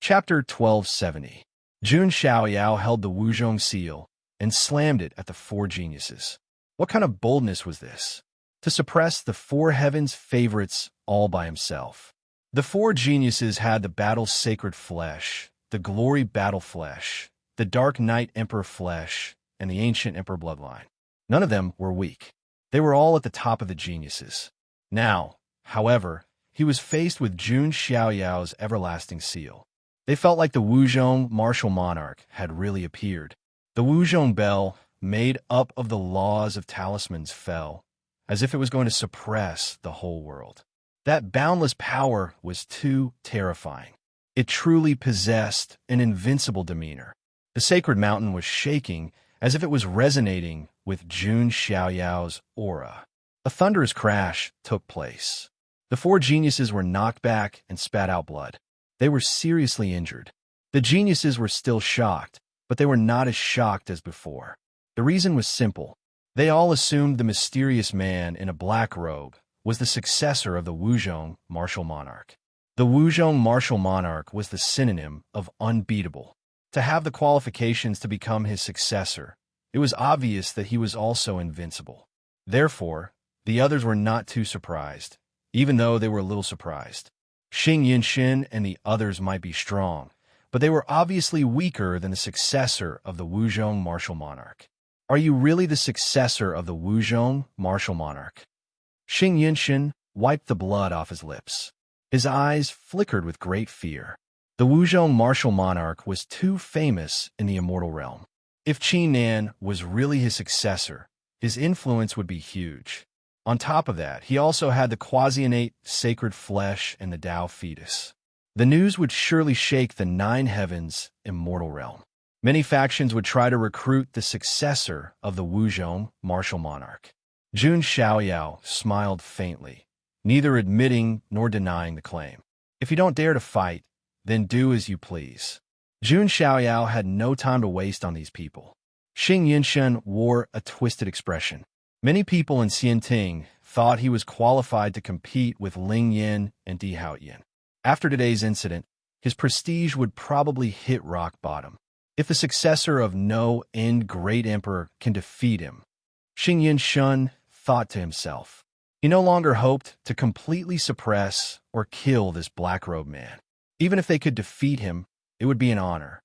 Chapter 1270. Jun Xiaoyao held the Wuzhong seal and slammed it at the four geniuses. What kind of boldness was this? To suppress the four heavens' favorites all by himself. The four geniuses had the battle's sacred flesh, the glory battle flesh, the dark knight emperor flesh, and the ancient emperor bloodline. None of them were weak. They were all at the top of the geniuses. Now, however, he was faced with Jun Xiaoyao's everlasting seal. They felt like the Wuzhong martial monarch had really appeared. The Wuzhong bell, made up of the laws of talismans, fell, as if it was going to suppress the whole world. That boundless power was too terrifying. It truly possessed an invincible demeanor. The sacred mountain was shaking as if it was resonating with Jun Xiaoyao's aura. A thunderous crash took place. The four geniuses were knocked back and spat out blood. They were seriously injured. The geniuses were still shocked, but they were not as shocked as before. The reason was simple. They all assumed the mysterious man in a black robe was the successor of the Wuzhong martial monarch. The Wuzhong martial monarch was the synonym of unbeatable. To have the qualifications to become his successor, it was obvious that he was also invincible. Therefore, the others were not too surprised, even though they were a little surprised. Xing Yinshin and the others might be strong, but they were obviously weaker than the successor of the Wuzhong martial monarch. Are you really the successor of the Wuzhong martial monarch? Xing Yinshin wiped the blood off his lips. His eyes flickered with great fear. The Wuzhong martial monarch was too famous in the immortal realm. If Qi Nan was really his successor, his influence would be huge. On top of that, he also had the quasi-innate sacred flesh and the Tao fetus. The news would surely shake the nine heavens immortal realm. Many factions would try to recruit the successor of the Wuzhong martial monarch. Jun Xiaoyao smiled faintly, neither admitting nor denying the claim. If you don't dare to fight, then do as you please. Jun Xiaoyao had no time to waste on these people. Xing Yinshin wore a twisted expression. Many people in Xianting thought he was qualified to compete with Ling Yin and Di Haoyin. After today's incident, his prestige would probably hit rock bottom. If the successor of no-end great emperor can defeat him, Xing Yinshin thought to himself. He no longer hoped to completely suppress or kill this black-robed man. Even if they could defeat him, it would be an honor.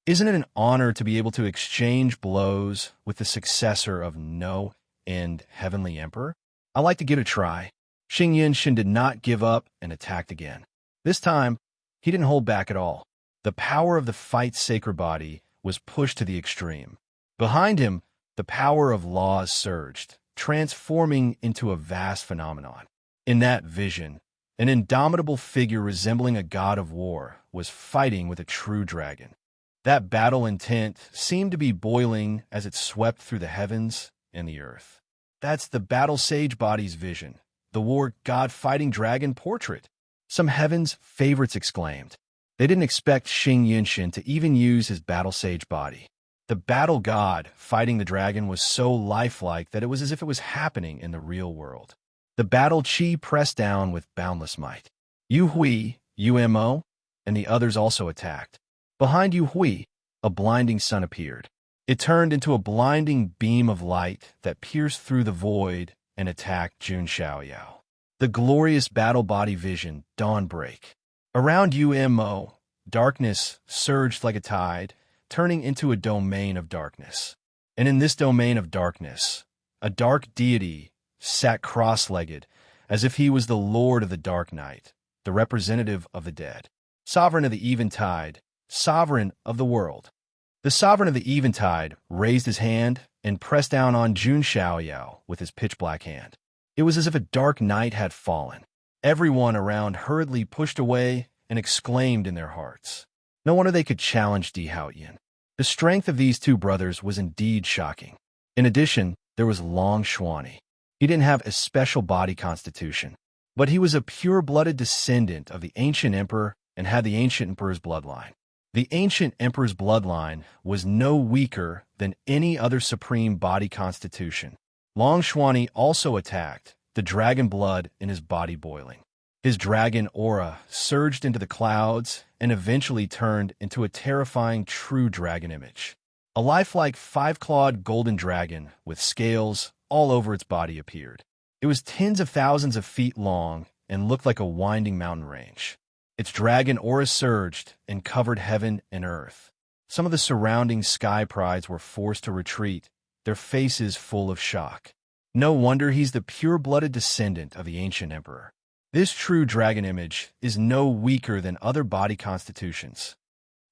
Isn't it an honor to be able to exchange blows with the successor of no-end heavenly emperor? I'd like to give it a try. Xing Yinshin did not give up and attacked again. This time, he didn't hold back at all. The power of the fight's sacred body was pushed to the extreme. Behind him, the power of laws surged, transforming into a vast phenomenon. In that vision, an indomitable figure resembling a god of war was fighting with a true dragon. That battle intent seemed to be boiling as it swept through the heavens and the earth. That's the battle sage body's vision, the war god fighting dragon portrait. Some heavens favorites exclaimed. They didn't expect Xing Yinshin to even use his battle sage body. The battle god fighting the dragon was so lifelike that it was as if it was happening in the real world. The battle chi pressed down with boundless might. Yu Hui, Umo, and the others also attacked. Behind Yu Hui, a blinding sun appeared. It turned into a blinding beam of light that pierced through the void and attacked Jun Xiaoyao. The glorious battle body vision dawnbreak. Around Umo, darkness surged like a tide, turning into a domain of darkness. And in this domain of darkness, a dark deity sat cross-legged, as if he was the lord of the dark night, the representative of the dead, sovereign of the eventide, sovereign of the world. The sovereign of the eventide raised his hand and pressed down on Jun Xiaoyao with his pitch-black hand. It was as if a dark night had fallen. Everyone around hurriedly pushed away and exclaimed in their hearts. No wonder they could challenge Di Haoyin. The strength of these two brothers was indeed shocking. In addition, there was Long Xuani. He didn't have a special body constitution, but he was a pure-blooded descendant of the ancient emperor and had the ancient emperor's bloodline. The ancient emperor's bloodline was no weaker than any other supreme body constitution. Long Xuani also attacked, the dragon blood in his body boiling. His dragon aura surged into the clouds and eventually turned into a terrifying true dragon image. A lifelike five-clawed golden dragon with scales all over its body appeared. It was tens of thousands of feet long and looked like a winding mountain range. Its dragon aura surged and covered heaven and earth. Some of the surrounding sky prides were forced to retreat, their faces full of shock. No wonder he's the pure-blooded descendant of the ancient emperor. This true dragon image is no weaker than other body constitutions.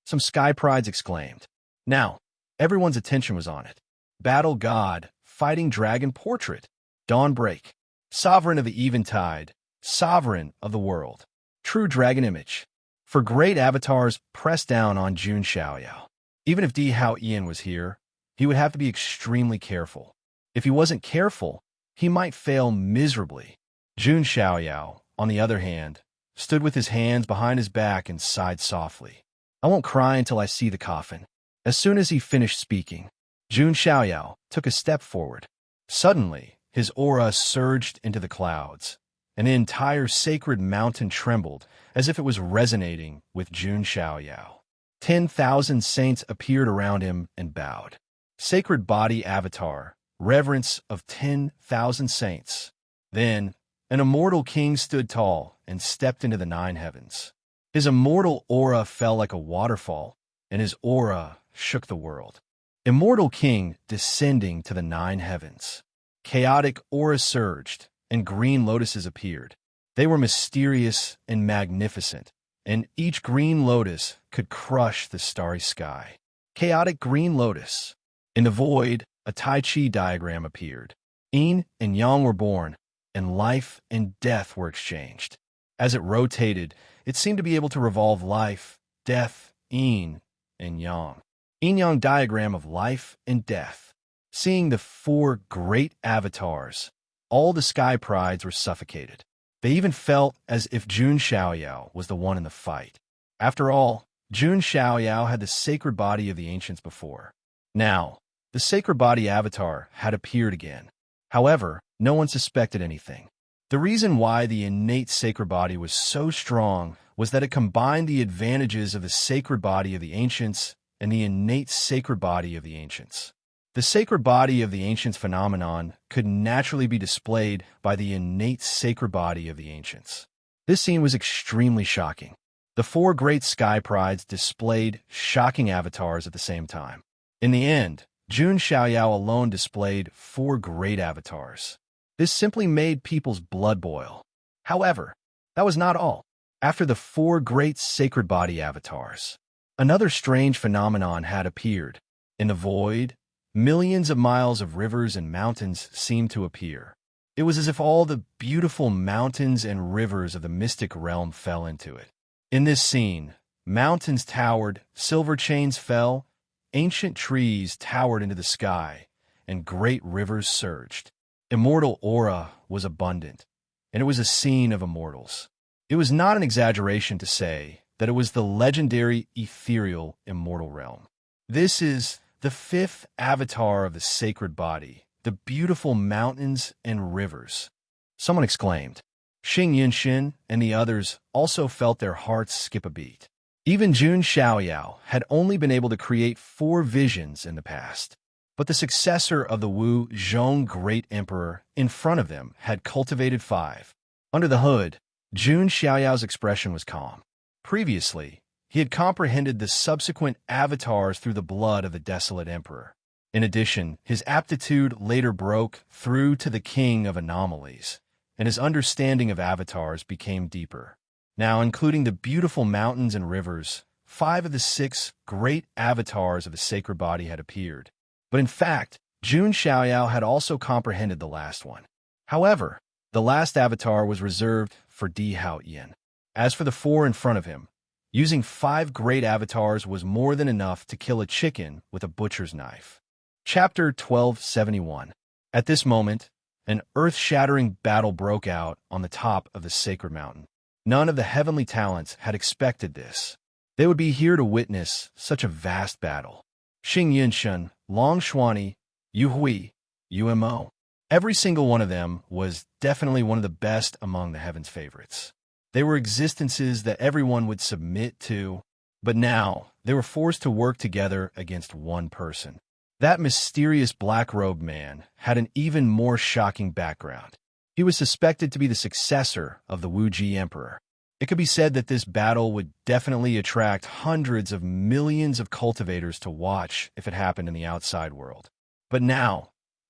Some sky prides exclaimed. Now, everyone's attention was on it. Battle god, fighting dragon portrait. Dawnbreak, sovereign of the eventide, sovereign of the world. True dragon image. For great avatars, press down on Jun Xiaoyao. Even if Di Hao Ian was here, he would have to be extremely careful. If he wasn't careful, he might fail miserably. Jun Xiaoyao, on the other hand, stood with his hands behind his back and sighed softly. I won't cry until I see the coffin. As soon as he finished speaking, Jun Xiaoyao took a step forward. Suddenly, his aura surged into the clouds, and the entire sacred mountain trembled as if it was resonating with Jun Xiaoyao. 10,000 saints appeared around him and bowed. Sacred body avatar, reverence of 10,000 saints. Then, an immortal king stood tall and stepped into the nine heavens. His immortal aura fell like a waterfall, and his aura shook the world. Immortal king descending to the nine heavens. Chaotic aura surged, and green lotuses appeared. They were mysterious and magnificent, and each green lotus could crush the starry sky. Chaotic green lotus. In the void, a Tai Chi diagram appeared. Yin and Yang were born, and life and death were exchanged. As it rotated, it seemed to be able to revolve life, death, yin, and yang. Yin-yang diagram of life and death. Seeing the four great avatars, all the sky prides were suffocated. They even felt as if Jun Xiaoyao was the one in the fight. After all, Jun Xiaoyao had the sacred body of the ancients before. Now, the sacred body avatar had appeared again. However, no one suspected anything. The reason why the innate sacred body was so strong was that it combined the advantages of the sacred body of the ancients and the innate sacred body of the ancients. The sacred body of the ancients phenomenon could naturally be displayed by the innate sacred body of the ancients. This scene was extremely shocking. The four great sky prides displayed shocking avatars at the same time. In the end, Jun Xiaoyao alone displayed four great avatars. This simply made people's blood boil. However, that was not all. After the four great sacred body avatars, another strange phenomenon had appeared. In the void, millions of miles of rivers and mountains seemed to appear. It was as if all the beautiful mountains and rivers of the mystic realm fell into it. In this scene, mountains towered, silver chains fell, ancient trees towered into the sky, and great rivers surged. Immortal aura was abundant, and it was a scene of immortals. It was not an exaggeration to say that it was the legendary ethereal immortal realm. This is the fifth avatar of the sacred body, the beautiful mountains and rivers. Someone exclaimed. Xing Yinxin and the others also felt their hearts skip a beat. Even Jun Xiaoyao had only been able to create 4 visions in the past. But the successor of the Wu Zhong Great Emperor in front of them had cultivated 5. Under the hood, Jun Xiaoyao's expression was calm. Previously, he had comprehended the subsequent avatars through the blood of the desolate emperor. In addition, his aptitude later broke through to the king of anomalies, and his understanding of avatars became deeper. Now, including the beautiful mountains and rivers, 5 of the 6 great avatars of the sacred body had appeared. But in fact, Jun Xiaoyao had also comprehended the last one. However, the last avatar was reserved for Di Hao Yin. As for the 4 in front of him, using 5 great avatars was more than enough to kill a chicken with a butcher's knife. Chapter 1271. At this moment, an earth-shattering battle broke out on the top of the sacred mountain. None of the heavenly talents had expected this. They would be here to witness such a vast battle. Xing Yinshun, Long Xuani, Yu Hui, Umo. Every single one of them was definitely one of the best among the heaven's favorites. They were existences that everyone would submit to, but now they were forced to work together against one person. That mysterious black-robed man had an even more shocking background. He was suspected to be the successor of the Wuji Emperor. It could be said that this battle would definitely attract hundreds of millions of cultivators to watch if it happened in the outside world. But now,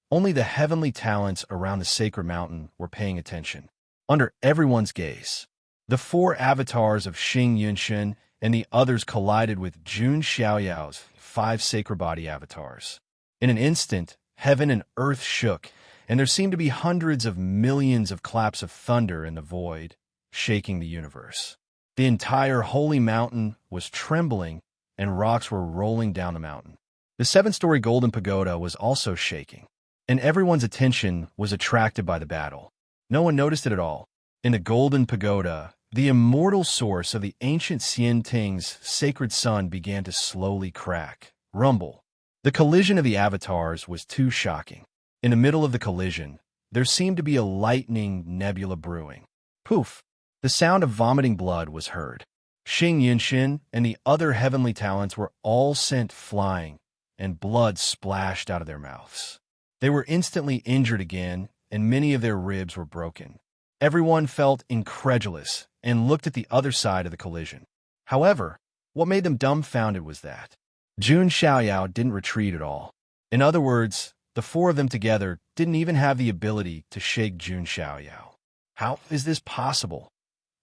only the heavenly talents around the sacred mountain were paying attention. Under everyone's gaze, the four avatars of Xing Yunshen and the others collided with Jun Xiaoyao's 5 sacred body avatars. In an instant, heaven and earth shook, and there seemed to be hundreds of millions of claps of thunder in the void, shaking the universe. The entire holy mountain was trembling, and rocks were rolling down the mountain. The 7-story golden pagoda was also shaking, and everyone's attention was attracted by the battle. No one noticed it at all. In the golden pagoda, the immortal source of the ancient Xian Ting's sacred sun began to slowly crack, rumble. The collision of the avatars was too shocking. In the middle of the collision, there seemed to be a lightning nebula brewing. Poof! The sound of vomiting blood was heard. Xing Yunshin and the other heavenly talents were all sent flying, and blood splashed out of their mouths. They were instantly injured again, and many of their ribs were broken. Everyone felt incredulous and looked at the other side of the collision. However, what made them dumbfounded was that Jun Xiaoyao didn't retreat at all. In other words, the 4 of them together didn't even have the ability to shake Jun Xiaoyao. How is this possible?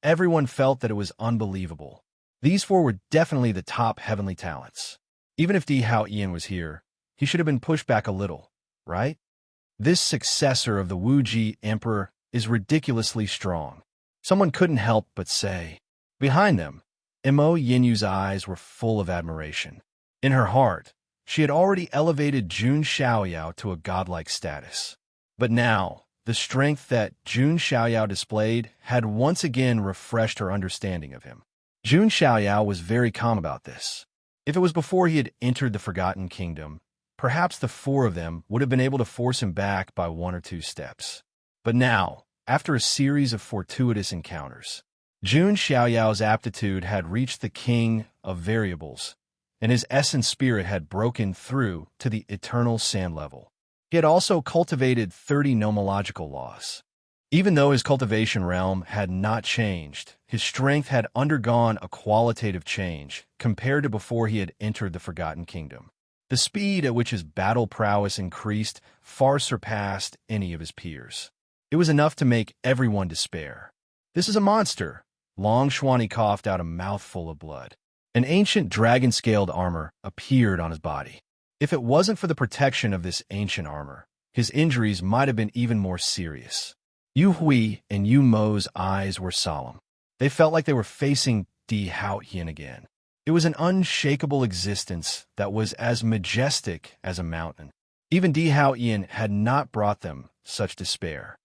Everyone felt that it was unbelievable. These 4 were definitely the top heavenly talents. Even if Di Hao Ian was here, he should have been pushed back a little, right? This successor of the Wuji Emperor is ridiculously strong. Someone couldn't help but say. Behind them, Mo Yinyu's eyes were full of admiration. In her heart, she had already elevated Jun Xiaoyao to a godlike status. But now, the strength that Jun Xiaoyao displayed had once again refreshed her understanding of him. Jun Xiaoyao was very calm about this. If it was before he had entered the Forgotten Kingdom, perhaps the 4 of them would have been able to force him back by 1 or 2 steps. But now, after a series of fortuitous encounters, Jun Xiaoyao's aptitude had reached the king of variables, and his essence spirit had broken through to the eternal sand level. He had also cultivated 30 nomological laws. Even though his cultivation realm had not changed, his strength had undergone a qualitative change compared to before he had entered the Forgotten Kingdom. The speed at which his battle prowess increased far surpassed any of his peers. It was enough to make everyone despair. "This is a monster," Long Xuani coughed out a mouthful of blood. An ancient dragon-scaled armor appeared on his body. If it wasn't for the protection of this ancient armor, his injuries might have been even more serious. Yu Hui and Yu Mo's eyes were solemn. They felt like they were facing Di Haoyan again. It was an unshakable existence that was as majestic as a mountain. Even Di Haoyan had not brought them such despair.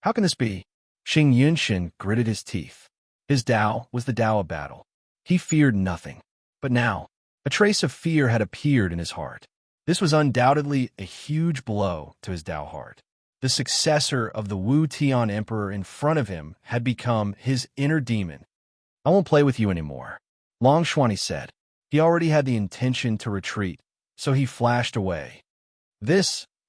How can this be? Xing Yunshin gritted his teeth. His Tao was the Tao of battle. He feared nothing. But now, a trace of fear had appeared in his heart. This was undoubtedly a huge blow to his Tao heart. The successor of the Wu Tian Emperor in front of him had become his inner demon. "I won't play with you anymore," Long Xuani said. He already had the intention to retreat, so he flashed away.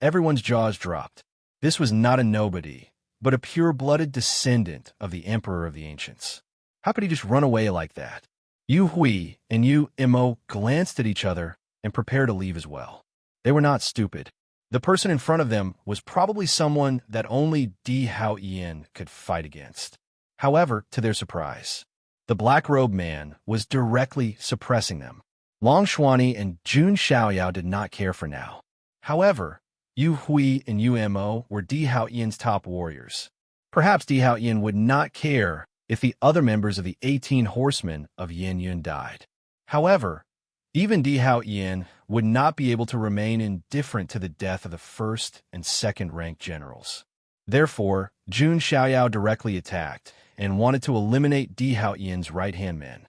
Everyone's jaws dropped. This was not a nobody, but a pure-blooded descendant of the Emperor of the Ancients. How could he just run away like that? Yu Hui and Yu Mo glanced at each other and prepared to leave as well. They were not stupid. The person in front of them was probably someone that only Di Haoyan could fight against. However, to their surprise, the black-robed man was directly suppressing them. Long Xuani and Jun Xiaoyao did not care for now. However, Yu Hui and Yu Mo were Di Haoyan's top warriors. Perhaps Di Haoyan would not care if the other members of the 18 horsemen of Yin Yun died. However, even Di Haoyan would not be able to remain indifferent to the death of the first and second-ranked generals. Therefore, Jun Xiaoyao directly attacked and wanted to eliminate Di Haoyan's right-hand men.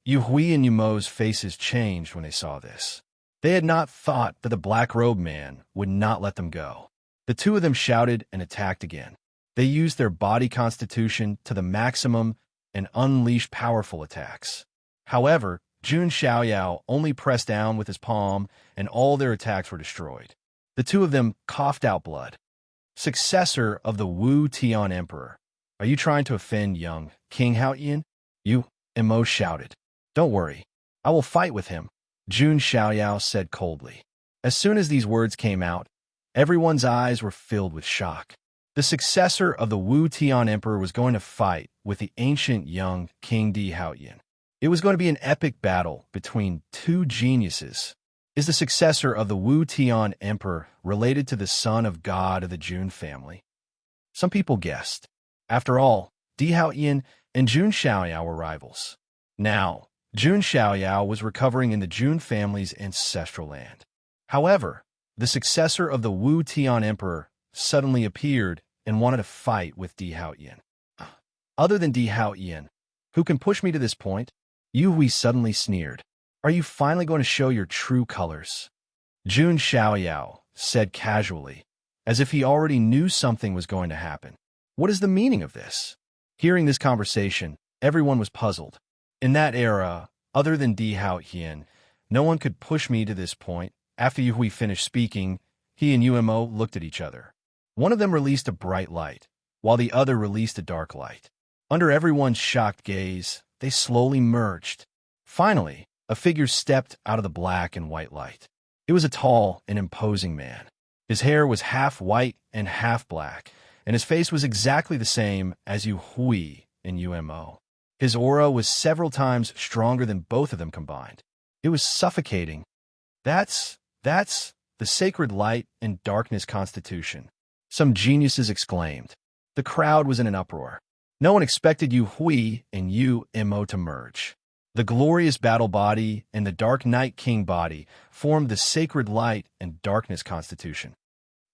Yu Hui and Yu Mo's faces changed when they saw this. They had not thought that the black-robed man would not let them go. The 2 of them shouted and attacked again. They used their body constitution to the maximum and unleashed powerful attacks. However, Jun Xiaoyao only pressed down with his palm, and all their attacks were destroyed. The two of them coughed out blood. Successor of the Wu Tian Emperor, are you trying to offend young King Haoyin? Yu Mo shouted. Don't worry, I will fight with him, Jun Xiaoyao said coldly. As soon as these words came out, everyone's eyes were filled with shock. The successor of the Wu Tian Emperor was going to fight with the ancient young King Di Haoyin. It was going to be an epic battle between two geniuses. Is the successor of the Wu Tian Emperor related to the son of God of the Jun family? Some people guessed. After all, Di Haoyin and Jun Xiaoyao were rivals. Now, Jun Xiaoyao was recovering in the Jun family's ancestral land. However, the successor of the Wu Tian Emperor suddenly appeared and wanted to fight with Di Haoyin. Other than Di Haoyin, who can push me to this point? Yu Hui suddenly sneered. Are you finally going to show your true colors? Jun Xiaoyao said casually, as if he already knew something was going to happen. What is the meaning of this? Hearing this conversation, everyone was puzzled. In that era, other than Di Haoyin, no one could push me to this point. After Yu Hui finished speaking, he and Umo looked at each other. One of them released a bright light, while the other released a dark light. Under everyone's shocked gaze, they slowly merged. Finally, a figure stepped out of the black and white light. It was a tall and imposing man. His hair was half white and half black, and his face was exactly the same as Yu Hui and Umo. His aura was several times stronger than both of them combined. It was suffocating. That's the sacred light and darkness constitution, some geniuses exclaimed. The crowd was in an uproar. No one expected Yu Hui and Umo to merge. The glorious battle body and the dark night king body formed the sacred light and darkness constitution.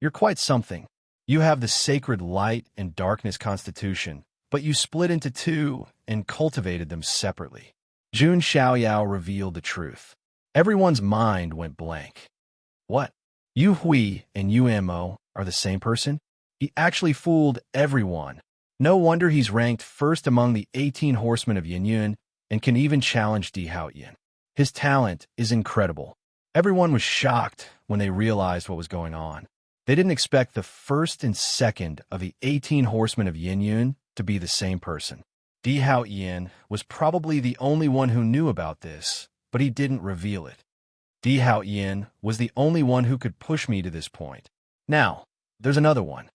You're quite something. You have the sacred light and darkness constitution, but you split into two and cultivated them separately. Jun Xiaoyao revealed the truth. Everyone's mind went blank. What? Yu Hui and Umo are the same person? He actually fooled everyone. No wonder he's ranked first among the 18 horsemen of Yinyun and can even challenge Di Haoyin. His talent is incredible. Everyone was shocked when they realized what was going on. They didn't expect the first and second of the 18 horsemen of Yinyun to be the same person. Di Haoyin was probably the only one who knew about this, but he didn't reveal it. Di Haoyin was the only one who could push me to this point. Now, there's another one.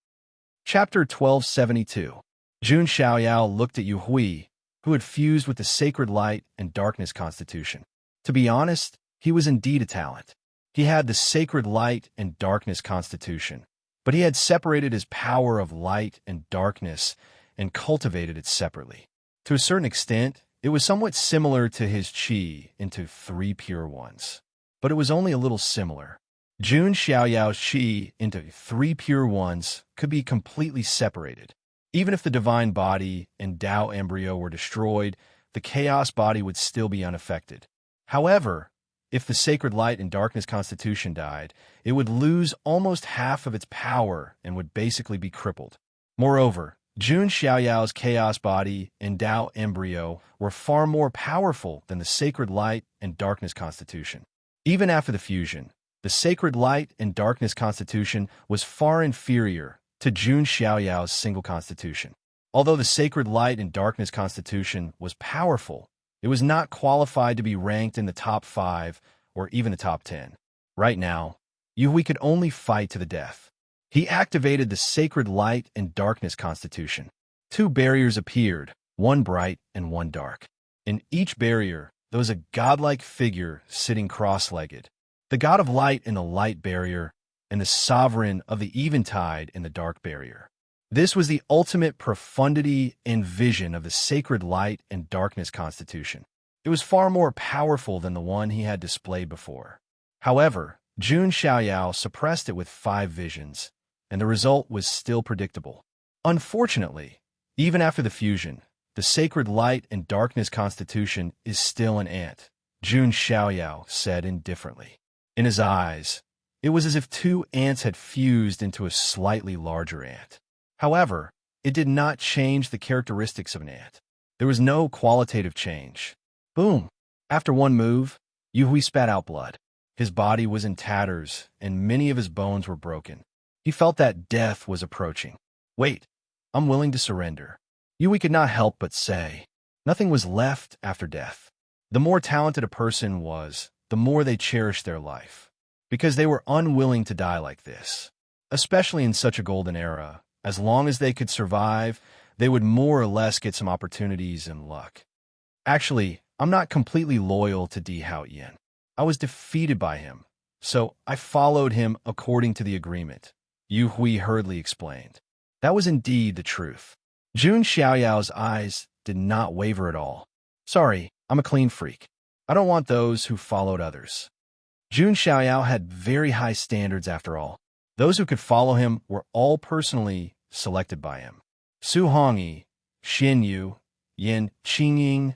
Chapter 1272. Jun Xiaoyao looked at Yu Hui, who had fused with the sacred light and darkness constitution. To be honest, he was indeed a talent. He had the sacred light and darkness constitution, but he had separated his power of light and darkness and cultivated it separately. To a certain extent, it was somewhat similar to his qi into three pure ones, but it was only a little similar. Jun Xiaoyao's qi into three pure ones could be completely separated. Even if the divine body and Tao embryo were destroyed, the chaos body would still be unaffected. However, if the sacred light and darkness constitution died, it would lose almost half of its power and would basically be crippled. Moreover, Jun Xiaoyao's chaos body and Tao embryo were far more powerful than the sacred light and darkness constitution. Even after the fusion, the sacred light and darkness constitution was far inferior to Jun Xiaoyao's single constitution. Although the sacred light and darkness constitution was powerful, it was not qualified to be ranked in the top 5 or even the top 10. Right now, Yu Hui could only fight to the death. He activated the sacred light and darkness constitution. Two barriers appeared, one bright and one dark. In each barrier, there was a godlike figure sitting cross-legged, the god of light in the light barrier, and the sovereign of the eventide in the dark barrier. This was the ultimate profundity and vision of the sacred light and darkness constitution. It was far more powerful than the one he had displayed before. However, Jun Xiaoyao suppressed it with 5 visions, and the result was still predictable. Unfortunately, even after the fusion, the sacred light and darkness constitution is still an ant, Jun Xiaoyao said indifferently. In his eyes, it was as if 2 ants had fused into a slightly larger ant. However, it did not change the characteristics of an ant. There was no qualitative change. Boom! After one move, Yuhui spat out blood. His body was in tatters, and many of his bones were broken. He felt that death was approaching. Wait, I'm willing to surrender. Yui could not help but say. Nothing was left after death. The more talented a person was, the more they cherished their life. Because they were unwilling to die like this. Especially in such a golden era, as long as they could survive, they would more or less get some opportunities and luck. Actually, I'm not completely loyal to Di Haoyan. I was defeated by him, so I followed him according to the agreement, Yu Hui hurriedly explained. That was indeed the truth. Jun Xiaoyao's eyes did not waver at all. Sorry, I'm a clean freak. I don't want those who followed others. Jun Xiaoyao had very high standards after all. Those who could follow him were all personally selected by him. Su Hongyi, Xin Yu, Yin Qingying,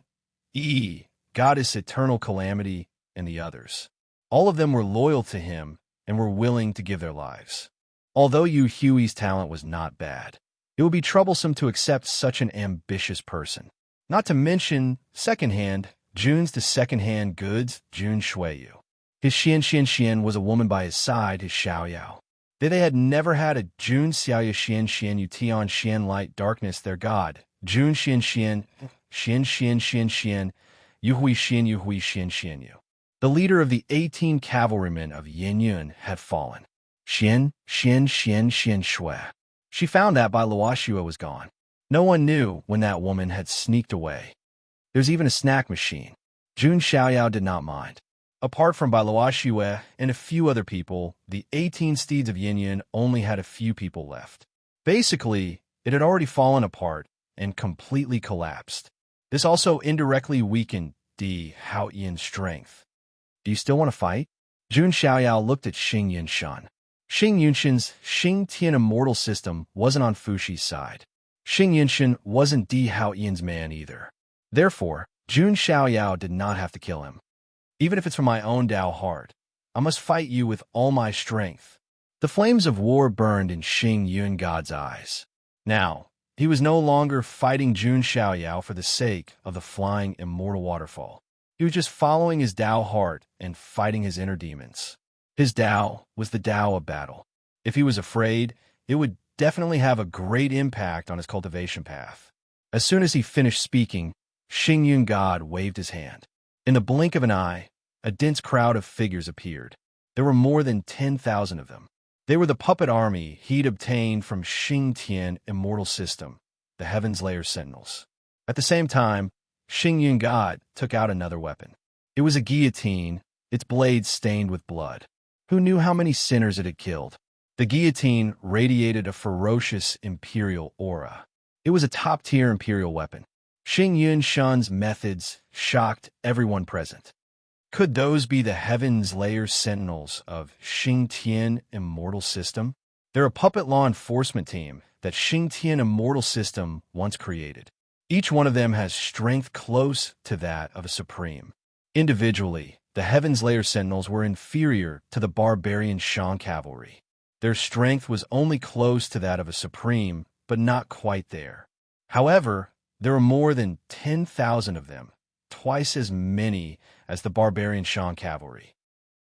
Yi, Goddess Eternal Calamity, and the others. All of them were loyal to him and were willing to give their lives. Although Yu Hui's talent was not bad, it would be troublesome to accept such an ambitious person. Not to mention, secondhand, Jun's to secondhand goods, Jun Shuiyu. His Xian was a woman by his side, his Xiaoyao. They had never had a Jun Xiaoya Xian Yu Tian Xian Light Darkness their god, Jun Xian, Yu Hui Xian Yu. The leader of the 18 cavalrymen of Yin Yun had fallen. Xian Shui. She found that by Luoxua was gone. No one knew when that woman had sneaked away. There's even a snack machine. Jun Xiaoyao did not mind. Apart from Bai Luoxua and a few other people, the 18 steeds of Yin Yun only had a few people left. Basically, it had already fallen apart and completely collapsed. This also indirectly weakened Di Haoyan's strength. Do you still want to fight? Jun Xiaoyao looked at Xing Yunshan. Xing Yunshan's Xing Tian immortal system wasn't on Fushi's side. Xing Yunshan wasn't Di Haoyan's man either. Therefore, Jun Xiaoyao did not have to kill him. Even if it's from my own Dao heart, I must fight you with all my strength. The flames of war burned in Xing Yun God's eyes. Now, he was no longer fighting Jun Xiaoyao for the sake of the flying immortal waterfall. He was just following his Dao heart and fighting his inner demons. His Dao was the Dao of battle. If he was afraid, it would definitely have a great impact on his cultivation path. As soon as he finished speaking, Xing Yun God waved his hand. In the blink of an eye, a dense crowd of figures appeared. There were more than 10,000 of them. They were the puppet army he'd obtained from Xing Tian immortal system, the Heaven's Layer Sentinels. At the same time, Xing Yun God took out another weapon. It was a guillotine, its blade stained with blood. Who knew how many sinners it had killed? The guillotine radiated a ferocious imperial aura. It was a top-tier imperial weapon. Xing Yunshan's methods shocked everyone present. Could those be the Heaven's Layer Sentinels of Xing Tian Immortal System? They're a puppet law enforcement team that Xing Tian Immortal System once created. Each one of them has strength close to that of a supreme. Individually, the Heaven's Layer Sentinels were inferior to the barbarian Shan cavalry. Their strength was only close to that of a supreme, but not quite there. However, there were more than 10,000 of them, twice as many as the barbarian Shan cavalry.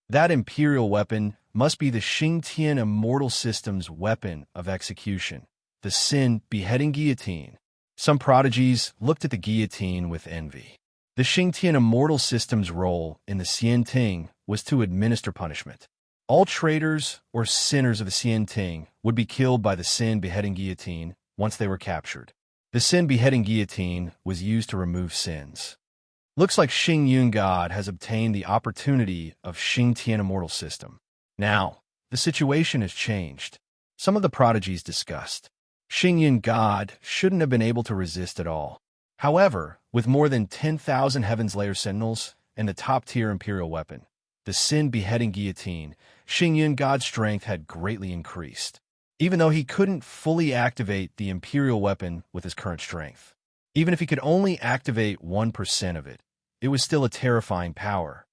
That imperial weapon must be the Xing Tian Immortal System's weapon of execution, the Sin beheading guillotine. Some prodigies looked at the guillotine with envy. The Xing Tian Immortal System's role in the Xian Ting was to administer punishment. All traitors or sinners of the Xian Ting would be killed by the Sin beheading guillotine once they were captured. The Sin beheading guillotine was used to remove sins. Looks like Xing Yun God has obtained the opportunity of Xing Tian Immortal System. Now, the situation has changed. Some of the prodigies discussed. Xing Yun God shouldn't have been able to resist at all. However, with more than 10,000 Heaven's Layer Sentinels and the top-tier Imperial weapon, the Sin beheading guillotine, Xing Yun God's strength had greatly increased, even though he couldn't fully activate the Imperial weapon with his current strength. Even if he could only activate 1% of it, it was still a terrifying power.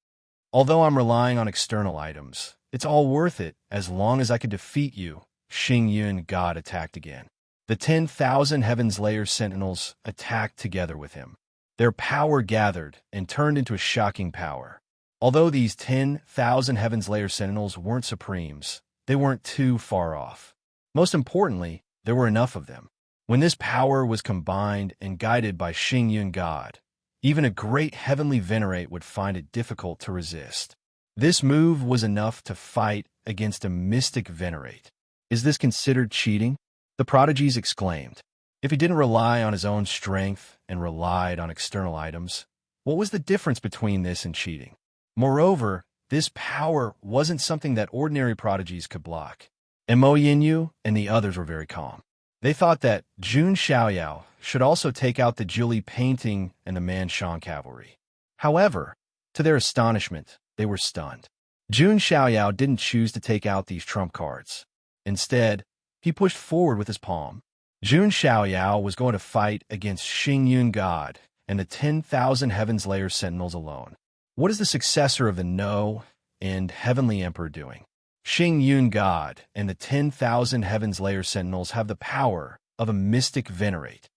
Although I'm relying on external items, it's all worth it as long as I can defeat you, Xing Yun God attacked again. The 10,000 Heaven's Layer Sentinels attacked together with him. Their power gathered and turned into a shocking power. Although these 10,000 Heaven's Layer Sentinels weren't supremes, they weren't too far off. Most importantly, there were enough of them. When this power was combined and guided by Xingyun God, even a great heavenly venerate would find it difficult to resist. This move was enough to fight against a mystic venerate. Is this considered cheating? The prodigies exclaimed. If he didn't rely on his own strength and relied on external items, what was the difference between this and cheating? Moreover, this power wasn't something that ordinary prodigies could block. Mo Yinyu and the others were very calm. They thought that Jun Xiaoyao should also take out the Julie painting and the Manshan cavalry. However, to their astonishment, they were stunned. Jun Xiaoyao didn't choose to take out these trump cards. Instead, he pushed forward with his palm. Jun Xiaoyao was going to fight against Xingyun God and the 10,000 Heaven's Layer Sentinels alone. What is the successor of the No and Heavenly Emperor doing? Xingyun God and the 10,000 Heaven's Layer Sentinels have the power of a mystic venerate.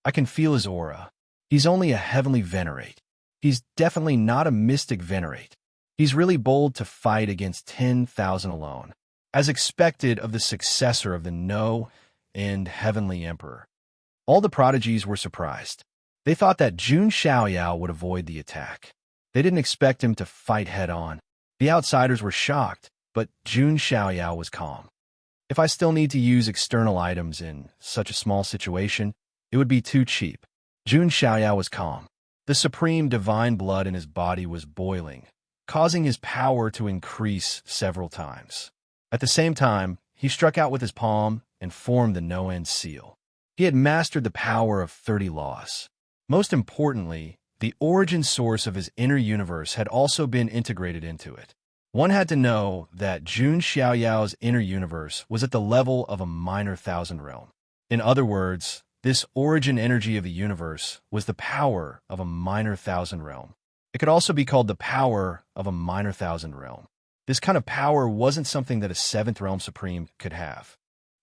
I can feel his aura. He's only a heavenly venerate. He's definitely not a mystic venerate. He's really bold to fight against 10,000 alone, as expected of the successor of the No and Heavenly Emperor. All the prodigies were surprised. They thought that Jun Xiaoyao would avoid the attack. They didn't expect him to fight head-on. The outsiders were shocked, but Jun Xiaoyao was calm. If I still need to use external items in such a small situation, it would be too cheap. Jun Xiaoyao was calm. The supreme divine blood in his body was boiling, causing his power to increase several times. At the same time, he struck out with his palm and formed the no-end seal. He had mastered the power of 30 laws. Most importantly, the origin source of his inner universe had also been integrated into it. One had to know that Jun Xiaoyao's inner universe was at the level of a minor thousand realm. In other words, this origin energy of the universe was the power of a minor thousand realm. It could also be called the power of a minor thousand realm. This kind of power wasn't something that a 7th realm supreme could have.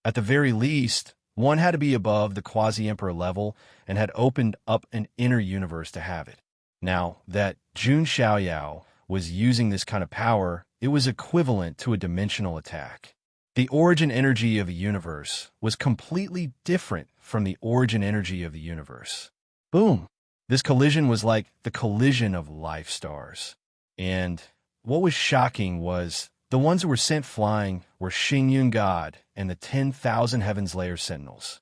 At the very least, one had to be above the quasi-emperor level and had opened up an inner universe to have it. Now, that Jun Xiaoyao was using this kind of power, it was equivalent to a dimensional attack. The origin energy of a universe was completely different from the origin energy of the universe. Boom! This collision was like the collision of life stars. And what was shocking was the ones who were sent flying were Xingyun God and the 10,000 Heaven's Layer Sentinels.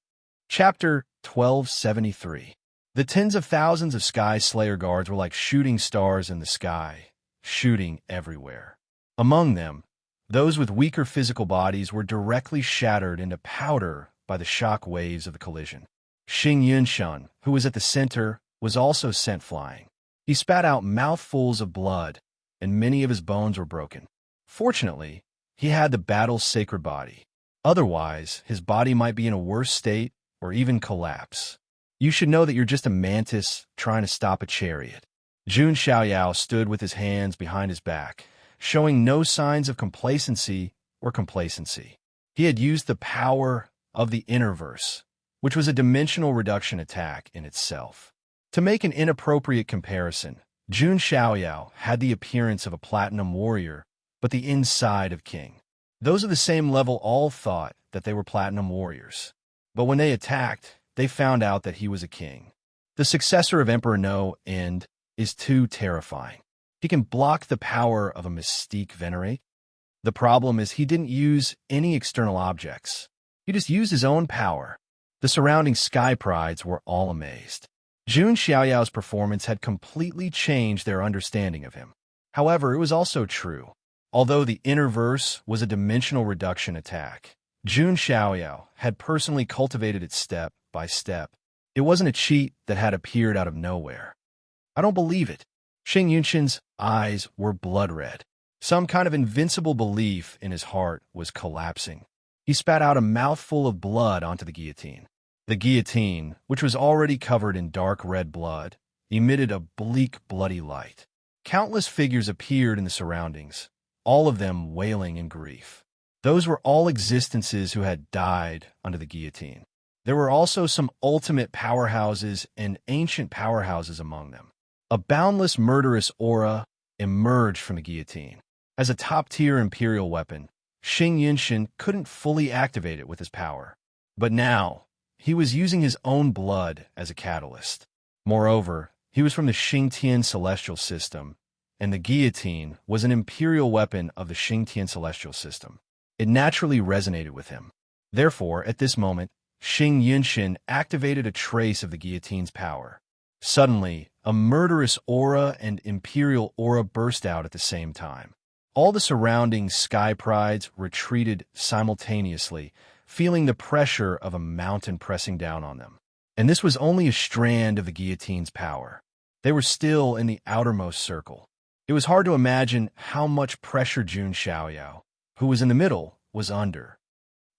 Chapter 1273. The tens of thousands of Sky Slayer guards were like shooting stars in the sky, shooting everywhere. Among them, those with weaker physical bodies were directly shattered into powder by the shock waves of the collision. Xingyun Shun, who was at the center, was also sent flying. He spat out mouthfuls of blood, and many of his bones were broken. Fortunately, he had the battle's sacred body. Otherwise, his body might be in a worse state or even collapse. You should know that you're just a mantis trying to stop a chariot. Jun Xiaoyao stood with his hands behind his back, showing no signs of complacency or complacency. He had used the power of the Innerverse, which was a dimensional reduction attack in itself. To make an inappropriate comparison, Jun Xiaoyao had the appearance of a platinum warrior, but the inside of king. Those of the same level all thought that they were platinum warriors. But when they attacked, they found out that he was a king. The successor of Emperor No End is too terrifying. He can block the power of a mystique venerate. The problem is he didn't use any external objects. He just used his own power. The surrounding sky prides were all amazed. Jun Xiaoyao's performance had completely changed their understanding of him. However, it was also true. Although the Innerverse was a dimensional reduction attack, Jun Xiaoyao had personally cultivated it step by step. It wasn't a cheat that had appeared out of nowhere. I don't believe it. Xing Yunshin's eyes were blood red. Some kind of invincible belief in his heart was collapsing. He spat out a mouthful of blood onto the guillotine. The guillotine, which was already covered in dark red blood, emitted a bleak, bloody light. Countless figures appeared in the surroundings, all of them wailing in grief. Those were all existences who had died under the guillotine. There were also some ultimate powerhouses and ancient powerhouses among them. A boundless murderous aura emerged from the guillotine. As a top-tier imperial weapon, Xing Yunshin couldn't fully activate it with his power. But now, he was using his own blood as a catalyst. Moreover, he was from the Xingtian celestial system, and the guillotine was an imperial weapon of the Xingtian celestial system. It naturally resonated with him. Therefore, at this moment, Xing Yunshin activated a trace of the guillotine's power. Suddenly, a murderous aura and imperial aura burst out at the same time. All the surrounding sky prides retreated simultaneously, feeling the pressure of a mountain pressing down on them. And this was only a strand of the guillotine's power. They were still in the outermost circle. It was hard to imagine how much pressure Jun Xiaoyao, who was in the middle, was under.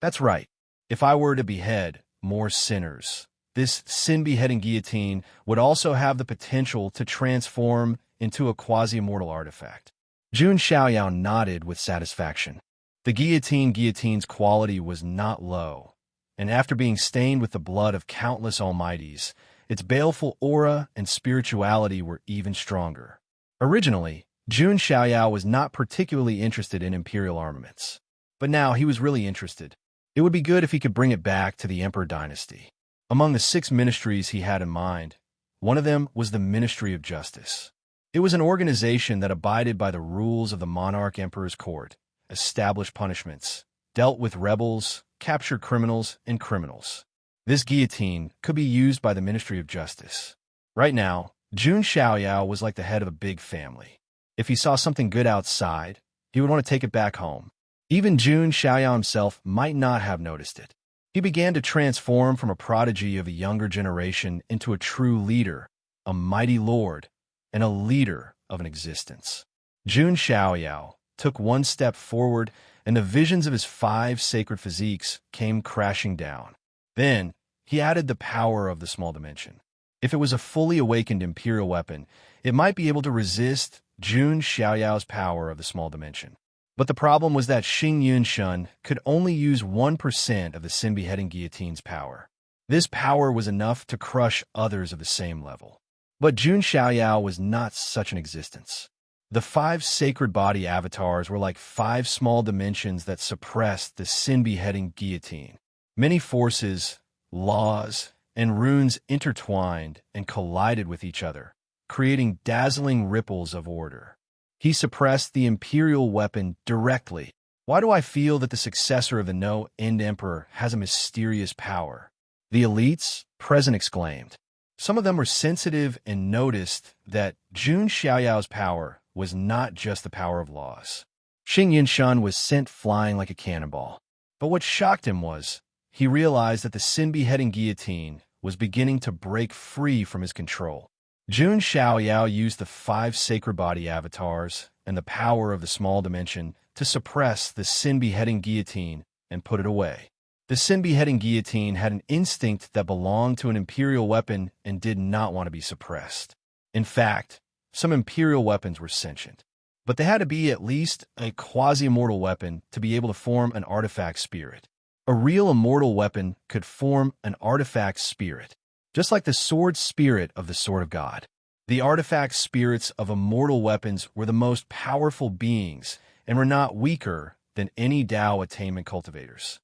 That's right. If I were to behead more sinners, this sin-beheading guillotine would also have the potential to transform into a quasi-immortal artifact. Jun Xiaoyao nodded with satisfaction. The guillotine's quality was not low, and after being stained with the blood of countless almighties, its baleful aura and spirituality were even stronger. Originally, Jun Xiaoyao was not particularly interested in imperial armaments, but now he was really interested. It would be good if he could bring it back to the Emperor dynasty. Among the 6 ministries he had in mind, one of them was the Ministry of Justice. It was an organization that abided by the rules of the monarch emperor's court, established punishments, dealt with rebels, captured criminals, and criminals. This guillotine could be used by the Ministry of Justice. Right now, Jun Xiaoyao was like the head of a big family. If he saw something good outside, he would want to take it back home. Even Jun Xiaoyao himself might not have noticed it. He began to transform from a prodigy of a younger generation into a true leader, a mighty lord, and a leader of an existence. Jun Xiaoyao took one step forward, and the visions of his 5 sacred physiques came crashing down. Then, he added the power of the small dimension. If it was a fully awakened imperial weapon, it might be able to resist Jun Xiaoyao's power of the small dimension. But the problem was that Xing Yunshin could only use 1% of the sin-beheading guillotine's power. This power was enough to crush others of the same level. But Jun Xiaoyao was not such an existence. The 5 sacred body avatars were like 5 small dimensions that suppressed the sin-beheading guillotine. Many forces, laws, and runes intertwined and collided with each other, creating dazzling ripples of order. He suppressed the imperial weapon directly. Why do I feel that the successor of the No-End Emperor has a mysterious power? The elites present exclaimed. Some of them were sensitive and noticed that Jun Xiaoyao's power was not just the power of laws. Xing Yunshin was sent flying like a cannonball. But what shocked him was, he realized that the sin-beheading guillotine was beginning to break free from his control. Jun Xiaoyao used the 5 sacred body avatars and the power of the small dimension to suppress the sin-beheading guillotine and put it away. The sin-beheading guillotine had an instinct that belonged to an imperial weapon and did not want to be suppressed. In fact, some imperial weapons were sentient, but they had to be at least a quasi-immortal weapon to be able to form an artifact spirit. A real immortal weapon could form an artifact spirit, just like the sword spirit of the Sword of God. The artifact spirits of immortal weapons were the most powerful beings and were not weaker than any Dao attainment cultivators.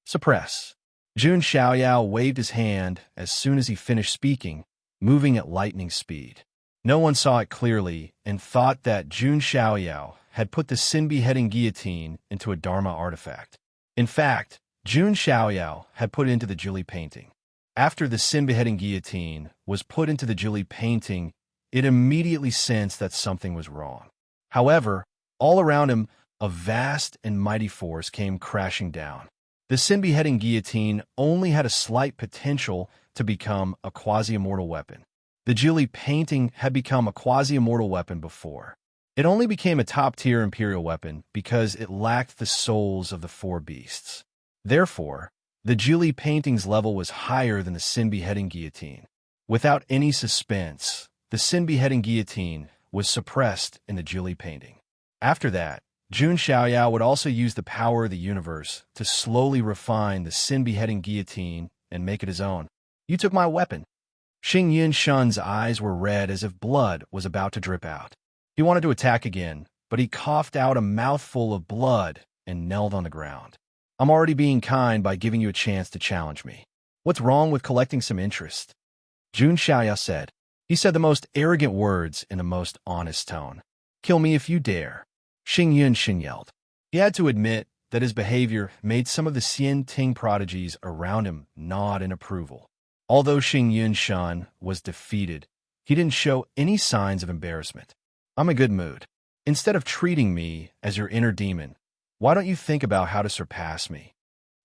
Suppress. Jun Xiaoyao waved his hand as soon as he finished speaking, moving at lightning speed. No one saw it clearly and thought that Jun Xiaoyao had put the sin-beheading guillotine into a Dharma artifact. In fact, Jun Xiaoyao had put it into the Jili painting. After the sin-beheading guillotine was put into the Jili painting, it immediately sensed that something was wrong. However, all around him, a vast and mighty force came crashing down. The sin-beheading guillotine only had a slight potential to become a quasi-immortal weapon. The Jili painting had become a quasi-immortal weapon before. It only became a top-tier imperial weapon because it lacked the souls of the 4 beasts. Therefore, the Jili painting's level was higher than the sin-beheading guillotine. Without any suspense, the sin-beheading guillotine was suppressed in the Jili painting. After that, Jun Xiaoyao would also use the power of the universe to slowly refine the sin-beheading guillotine and make it his own. You took my weapon. Xing Yunshun's eyes were red as if blood was about to drip out. He wanted to attack again, but he coughed out a mouthful of blood and knelt on the ground. I'm already being kind by giving you a chance to challenge me. What's wrong with collecting some interest? Jun Xiaoyao said. He said the most arrogant words in the most honest tone. Kill me if you dare. Xing Yunshin yelled. He had to admit that his behavior made some of the Xian Ting prodigies around him nod in approval. Although Xing Yunshan was defeated, he didn't show any signs of embarrassment. I'm in a good mood. Instead of treating me as your inner demon, why don't you think about how to surpass me?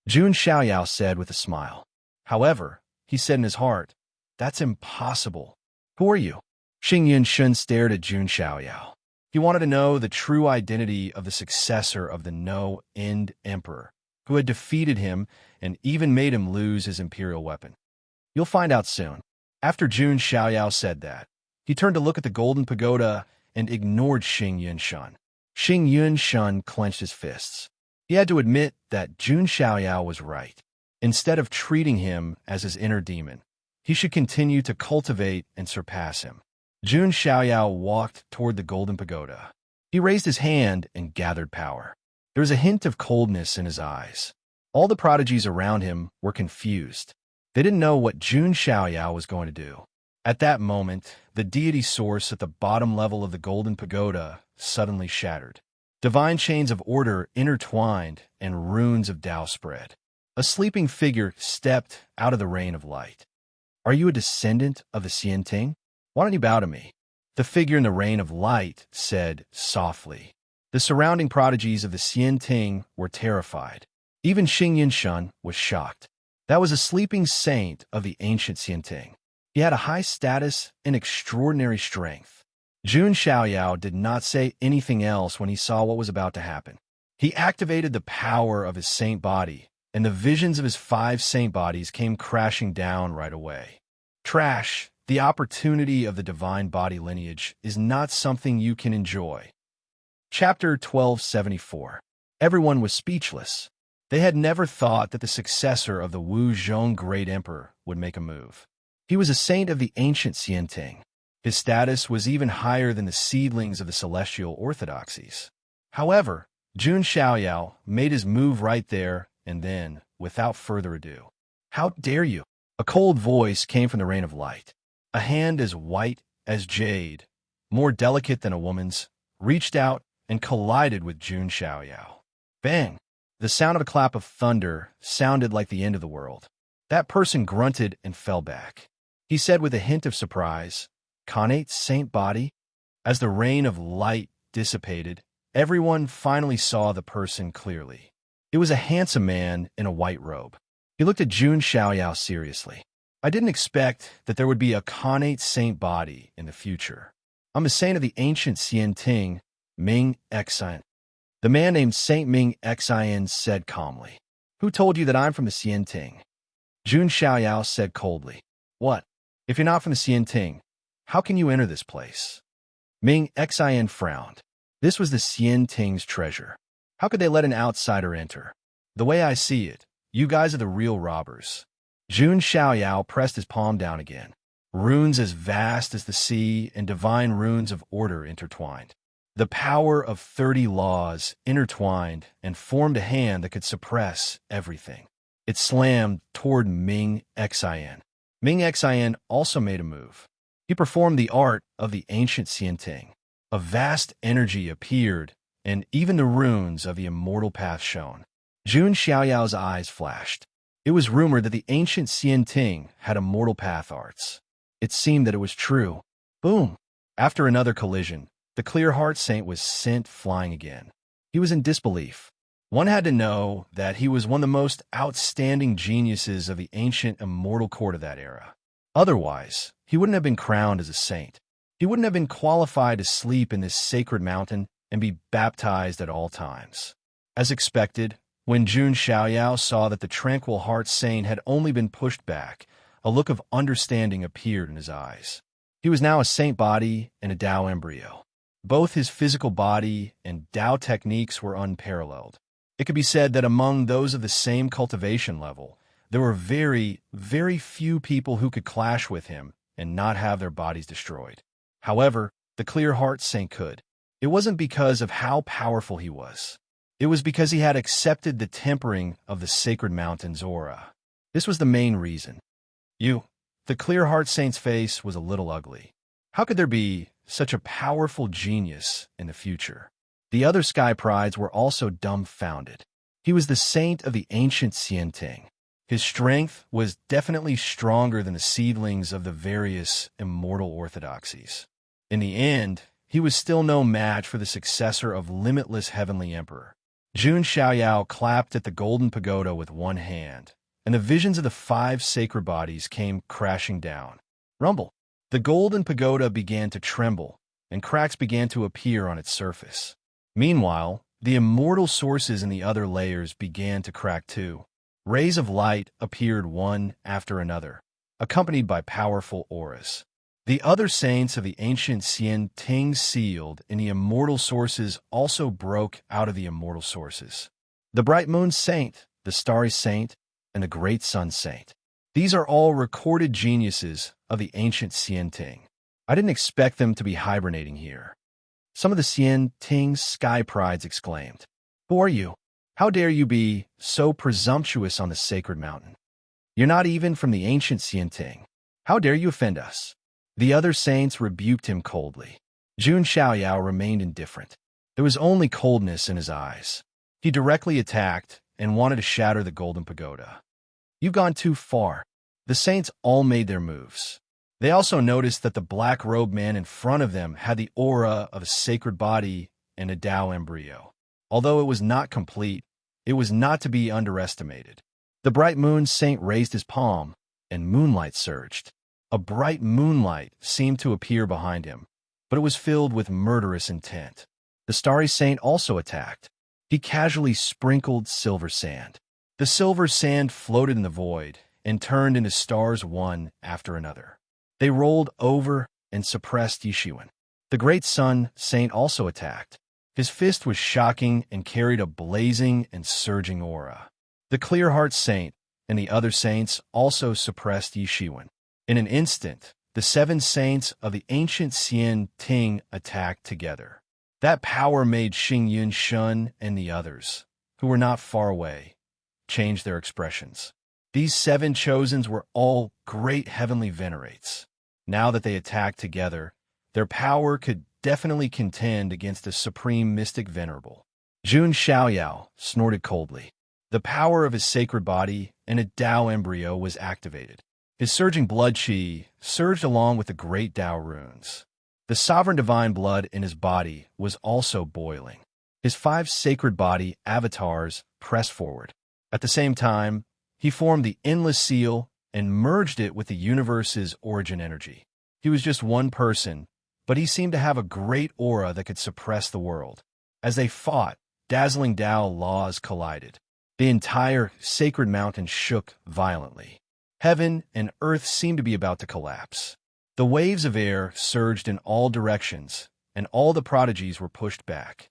Jun Xiaoyao said with a smile. However, he said in his heart, that's impossible. Who are you? Xing Yunshun stared at Jun Xiaoyao. He wanted to know the true identity of the successor of the No-End Emperor, who had defeated him and even made him lose his imperial weapon. You'll find out soon. After Jun Xiaoyao said that, he turned to look at the golden pagoda and ignored Xing Yunshun. Xing Yunshun clenched his fists. He had to admit that Jun Xiaoyao was right. Instead of treating him as his inner demon, he should continue to cultivate and surpass him. Jun Xiaoyao walked toward the golden pagoda. He raised his hand and gathered power. There was a hint of coldness in his eyes. All the prodigies around him were confused. They didn't know what Jun Xiaoyao was going to do. At that moment, the deity source at the bottom level of the golden pagoda suddenly shattered. Divine chains of order intertwined and runes of Tao spread. A sleeping figure stepped out of the rain of light. Are you a descendant of the Xian Ting? Why don't you bow to me? The figure in the rain of light said softly. The surrounding prodigies of the Xian Ting were terrified. Even Xing Yunshun was shocked. That was a sleeping saint of the ancient Xian Ting. He had a high status and extraordinary strength. Jun Xiaoyao did not say anything else when he saw what was about to happen. He activated the power of his saint body, and the visions of his 5 saint bodies came crashing down right away. Trash, the opportunity of the divine body lineage, is not something you can enjoy. Chapter 1274. Everyone was speechless. They had never thought that the successor of the Wu Zhong Great Emperor would make a move. He was a saint of the ancient Xian Ting. His status was even higher than the seedlings of the celestial orthodoxies. However, Jun Xiaoyao made his move right there and then, without further ado. How dare you? A cold voice came from the rain of light. A hand as white as jade, more delicate than a woman's, reached out and collided with Jun Xiaoyao. Bang! The sound of a clap of thunder sounded like the end of the world. That person grunted and fell back. He said with a hint of surprise, Khanate Saint Body? As the rain of light dissipated, everyone finally saw the person clearly. It was a handsome man in a white robe. He looked at Jun Xiaoyao seriously. I didn't expect that there would be a Khanate Saint Body in the future. I'm a saint of the ancient Xian Ting, Ming Xian. The man named Saint Ming Xian said calmly. Who told you that I'm from the Xian Ting? Jun Xiaoyao said coldly. What? If you're not from the Xian Ting, how can you enter this place? Ming Xian frowned. This was the Xian Ting's treasure. How could they let an outsider enter? The way I see it, you guys are the real robbers. Jun Xiaoyao pressed his palm down again. Runes as vast as the sea and divine runes of order intertwined. The power of 30 laws intertwined and formed a hand that could suppress everything. It slammed toward Ming Xian. Ming Xian also made a move. He performed the art of the ancient Xian Ting. A vast energy appeared, and even the runes of the immortal path shone. Jun Xiaoyao's eyes flashed. It was rumored that the ancient Xian Ting had immortal path arts. It seemed that it was true. Boom! After another collision, the clear heart saint was sent flying again. He was in disbelief. One had to know that he was one of the most outstanding geniuses of the ancient immortal court of that era. Otherwise, he wouldn't have been crowned as a saint. He wouldn't have been qualified to sleep in this sacred mountain and be baptized at all times. As expected, when Jun Xiaoyao saw that the tranquil heart saint had only been pushed back, a look of understanding appeared in his eyes. He was now a saint body and a Tao embryo. Both his physical body and Tao techniques were unparalleled. It could be said that among those of the same cultivation level, There were very, very few people who could clash with him and not have their bodies destroyed. However, the clear heart saint could. It wasn't because of how powerful he was. It was because he had accepted the tempering of the sacred mountain's aura. This was the main reason. The clear heart saint's face was a little ugly. How could there be such a powerful genius in the future? The other sky prides were also dumbfounded. He was the saint of the ancient Xianting. His strength was definitely stronger than the seedlings of the various immortal orthodoxies. In the end, he was still no match for the successor of limitless heavenly emperor. Jun Xiaoyao clapped at the golden pagoda with one hand, and the visions of the 5 sacred bodies came crashing down. Rumble! The golden pagoda began to tremble, and cracks began to appear on its surface. Meanwhile, the immortal sources in the other layers began to crack too. Rays of light appeared one after another, accompanied by powerful auras. The other saints of the ancient Xian Ting sealed in the immortal sources also broke out of the immortal sources. The bright moon saint, the starry saint, and the great sun saint. These are all recorded geniuses of the ancient Xian Ting. I didn't expect them to be hibernating here. Some of the Xian Ting's sky prides exclaimed, "Who are you? How dare you be so presumptuous on the sacred mountain? You're not even from the ancient Xian Ting. How dare you offend us?" The other saints rebuked him coldly. Jun Xiaoyao remained indifferent. There was only coldness in his eyes. He directly attacked and wanted to shatter the golden pagoda. "You've gone too far." The saints all made their moves. They also noticed that the black-robed man in front of them had the aura of a sacred body and a Tao embryo. Although it was not complete, it was not to be underestimated. The bright moon saint raised his palm, and moonlight surged. A bright moonlight seemed to appear behind him, but it was filled with murderous intent. The starry saint also attacked. He casually sprinkled silver sand. The silver sand floated in the void and turned into stars one after another. They rolled over and suppressed Yishuan. The great sun saint also attacked. His fist was shocking and carried a blazing and surging aura. The clear heart saint and the other saints also suppressed Yishuan. In an instant, the 7 saints of the ancient Xian Ting attacked together. That power made Xingyun Shun and the others, who were not far away, change their expressions. These 7 chosens were all great heavenly venerates. Now that they attacked together, their power could definitely contend against the supreme mystic venerable. Jun Xiaoyao snorted coldly. The power of his sacred body and a Tao embryo was activated. His surging blood qi surged along with the great Tao runes. The sovereign divine blood in his body was also boiling. His 5 sacred body avatars pressed forward. At the same time, he formed the endless seal and merged it with the universe's origin energy. He was just one person, but he seemed to have a great aura that could suppress the world. As they fought, dazzling Tao laws collided. The entire sacred mountain shook violently. Heaven and earth seemed to be about to collapse. The waves of air surged in all directions, and all the prodigies were pushed back.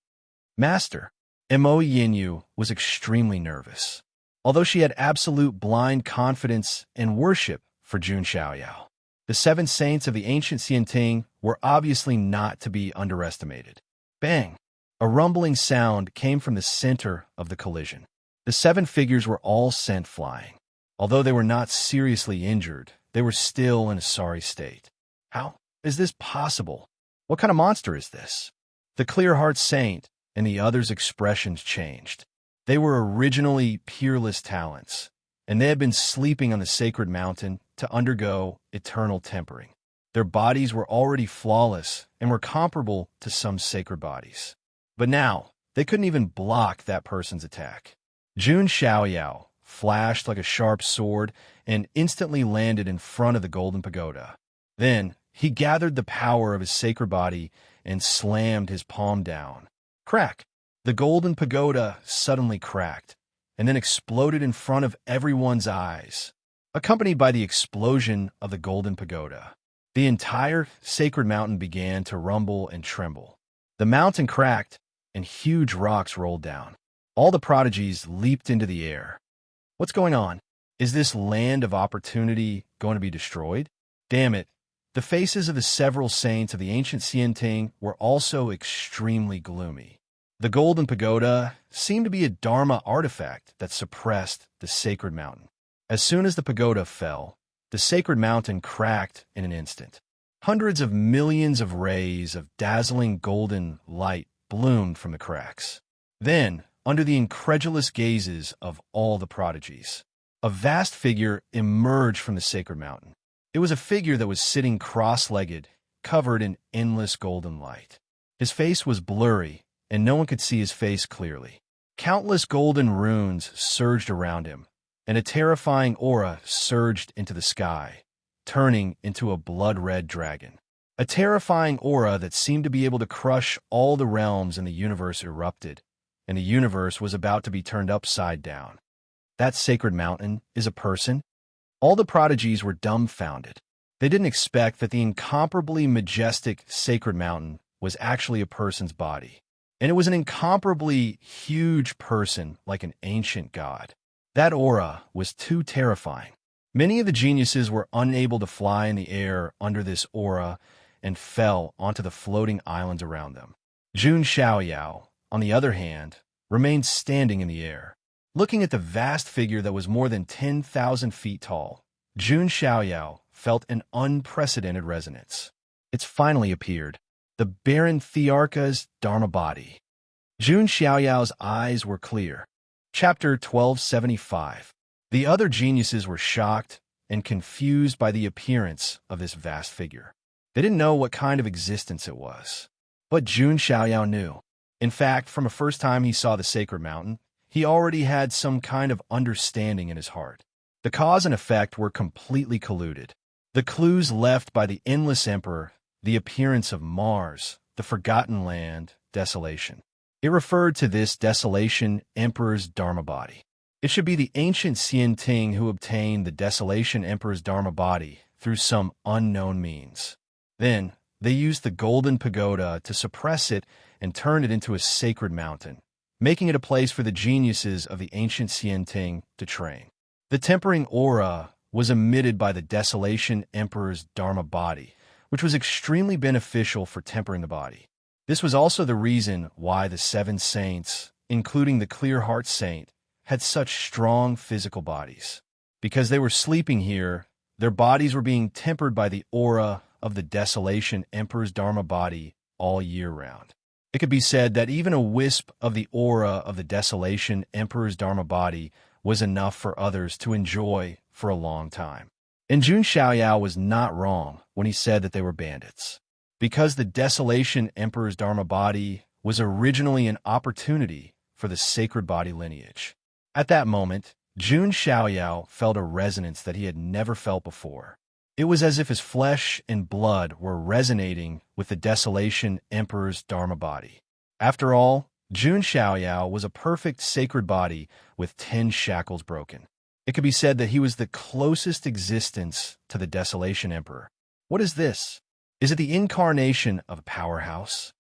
Master, Mo Yinyu was extremely nervous, although she had absolute blind confidence and worship for Jun Xiaoyao. The 7 saints of the ancient Xianting were obviously not to be underestimated. Bang! A rumbling sound came from the center of the collision. The 7 figures were all sent flying. Although they were not seriously injured, they were still in a sorry state. How is this possible? What kind of monster is this? The clear heart saint and the others' expressions changed. They were originally peerless talents, and they had been sleeping on the sacred mountain to undergo eternal tempering. Their bodies were already flawless and were comparable to some sacred bodies. But now, they couldn't even block that person's attack. Jun Xiaoyao flashed like a sharp sword and instantly landed in front of the golden pagoda. Then, he gathered the power of his sacred body and slammed his palm down. Crack! The golden pagoda suddenly cracked, and then exploded in front of everyone's eyes. Accompanied by the explosion of the golden pagoda, the entire sacred mountain began to rumble and tremble. The mountain cracked, and huge rocks rolled down. All the prodigies leaped into the air. What's going on? Is this land of opportunity going to be destroyed? Damn it. The faces of the several saints of the ancient Xianting were also extremely gloomy. The golden pagoda seemed to be a Dharma artifact that suppressed the sacred mountain. As soon as the pagoda fell, the sacred mountain cracked in an instant. Hundreds of millions of rays of dazzling golden light bloomed from the cracks. Then, under the incredulous gazes of all the prodigies, a vast figure emerged from the sacred mountain. It was a figure that was sitting cross-legged, covered in endless golden light. His face was blurry, and no one could see his face clearly. Countless golden runes surged around him, and a terrifying aura surged into the sky, turning into a blood-red dragon. A terrifying aura that seemed to be able to crush all the realms in the universe erupted, and the universe was about to be turned upside down. That sacred mountain is a person? All the prodigies were dumbfounded. They didn't expect that the incomparably majestic sacred mountain was actually a person's body. And it was an incomparably huge person like an ancient god. That aura was too terrifying. Many of the geniuses were unable to fly in the air under this aura and fell onto the floating islands around them. Jun Xiaoyao, on the other hand, remained standing in the air. Looking at the vast figure that was more than 10,000 feet tall, Jun Xiaoyao felt an unprecedented resonance. It's finally appeared, the Baron Thearka's Dharma body. Jun Xiaoyao's eyes were clear. Chapter 1275. The other geniuses were shocked and confused by the appearance of this vast figure. They didn't know what kind of existence it was. But Jun Xiaoyao knew. In fact, from the first time he saw the sacred mountain, he already had some kind of understanding in his heart. The cause and effect were completely colluded. The clues left by the endless emperor, the appearance of Mars, the forgotten land, desolation. It referred to this desolation emperor's Dharma body. It should be the ancient Xianting who obtained the desolation emperor's Dharma body through some unknown means. Then, they used the golden pagoda to suppress it and turn it into a sacred mountain, making it a place for the geniuses of the ancient Xianting to train. The tempering aura was emitted by the desolation emperor's Dharma body, which was extremely beneficial for tempering the body. This was also the reason why the seven saints, including the clear heart saint, had such strong physical bodies. Because they were sleeping here, their bodies were being tempered by the aura of the desolation emperor's Dharma body all year round. It could be said that even a wisp of the aura of the desolation emperor's Dharma body was enough for others to enjoy for a long time. And Jun Xiaoyao was not wrong when he said that they were bandits. Because the desolation emperor's Dharma body was originally an opportunity for the sacred body lineage. At that moment, Jun Xiaoyao felt a resonance that he had never felt before. It was as if his flesh and blood were resonating with the desolation emperor's Dharma body. After all, Jun Xiaoyao was a perfect sacred body with 10 shackles broken. It could be said that he was the closest existence to the desolation emperor. What is this? Is it the incarnation of a powerhouse?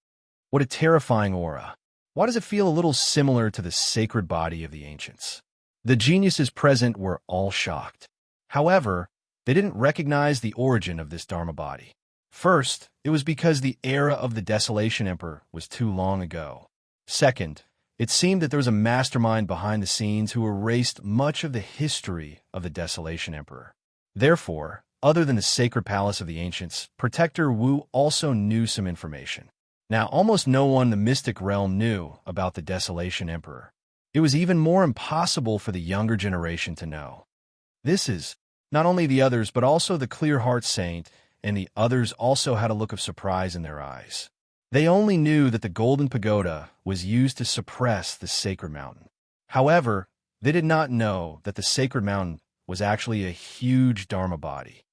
What a terrifying aura. Why does it feel a little similar to the sacred body of the ancients? The geniuses present were all shocked. However, they didn't recognize the origin of this Dharma body. First, it was because the era of the Desolation Emperor was too long ago. Second, it seemed that there was a mastermind behind the scenes who erased much of the history of the Desolation Emperor. Therefore, other than the sacred palace of the ancients, Protector Wu also knew some information. Now, almost no one in the mystic realm knew about the Desolation Emperor. It was even more impossible for the younger generation to know. This is not only the others, but also the Clear Heart Saint, and the others also had a look of surprise in their eyes. They only knew that the Golden Pagoda was used to suppress the Sacred Mountain. However, they did not know that the Sacred Mountain was actually a huge Dharma body.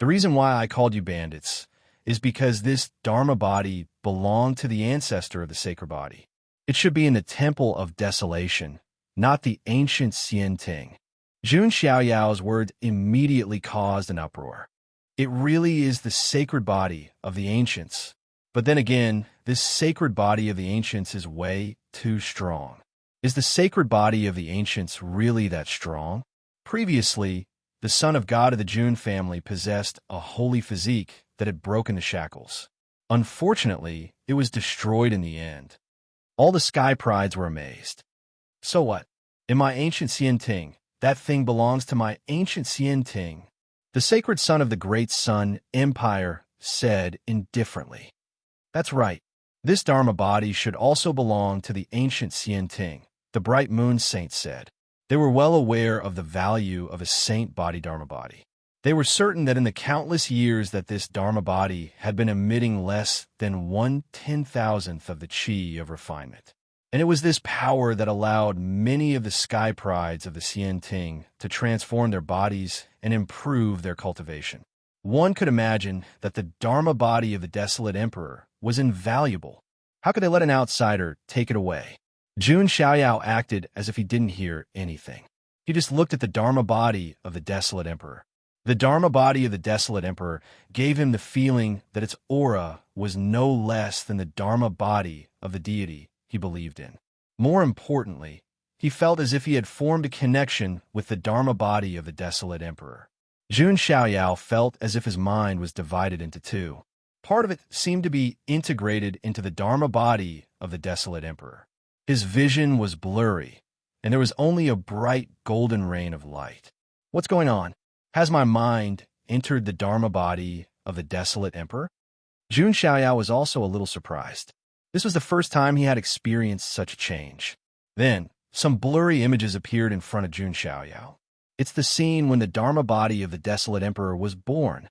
The reason why I called you bandits is because this Dharma body belonged to the ancestor of the sacred body. It should be in the Temple of Desolation, not the ancient Xianting. Jun Xiaoyao's words immediately caused an uproar. It really is the sacred body of the ancients. But then again, this sacred body of the ancients is way too strong. Is the sacred body of the ancients really that strong? Previously, the son of God of the June family possessed a holy physique that had broken the shackles. Unfortunately, it was destroyed in the end. All the sky prides were amazed. So what? In my ancient Xian Ting, that thing belongs to my ancient Xian Ting. The sacred son of the great sun, Empire, said indifferently. That's right. This Dharma body should also belong to the ancient Xian Ting, the bright moon saint said. They were well aware of the value of a saint body Dharma body. They were certain that in the countless years that this Dharma body had been emitting less than 1/10,000th of the chi of refinement. And it was this power that allowed many of the sky prides of the Xian Ting to transform their bodies and improve their cultivation. One could imagine that the Dharma body of the desolate emperor was invaluable. How could they let an outsider take it away? Jun Xiaoyao acted as if he didn't hear anything. He just looked at the Dharma body of the desolate emperor. The Dharma body of the desolate emperor gave him the feeling that its aura was no less than the Dharma body of the deity he believed in. More importantly, he felt as if he had formed a connection with the Dharma body of the desolate emperor. Jun Xiaoyao felt as if his mind was divided into two. Part of it seemed to be integrated into the Dharma body of the desolate emperor. His vision was blurry, and there was only a bright golden rain of light. What's going on? Has my mind entered the Dharma body of the desolate emperor? Jun Xiaoyao was also a little surprised. This was the first time he had experienced such a change. Then, some blurry images appeared in front of Jun Xiaoyao. It's the scene when the Dharma body of the desolate emperor was born.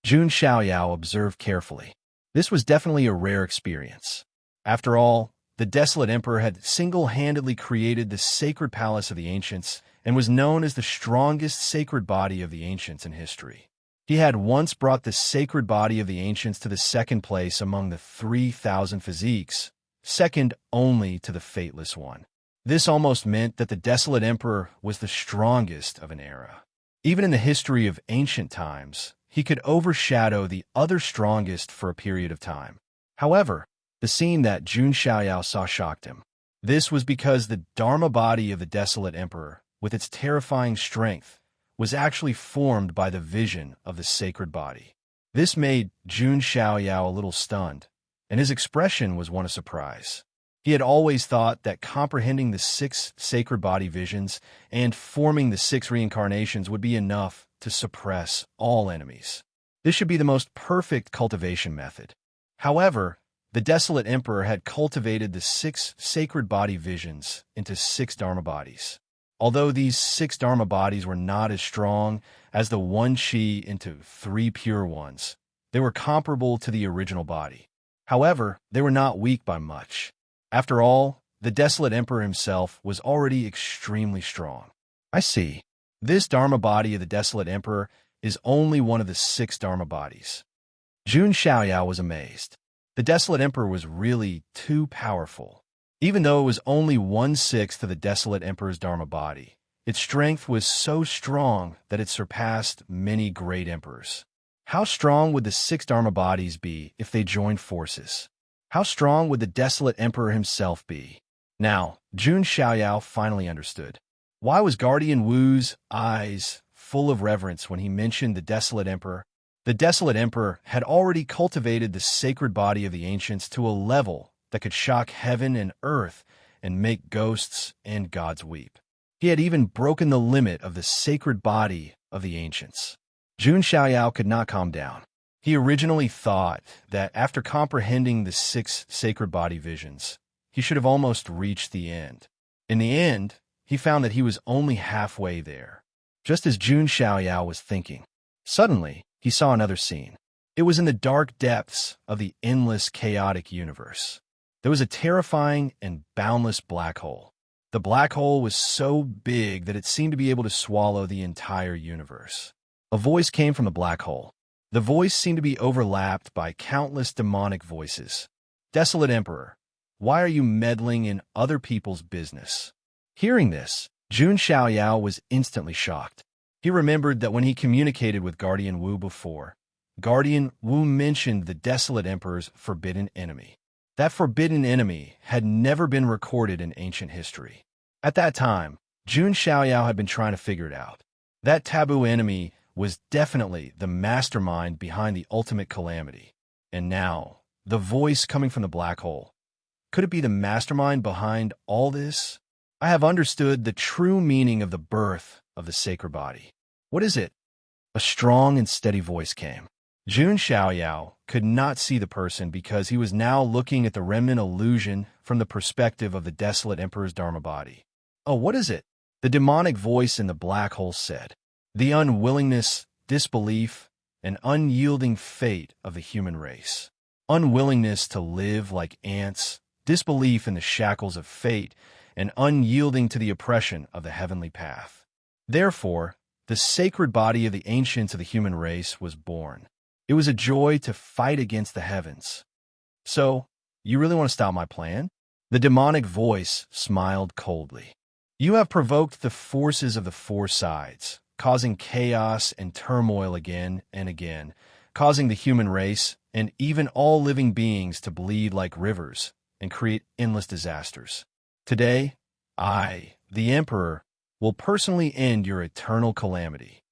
Jun Xiaoyao observed carefully. This was definitely a rare experience. After all, the desolate emperor had single-handedly created the sacred palace of the ancients and was known as the strongest sacred body of the ancients in history. He had once brought the sacred body of the ancients to the second place among the 3,000 physiques, second only to the fateless one. This almost meant that the desolate emperor was the strongest of an era. Even in the history of ancient times, he could overshadow the other strongest for a period of time. However, the scene that Jun Xiaoyao saw shocked him. This was because the Dharma body of the desolate emperor, with its terrifying strength, was actually formed by the vision of the sacred body. This made Jun Xiaoyao a little stunned, and his expression was one of surprise. He had always thought that comprehending the 6 sacred body visions and forming the 6 reincarnations would be enough to suppress all enemies. This should be the most perfect cultivation method. However, the desolate emperor had cultivated the 6 sacred body visions into 6 Dharma bodies. Although these 6 Dharma bodies were not as strong as the 1 chi into 3 pure ones, they were comparable to the original body. However, they were not weak by much. After all, the desolate emperor himself was already extremely strong. I see. This Dharma body of the desolate emperor is only one of the 6 Dharma bodies. Jun Xiaoyao was amazed. The desolate emperor was really too powerful. Even though it was only 1/6 of the desolate emperor's Dharma body, its strength was so strong that it surpassed many great emperors. How strong would the 6 Dharma bodies be if they joined forces? How strong would the desolate emperor himself be? Now, Jun Xiaoyao finally understood. Why was Guardian Wu's eyes full of reverence when he mentioned the desolate emperor? The desolate emperor had already cultivated the sacred body of the ancients to a level that could shock heaven and earth and make ghosts and gods weep. He had even broken the limit of the sacred body of the ancients. Jun Xiaoyao could not calm down. He originally thought that after comprehending the 6 sacred body visions, he should have almost reached the end. In the end, he found that he was only halfway there. Just as Jun Xiaoyao was thinking, suddenly he saw another scene. It was in the dark depths of the endless chaotic universe. There was a terrifying and boundless black hole. The black hole was so big that it seemed to be able to swallow the entire universe. A voice came from the black hole. The voice seemed to be overlapped by countless demonic voices. Desolate Emperor, why are you meddling in other people's business? Hearing this, Jun Xiaoyao was instantly shocked. He remembered that when he communicated with Guardian Wu before, Guardian Wu mentioned the Desolate Emperor's forbidden enemy. That forbidden enemy had never been recorded in ancient history. At that time, Jun Xiaoyao had been trying to figure it out. That taboo enemy was definitely the mastermind behind the ultimate calamity. And now, the voice coming from the black hole. Could it be the mastermind behind all this? I have understood the true meaning of the birth of the sacred body. What is it? A strong and steady voice came. Jun Xiaoyao could not see the person because he was now looking at the remnant illusion from the perspective of the desolate emperor's dharma body. Oh, what is it? The demonic voice in the black hole said. The unwillingness, disbelief, and unyielding fate of the human race. Unwillingness to live like ants, disbelief in the shackles of fate, and unyielding to the oppression of the heavenly path. Therefore, the sacred body of the ancients of the human race was born. It was a joy to fight against the heavens. So, you really want to stop my plan? The demonic voice smiled coldly. You have provoked the forces of the four sides, causing chaos and turmoil again and again, causing the human race and even all living beings to bleed like rivers and create endless disasters. Today, I, the Emperor, will personally end your eternal calamity.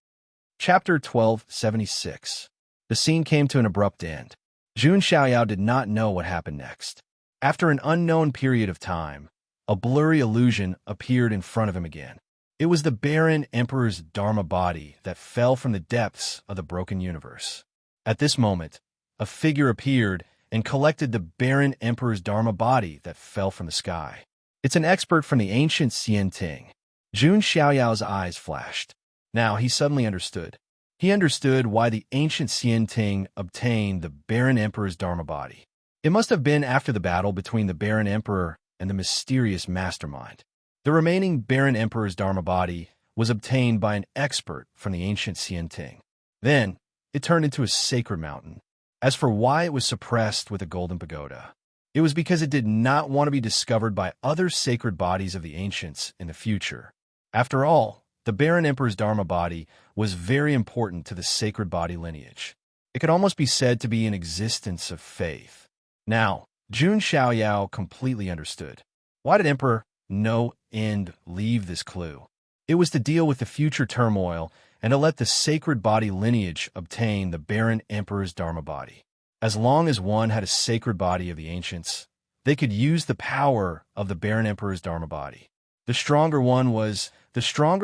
Chapter 1276. The scene came to an abrupt end. Jun Xiaoyao did not know what happened next. After an unknown period of time, a blurry illusion appeared in front of him again. It was the barren emperor's dharma body that fell from the depths of the broken universe. At this moment, a figure appeared and collected the barren emperor's dharma body that fell from the sky. It's an expert from the ancient Xianting. Jun Xiaoyao's eyes flashed. Now he suddenly understood. He understood why the ancient Xianting obtained the barren emperor's dharma body. It must have been after the battle between the barren emperor and the mysterious mastermind. The remaining barren emperor's dharma body was obtained by an expert from the ancient Xianting. Then, it turned into a sacred mountain. As for why it was suppressed with a golden pagoda, it was because it did not want to be discovered by other sacred bodies of the ancients in the future. After all, the barren emperor's dharma body was very important to the sacred body lineage. It could almost be said to be an existence of faith. Now, Jun Xiaoyao completely understood. Why did Emperor No End leave this clue? It was to deal with the future turmoil and to let the sacred body lineage obtain the barren emperor's dharma body. As long as one had a sacred body of the ancients, they could use the power of the barren emperor's dharma body. The stronger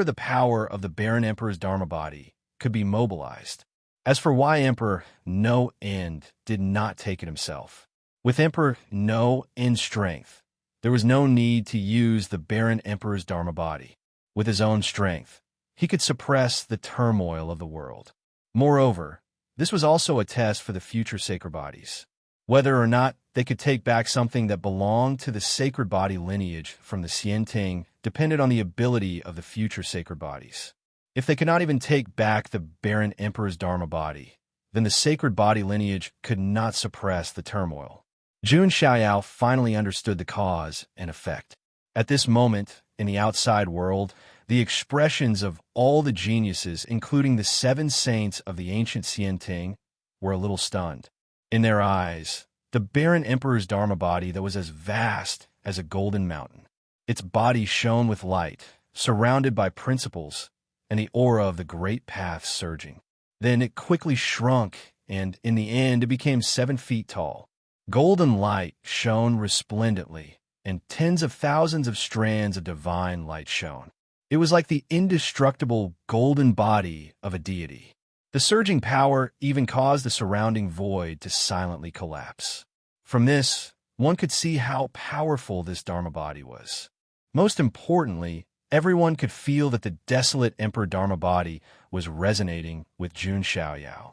the power of the barren emperor's dharma body could be mobilized. As for why Emperor No End did not take it himself, with Emperor No End strength, there was no need to use the barren emperor's dharma body. With his own strength, he could suppress the turmoil of the world. Moreover, this was also a test for the future sacred bodies. Whether or not they could take back something that belonged to the sacred body lineage from the Xianting depended on the ability of the future sacred bodies. If they could not even take back the barren emperor's dharma body, then the sacred body lineage could not suppress the turmoil. Jun Xiaoyao finally understood the cause and effect. At this moment, in the outside world, the expressions of all the geniuses, including the 7 saints of the ancient Xianting, were a little stunned. In their eyes, the barren emperor's dharma body that was as vast as a golden mountain. Its body shone with light, surrounded by principles, and the aura of the great path surging. Then it quickly shrunk, and in the end it became 7 feet tall. Golden light shone resplendently, and tens of thousands of strands of divine light shone. It was like the indestructible golden body of a deity. The surging power even caused the surrounding void to silently collapse. From this, one could see how powerful this dharma body was. Most importantly, everyone could feel that the desolate emperor dharma body was resonating with Jun Xiaoyao.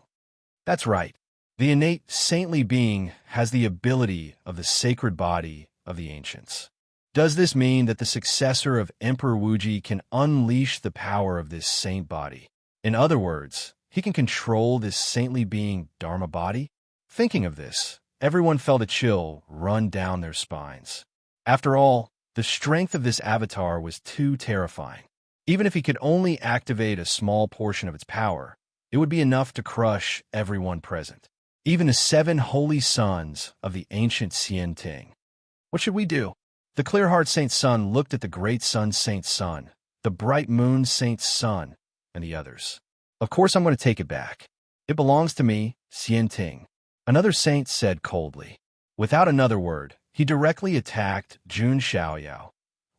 That's right. The innate saintly being has the ability of the sacred body of the ancients. Does this mean that the successor of Emperor Wuji can unleash the power of this saint body? In other words, he can control this saintly being dharma body? Thinking of this, everyone felt a chill run down their spines. After all, the strength of this avatar was too terrifying. Even if he could only activate a small portion of its power, it would be enough to crush everyone present, even the 7 holy sons of the ancient Xianting. What should we do? The clear-heart Saint Sun looked at the great sun Saint Sun, the bright moon Saint Sun, and the others. Of course I'm going to take it back. It belongs to me, Xian Ting. Another saint said coldly. Without another word, he directly attacked Jun Xiaoyao,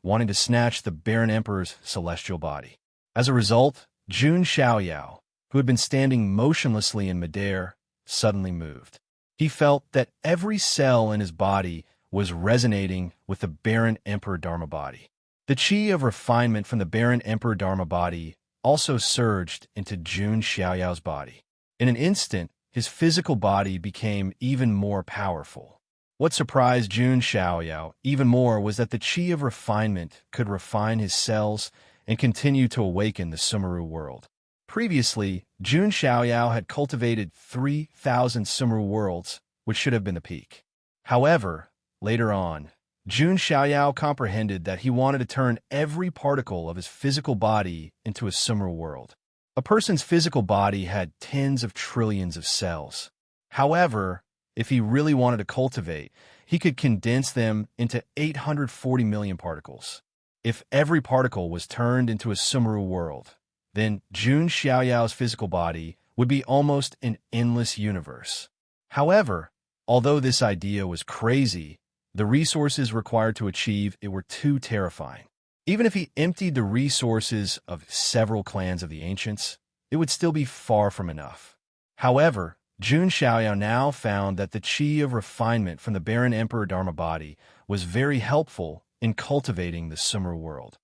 wanting to snatch the Baron Emperor's celestial body. As a result, Jun Xiaoyao, who had been standing motionlessly in midair, suddenly moved. He felt that every cell in his body was resonating with the Baron Emperor Dharma body. The chi of refinement from the Baron Emperor Dharma body also surged into Jun Xiaoyao's body. In an instant, his physical body became even more powerful. What surprised Jun Xiaoyao even more was that the chi of refinement could refine his cells and continue to awaken the Sumeru world. Previously, Jun Xiaoyao had cultivated 3,000 Sumeru worlds, which should have been the peak. However, later on, Jun Xiaoyao comprehended that he wanted to turn every particle of his physical body into a Sumeru world. A person's physical body had tens of trillions of cells. However, if he really wanted to cultivate, he could condense them into 840 million particles. If every particle was turned into a Sumeru world, then Jun Xiaoyao's physical body would be almost an endless universe. However, although this idea was crazy, the resources required to achieve it were too terrifying. Even if he emptied the resources of several clans of the ancients, it would still be far from enough. However, Jun Xiaoyao now found that the chi of refinement from the Baron Emperor Dharma body was very helpful in cultivating the Sumeru world.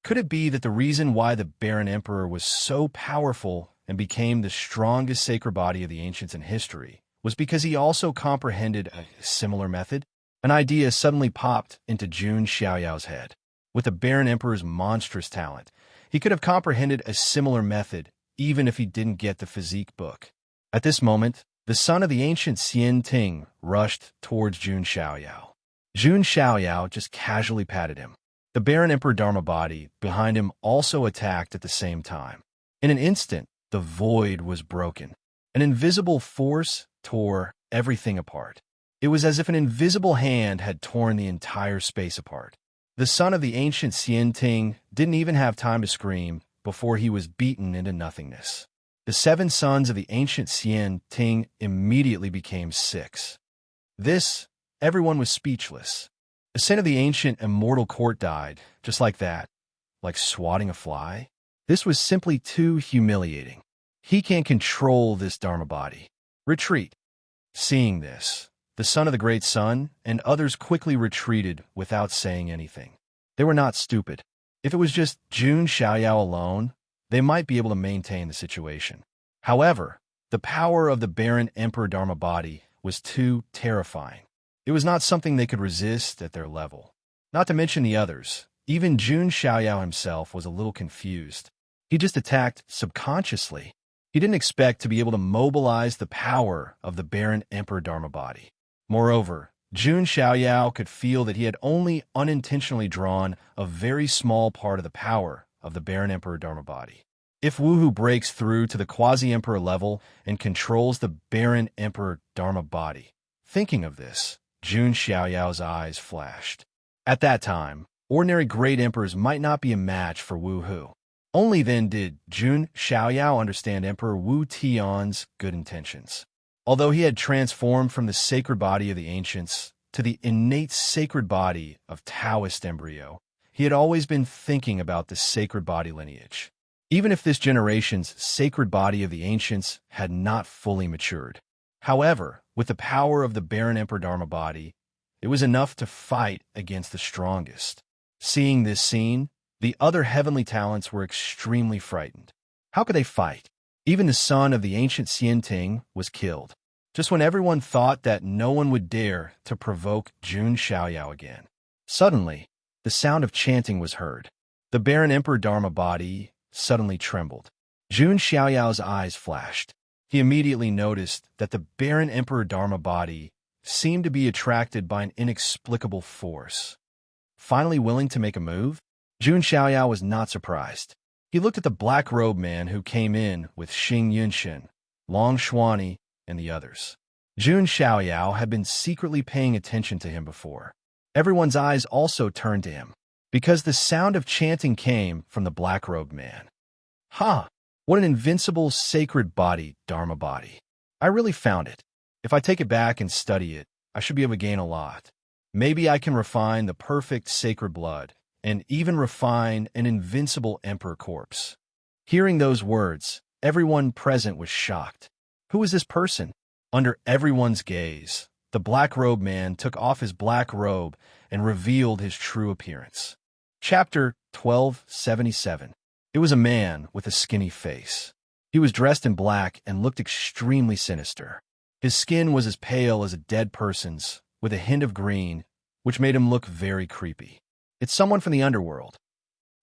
Could it be that the reason why the Baron Emperor was so powerful and became the strongest sacred body of the ancients in history was because he also comprehended a similar method? An idea suddenly popped into Jun Xiaoyao's head. With the Baron Emperor's monstrous talent, he could have comprehended a similar method even if he didn't get the physique book. At this moment, the son of the ancient Xian Ting rushed towards Jun Xiaoyao. Jun Xiaoyao just casually patted him. The Baron Emperor Dharma body behind him also attacked at the same time. In an instant, the void was broken. An invisible force tore everything apart. It was as if an invisible hand had torn the entire space apart. The son of the ancient Xian Ting didn't even have time to scream before he was beaten into nothingness. The 7 sons of the ancient Xian Ting immediately became 6. Everyone was speechless. The saint of the ancient immortal court died, just like that, like swatting a fly. This was simply too humiliating. He can't control this Dharma body. Retreat. Seeing this, the son of the great sun and others quickly retreated without saying anything. They were not stupid. If it was just Jun Xiaoyao alone, they might be able to maintain the situation. However, the power of the Baron Emperor Dharma body was too terrifying. It was not something they could resist at their level. Not to mention the others. Even Jun Xiaoyao himself was a little confused. He just attacked subconsciously. He didn't expect to be able to mobilize the power of the Baron Emperor Dharma body. Moreover, Jun Xiaoyao could feel that he had only unintentionally drawn a very small part of the power of the Baron Emperor Dharma body. If Wuhu breaks through to the Quasi-Emperor level and controls the Baron Emperor Dharma body, thinking of this, Jun Xiaoyao's eyes flashed. At that time, ordinary great emperors might not be a match for Wu Hu. Only then did Jun Xiaoyao understand Emperor Wu Tian's good intentions. Although he had transformed from the sacred body of the ancients to the innate sacred body of Taoist embryo, he had always been thinking about the sacred body lineage, even if this generation's sacred body of the ancients had not fully matured. However, with the power of the Baron Emperor Dharma body, it was enough to fight against the strongest. Seeing this scene, the other heavenly talents were extremely frightened. How could they fight? Even the son of the ancient Xian Ting was killed, just when everyone thought that no one would dare to provoke Jun Xiaoyao again. Suddenly, the sound of chanting was heard. The Baron Emperor Dharma body suddenly trembled. Jun Xiaoyao's eyes flashed. He immediately noticed that the Baron Emperor Dharma body seemed to be attracted by an inexplicable force. Finally willing to make a move, Jun Xiaoyao was not surprised. He looked at the black-robed man who came in with Xing Yunshen, Long Xuani, and the others. Jun Xiaoyao had been secretly paying attention to him before. Everyone's eyes also turned to him, because the sound of chanting came from the black-robed man. Ha! What an invincible, sacred body, Dharma body. I really found it. If I take it back and study it, I should be able to gain a lot. Maybe I can refine the perfect sacred blood, and even refine an invincible emperor corpse. Hearing those words, everyone present was shocked. Who was this person? Under everyone's gaze, the black-robed man took off his black robe and revealed his true appearance. Chapter 1277. It was a man with a skinny face. He was dressed in black and looked extremely sinister. His skin was as pale as a dead person's, with a hint of green, which made him look very creepy. It's someone from the underworld.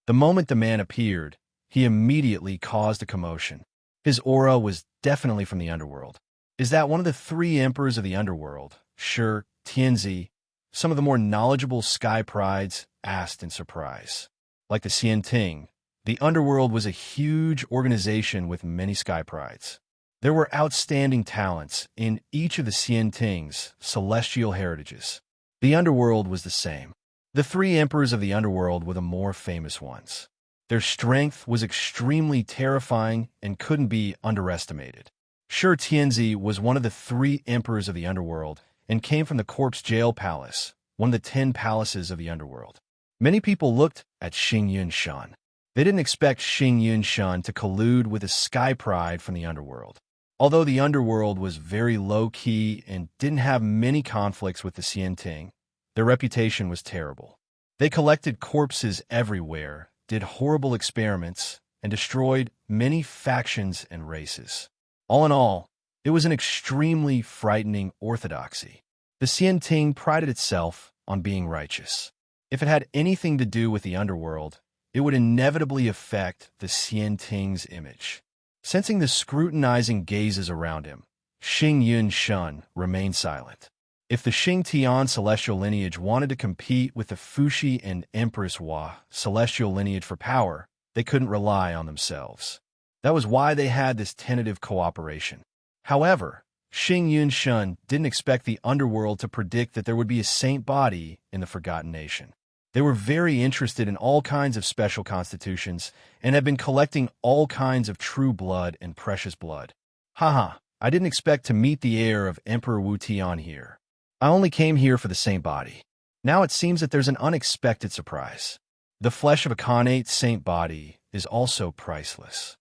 The moment the man appeared, he immediately caused a commotion. His aura was definitely from the underworld. Is that one of the three emperors of the underworld? Sure, Tianzi. Some of the more knowledgeable sky prides asked in surprise. Like the Xian Ting, the underworld was a huge organization with many sky prides. There were outstanding talents in each of the Xian Ting's celestial heritages. The underworld was the same. The three emperors of the underworld were the more famous ones. Their strength was extremely terrifying and couldn't be underestimated. Sure, Tianzi was one of the three emperors of the underworld and came from the Corpse Jail Palace, one of the 10 palaces of the underworld. Many people looked at Xing Yunshan. They didn't expect Xing Yunshan to collude with a sky pride from the underworld. Although the underworld was very low-key and didn't have many conflicts with the Xian Ting, their reputation was terrible. They collected corpses everywhere, did horrible experiments, and destroyed many factions and races. All in all, it was an extremely frightening orthodoxy. The Xian Ting prided itself on being righteous. If it had anything to do with the underworld, it would inevitably affect the Xian Ting's image. Sensing the scrutinizing gazes around him, Xing Yunshan remained silent. If the Xing Tian celestial lineage wanted to compete with the Fuxi and Empress Hua celestial lineage for power, they couldn't rely on themselves. That was why they had this tentative cooperation. However, Xing Yunshan didn't expect the underworld to predict that there would be a saint body in the Forgotten Nation. They were very interested in all kinds of special constitutions and had been collecting all kinds of true blood and precious blood. Haha, I didn't expect to meet the heir of Emperor Wu Tian here. I only came here for the saint body. Now it seems that there's an unexpected surprise. The flesh of a connate saint body is also priceless.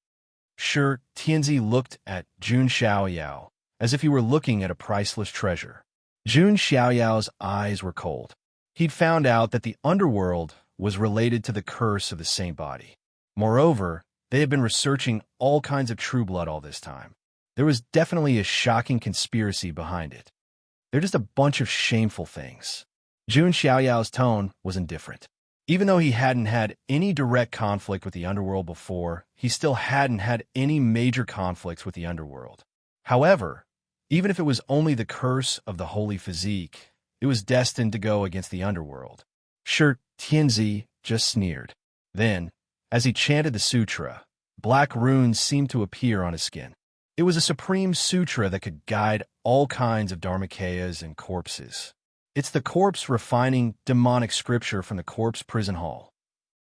Sure, Tianzi looked at Jun Xiaoyao as if he were looking at a priceless treasure. Jun Xiaoyao's eyes were cold. He'd found out that the underworld was related to the curse of the saint body. Moreover, they had been researching all kinds of true blood all this time. There was definitely a shocking conspiracy behind it. They're just a bunch of shameful things. Jun Xiaoyao's tone was indifferent. Even though he hadn't had any direct conflict with the underworld before, he still hadn't had any major conflicts with the underworld. However, even if it was only the curse of the holy physique, it was destined to go against the underworld. Sure, Tianzi just sneered. Then, as he chanted the sutra, black runes seemed to appear on his skin. It was a supreme sutra that could guide all kinds of dharmakayas and corpses. It's the corpse refining demonic scripture from the corpse prison hall.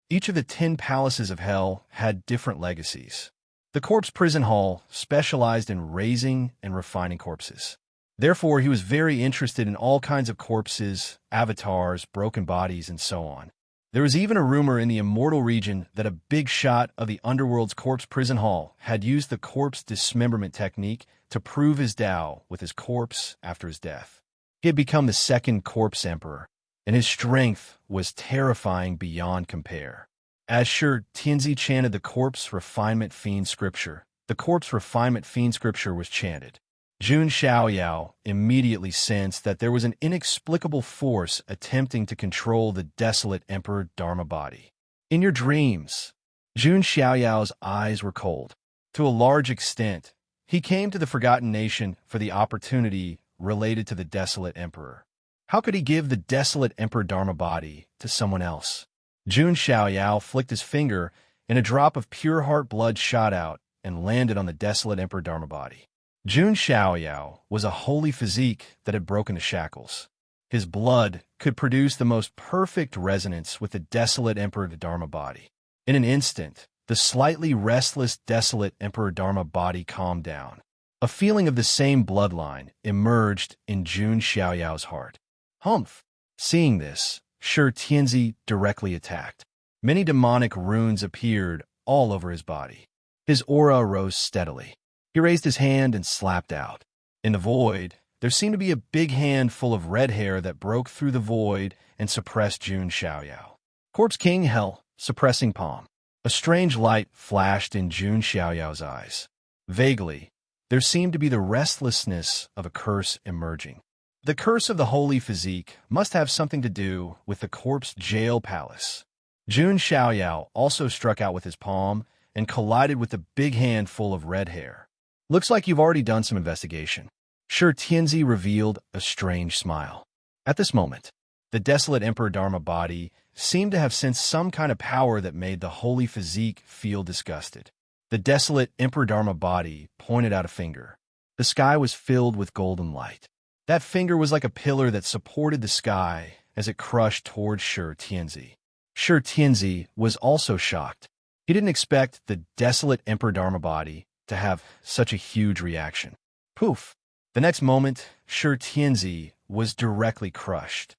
Each of the 10 palaces of hell had different legacies. The corpse prison hall specialized in raising and refining corpses. Therefore, he was very interested in all kinds of corpses, avatars, broken bodies, and so on. There was even a rumor in the immortal region that a big shot of the underworld's corpse prison hall had used the corpse dismemberment technique to prove his Tao with his corpse after his death. He had become the second corpse emperor, and his strength was terrifying beyond compare. As sure Tianzi chanted the corpse refinement fiend scripture, the corpse refinement fiend scripture was chanted. Jun Xiaoyao immediately sensed that there was an inexplicable force attempting to control the desolate Emperor Dharma body. In your dreams, Jun Xiaoyao's eyes were cold. To a large extent, he came to the Forgotten Nation for the opportunity related to the desolate Emperor. How could he give the desolate Emperor Dharma body to someone else? Jun Xiaoyao flicked his finger, and a drop of pure heart blood shot out and landed on the desolate Emperor Dharma body. Jun Xiaoyao was a holy physique that had broken the shackles. His blood could produce the most perfect resonance with the desolate Emperor Dharma body. In an instant, the slightly restless, desolate Emperor Dharma body calmed down. A feeling of the same bloodline emerged in Jun Xiaoyao's heart. Humph! Seeing this, Shi Tianzi directly attacked. Many demonic runes appeared all over his body. His aura rose steadily. He raised his hand and slapped out. In the void, there seemed to be a big hand full of red hair that broke through the void and suppressed Jun Xiaoyao. Corpse King Hell, suppressing palm. A strange light flashed in Jun Xiaoyao's eyes. Vaguely, there seemed to be the restlessness of a curse emerging. The curse of the holy physique must have something to do with the corpse jail palace. Jun Xiaoyao also struck out with his palm and collided with the big hand full of red hair. Looks like you've already done some investigation. Shi Tianzi revealed a strange smile. At this moment, the desolate Emperor Dharma body seemed to have sensed some kind of power that made the holy physique feel disgusted. The desolate Emperor Dharma body pointed out a finger. The sky was filled with golden light. That finger was like a pillar that supported the sky as it crushed towards Shi Tianzi. Shi Tianzi was also shocked. He didn't expect the desolate Emperor Dharma body to have such a huge reaction. Poof! The next moment, Shi Tianzi was directly crushed.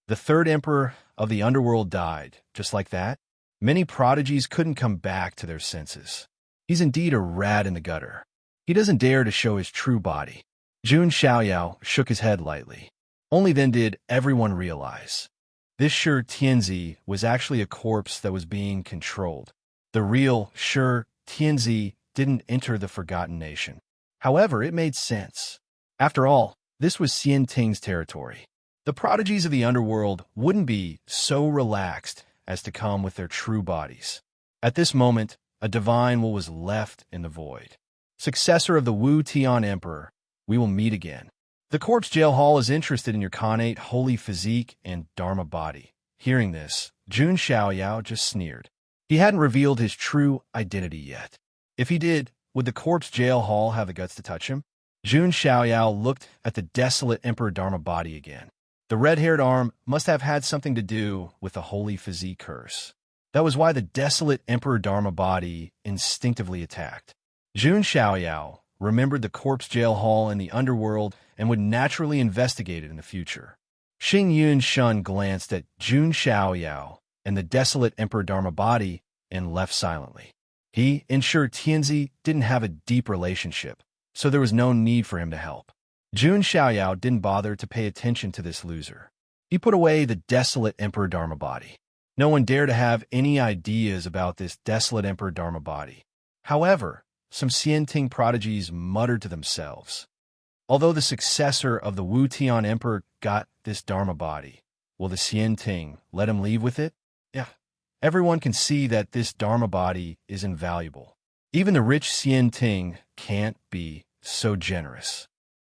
The third emperor of the underworld died, just like that. Many prodigies couldn't come back to their senses. He's indeed a rat in the gutter. He doesn't dare to show his true body. Jun Xiaoyao shook his head lightly. Only then did everyone realize. This Shi Tianzi was actually a corpse that was being controlled. The real Shi Tianzi didn't enter the Forgotten Nation. However, it made sense. After all, this was Xian Ting's territory. The prodigies of the underworld wouldn't be so relaxed as to come with their true bodies. At this moment, a divine will was left in the void. Successor of the Wu Tian Emperor, we will meet again. The corpse jail hall is interested in your connate, holy physique, and Dharma body. Hearing this, Jun Xiaoyao just sneered. He hadn't revealed his true identity yet. If he did, would the corpse jail hall have the guts to touch him? Jun Xiaoyao looked at the desolate Emperor Dharma body again. The red-haired arm must have had something to do with the holy physique curse. That was why the desolate Emperor Dharma body instinctively attacked. Jun Xiaoyao remembered the corpse jail hall in the underworld and would naturally investigate it in the future. Xing Yun Shun glanced at Jun Xiaoyao and the desolate Emperor Dharma body and left silently. He and Shi Tianzi didn't have a deep relationship, so there was no need for him to help. Jun Xiaoyao didn't bother to pay attention to this loser. He put away the desolate Emperor Dharma body. No one dared to have any ideas about this desolate Emperor Dharma body. However, some Xian Ting prodigies muttered to themselves. Although the successor of the Wu Tian Emperor got this Dharma body, will the Xian Ting let him leave with it? Yeah. Everyone can see that this Dharma body is invaluable. Even the rich Xian Ting can't be so generous.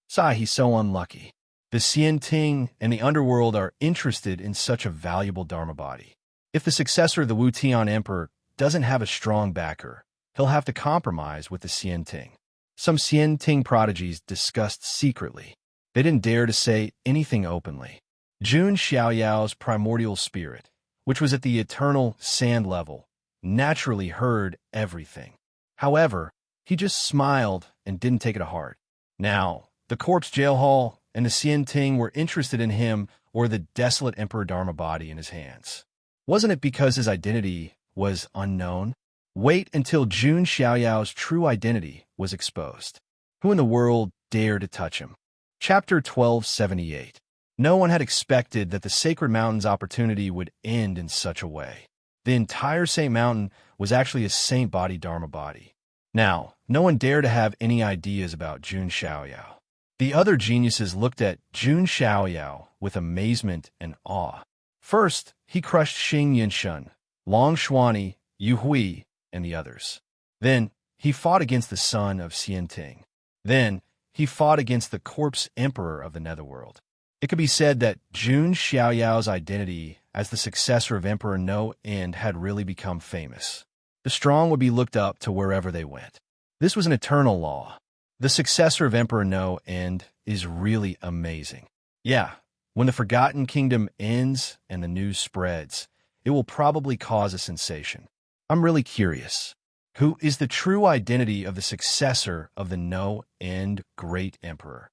Sigh, he's so unlucky. The Xian Ting and the underworld are interested in such a valuable Dharma body. If the successor of the Wu Tian Emperor doesn't have a strong backer, he'll have to compromise with the Xian Ting. Some Xian Ting prodigies discussed secretly. They didn't dare to say anything openly. Jun Xiaoyao's primordial spirit, which was at the eternal sand level, naturally heard everything. However, he just smiled and didn't take it to heart. Now, the corpse jail hall and the Xian Ting were interested in him or the desolate Emperor Dharma body in his hands. Wasn't it because his identity was unknown? Wait until Jun Xiaoyao's true identity was exposed. Who in the world dared to touch him? Chapter 1278. No one had expected that the Sacred Mountain's opportunity would end in such a way. The entire Saint Mountain was actually a saint body Dharma body. Now, no one dared to have any ideas about Jun Xiaoyao. The other geniuses looked at Jun Xiaoyao with amazement and awe. First, he crushed Xing Yinshun, Long Xuani, Yu Hui, and the others. Then, he fought against the son of Xian Ting. Then, he fought against the corpse emperor of the netherworld. It could be said that Jun Xiaoyao's identity as the successor of Emperor No End had really become famous. The strong would be looked up to wherever they went. This was an eternal law. The successor of Emperor No End is really amazing. Yeah, when the Forgotten Kingdom ends and the news spreads, it will probably cause a sensation. I'm really curious. Who is the true identity of the successor of the no-end great emperor?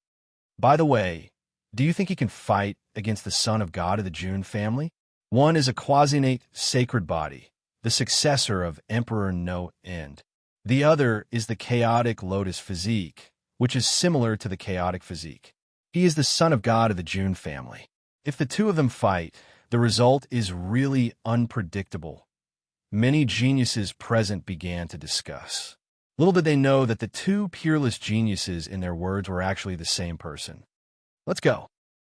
By the way, do you think he can fight against the son of God of the June family? One is a quasi-innate sacred body, the successor of Emperor No-End. The other is the chaotic lotus physique, which is similar to the chaotic physique. He is the son of God of the June family. If the two of them fight, the result is really unpredictable. Many geniuses present began to discuss. Little did they know that the two peerless geniuses in their words were actually the same person. Let's go,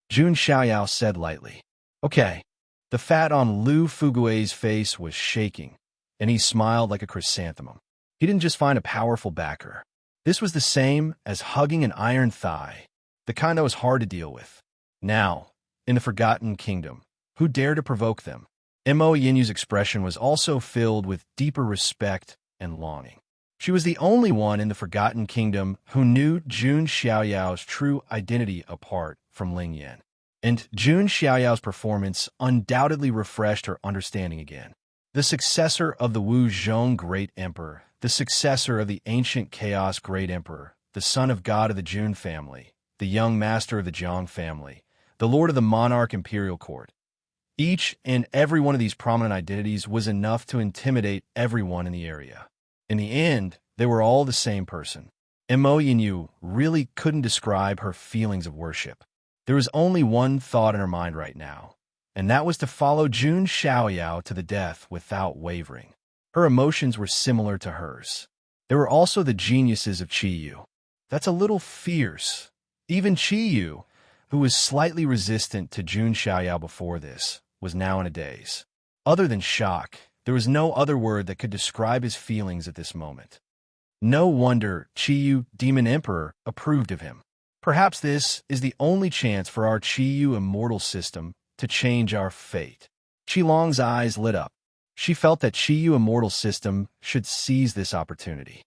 Jun Xiaoyao said lightly. Okay. The fat on Lu Fugue's face was shaking, and he smiled like a chrysanthemum. He didn't just find a powerful backer. This was the same as hugging an iron thigh, the kind that was hard to deal with. Now, in the Forgotten Kingdom, who dared to provoke them? Mo Yinyu's expression was also filled with deeper respect and longing. She was the only one in the Forgotten Kingdom who knew Jun Xiaoyao's true identity apart from Ling Yan. And Jun Xiaoyao's performance undoubtedly refreshed her understanding again. The successor of the Wu Zhong Great Emperor, the successor of the ancient Chaos Great Emperor, the son of God of the Jun family, the young master of the Jiang family, the lord of the monarch imperial court. Each and every one of these prominent identities was enough to intimidate everyone in the area. In the end, they were all the same person. Mo Yinyu really couldn't describe her feelings of worship. There was only one thought in her mind right now, and that was to follow Jun Xiaoyao to the death without wavering. Her emotions were similar to hers. There were also the geniuses of Qiyu. That's a little fierce. Even Qiyu, who was slightly resistant to Jun Xiaoyao before this, was now in a daze. Other than shock, there was no other word that could describe his feelings at this moment. No wonder Qiyu, Demon Emperor, approved of him. Perhaps this is the only chance for our Qiyu immortal system to change our fate. Qilong's eyes lit up. She felt that Qiyu immortal system should seize this opportunity.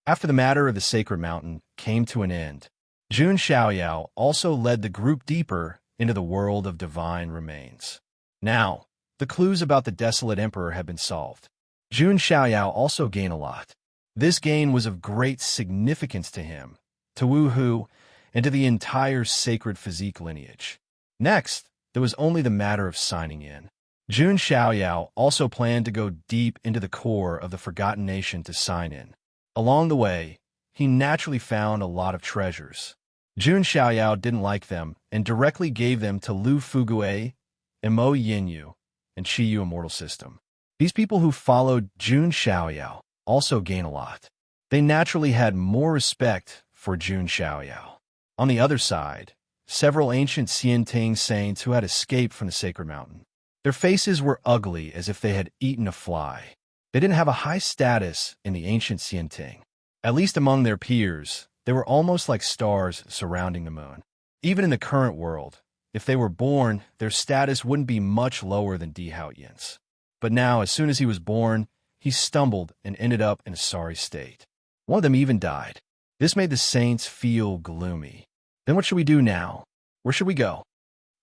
After the matter of the sacred mountain came to an end, Jun Xiaoyao also led the group deeper into the world of divine remains. Now, the clues about the desolate emperor had been solved. Jun Xiaoyao also gained a lot. This gain was of great significance to him, to Wu Hu, and to the entire sacred physique lineage. Next, there was only the matter of signing in. Jun Xiaoyao also planned to go deep into the core of the Forgotten Nation to sign in. Along the way, he naturally found a lot of treasures. Jun Xiaoyao didn't like them and directly gave them to Lu Fugue, Mo Yinyu, and Qiyu Immortal System. These people who followed Jun Xiaoyao also gained a lot. They naturally had more respect for Jun Xiaoyao. On the other side, several ancient Xianting saints who had escaped from the sacred mountain. Their faces were ugly as if they had eaten a fly. They didn't have a high status in the ancient Xianting. At least among their peers, they were almost like stars surrounding the moon. Even in the current world, if they were born, their status wouldn't be much lower than Di Haoyin's. But now, as soon as he was born, he stumbled and ended up in a sorry state. One of them even died. This made the saints feel gloomy. Then what should we do now? Where should we go?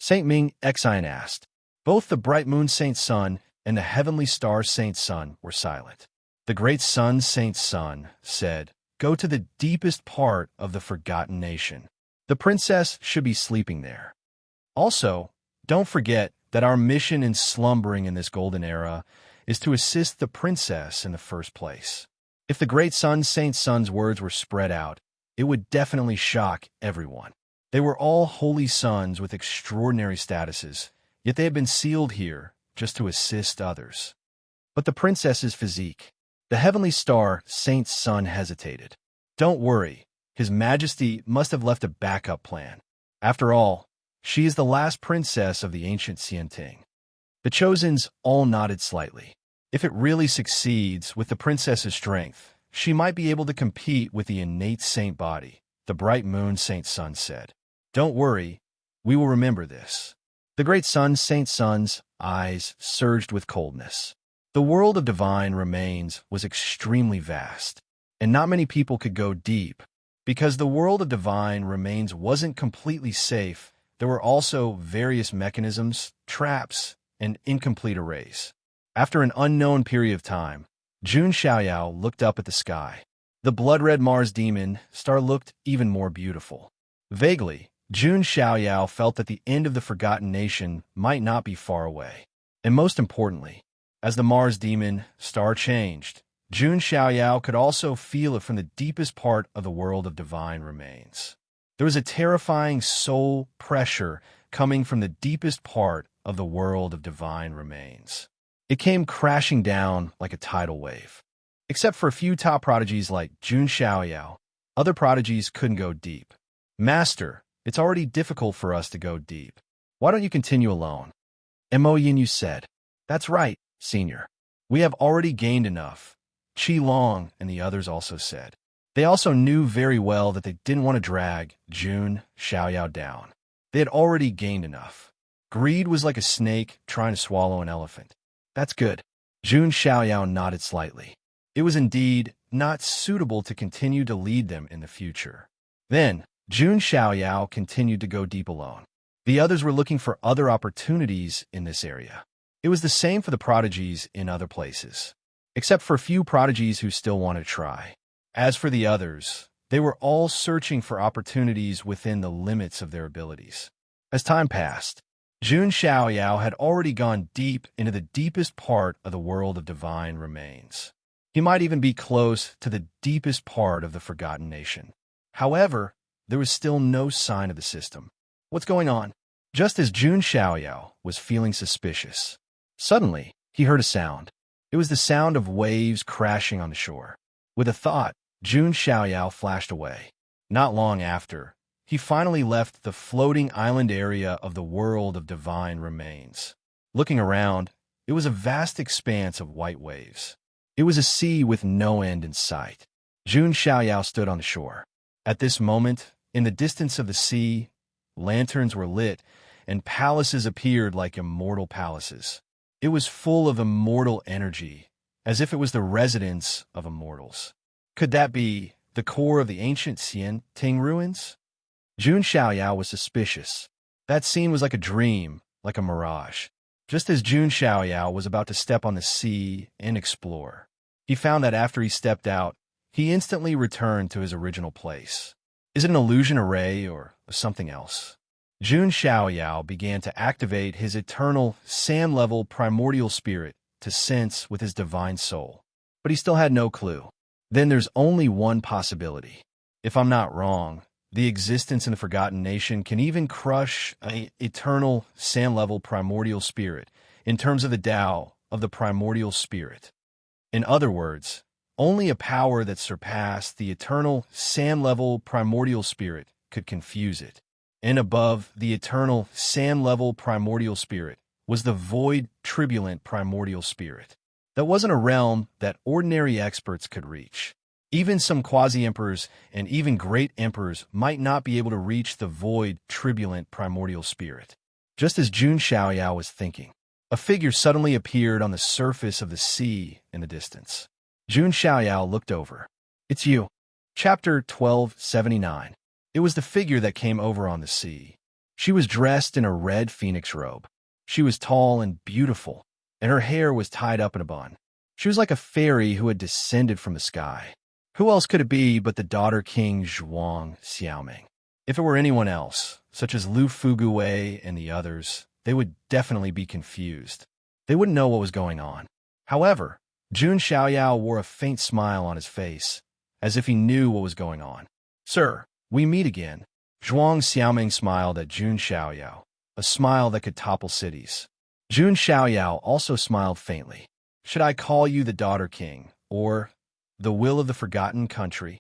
Saint Ming Xian asked. Both the bright moon Saint Sun and the heavenly star Saint Sun were silent. The great sun Saint Sun said, "Go to the deepest part of the Forgotten Nation. The princess should be sleeping there. Also, don't forget that our mission in slumbering in this golden era is to assist the princess in the first place." If the great sun Saint Sun's words were spread out, it would definitely shock everyone. They were all holy sons with extraordinary statuses, yet they had been sealed here just to assist others. But the princess's physique, the heavenly star Saint Sun hesitated. Don't worry, His Majesty must have left a backup plan. After all, she is the last princess of the ancient Xianting. The Chosens all nodded slightly. If it really succeeds with the princess's strength, she might be able to compete with the innate saint body, the bright moon Saint Sun said. Don't worry, we will remember this. The great sun Saint Sun's eyes surged with coldness. The world of divine remains was extremely vast, and not many people could go deep. Because the world of divine remains wasn't completely safe, there were also various mechanisms, traps, and incomplete arrays. After an unknown period of time, Jun Xiaoyao looked up at the sky. The blood-red Mars demon star looked even more beautiful. Vaguely, Jun Xiaoyao felt that the end of the Forgotten Nation might not be far away. And most importantly, as the Mars demon star changed, Jun Xiaoyao could also feel it from the deepest part of the world of divine remains. There was a terrifying soul pressure coming from the deepest part of the world of divine remains. It came crashing down like a tidal wave. Except for a few top prodigies like Jun Xiaoyao, other prodigies couldn't go deep. Master, it's already difficult for us to go deep. Why don't you continue alone? Mo Yinyu said. That's right, senior. We have already gained enough. Qi Long and the others also said. They also knew very well that they didn't want to drag Jun Xiaoyao down. They had already gained enough. Greed was like a snake trying to swallow an elephant. That's good. Jun Xiaoyao nodded slightly. It was indeed not suitable to continue to lead them in the future. Then, Jun Xiaoyao continued to go deep alone. The others were looking for other opportunities in this area. It was the same for the prodigies in other places, except for a few prodigies who still wanted to try. As for the others, they were all searching for opportunities within the limits of their abilities. As time passed, Jun Xiaoyao had already gone deep into the deepest part of the world of divine remains. He might even be close to the deepest part of the Forgotten Nation. However, there was still no sign of the system. What's going on? Just as Jun Xiaoyao was feeling suspicious, suddenly he heard a sound. It was the sound of waves crashing on the shore. With a thought, Jun Xiaoyao flashed away. Not long after, he finally left the floating island area of the world of divine remains. Looking around, it was a vast expanse of white waves. It was a sea with no end in sight. Jun Xiaoyao stood on the shore. At this moment, in the distance of the sea, lanterns were lit, and palaces appeared like immortal palaces. It was full of immortal energy, as if it was the residence of immortals. Could that be the core of the ancient Xian Ting ruins? Jun Xiaoyao was suspicious. That scene was like a dream, like a mirage. Just as Jun Xiaoyao was about to step on the sea and explore, he found that after he stepped out, he instantly returned to his original place. Is it an illusion array or something else? Jun Xiaoyao began to activate his eternal sand-level primordial spirit to sense with his divine soul. But he still had no clue. Then there's only one possibility. If I'm not wrong, the existence in the Forgotten Nation can even crush an eternal sand-level primordial spirit in terms of the Tao of the primordial spirit. In other words, only a power that surpassed the eternal sand-level primordial spirit could confuse it. And above the eternal sand-level primordial spirit was the void turbulent primordial spirit. That wasn't a realm that ordinary experts could reach. Even some quasi-emperors and even great emperors might not be able to reach the void turbulent primordial spirit. Just as Jun Xiaoyao was thinking, a figure suddenly appeared on the surface of the sea in the distance. Jun Xiaoyao looked over. It's you. Chapter 1279. It was the figure that came over on the sea. She was dressed in a red phoenix robe. She was tall and beautiful, and her hair was tied up in a bun. She was like a fairy who had descended from the sky. Who else could it be but the daughter king Zhuang Xiaoming? If it were anyone else, such as Lu Fugui and the others, they would definitely be confused. They wouldn't know what was going on. However, Jun Xiaoyao wore a faint smile on his face, as if he knew what was going on. Sir, we meet again. Zhuang Xiaoming smiled at Jun Xiaoyao, a smile that could topple cities. Jun Xiaoyao also smiled faintly. Should I call you the Daughter King, or the Will of the Forgotten Country?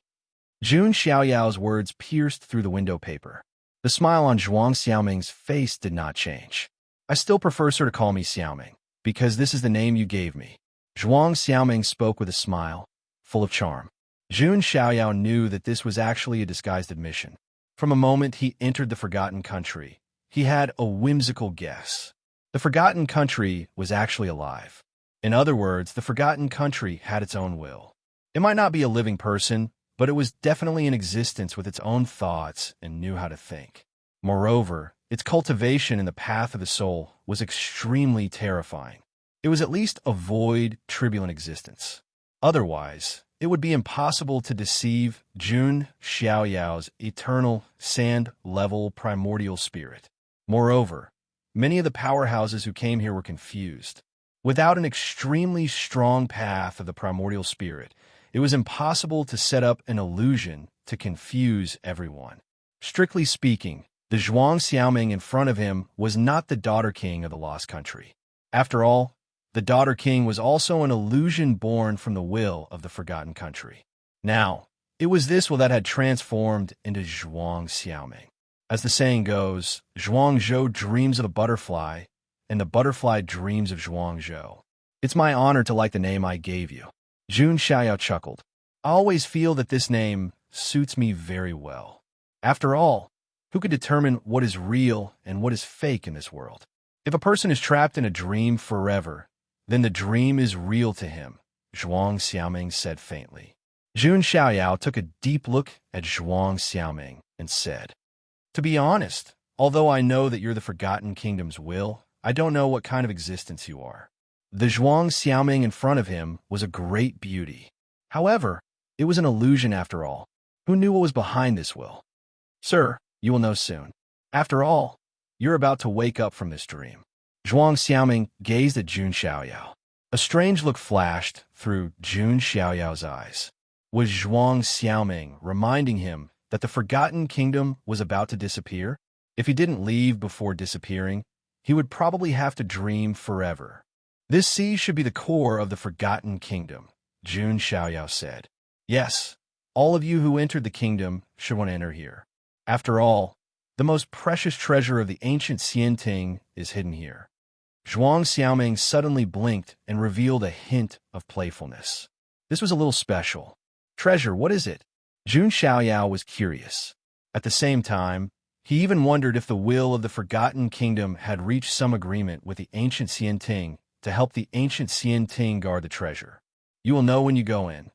Jun Xiaoyao's words pierced through the window paper. The smile on Zhuang Xiaoming's face did not change. I still prefer sir to call me Xiaoming, because this is the name you gave me. Zhuang Xiaoming spoke with a smile, full of charm. Jun Xiaoyao knew that this was actually a disguised admission. From a moment he entered the Forgotten Country, he had a whimsical guess. The Forgotten Country was actually alive. In other words, the Forgotten Country had its own will. It might not be a living person, but it was definitely in existence with its own thoughts and knew how to think. Moreover, its cultivation in the path of the soul was extremely terrifying. It was at least a void, turbulent existence. Otherwise, it would be impossible to deceive Jun Xiaoyao's eternal sand-level primordial spirit. Moreover, many of the powerhouses who came here were confused. Without an extremely strong path of the primordial spirit, it was impossible to set up an illusion to confuse everyone. Strictly speaking, the Zhuang Xiaoming in front of him was not the daughter king of the Lost Country. After all, the daughter king was also an illusion born from the will of the Forgotten Country. Now, it was this will that had transformed into Zhuang Xiaoming. As the saying goes, Zhuang Zhou dreams of a butterfly, and the butterfly dreams of Zhuang Zhou. It's my honor to like the name I gave you. Jun Xiaoyao chuckled. I always feel that this name suits me very well. After all, who could determine what is real and what is fake in this world? If a person is trapped in a dream forever, then the dream is real to him, Zhuang Xiaoming said faintly. Jun Xiaoyao took a deep look at Zhuang Xiaoming and said, "To be honest, although I know that you're the Forgotten Kingdom's will, I don't know what kind of existence you are." The Zhuang Xiaoming in front of him was a great beauty. However, it was an illusion after all. Who knew what was behind this will? Sir, you will know soon. After all, you're about to wake up from this dream. Zhuang Xiaoming gazed at Jun Xiaoyao. A strange look flashed through Jun Xiaoyao's eyes. Was Zhuang Xiaoming reminding him that the Forgotten Kingdom was about to disappear? If he didn't leave before disappearing, he would probably have to dream forever. This sea should be the core of the Forgotten Kingdom, Jun Xiaoyao said. Yes, all of you who entered the kingdom should want to enter here. After all, the most precious treasure of the ancient Xianting is hidden here. Zhuang Xiaoming suddenly blinked and revealed a hint of playfulness. This was a little special. Treasure, what is it? Jun Xiaoyao was curious. At the same time, he even wondered if the will of the Forgotten Kingdom had reached some agreement with the ancient Xianting to help the ancient Xianting guard the treasure. You will know when you go in.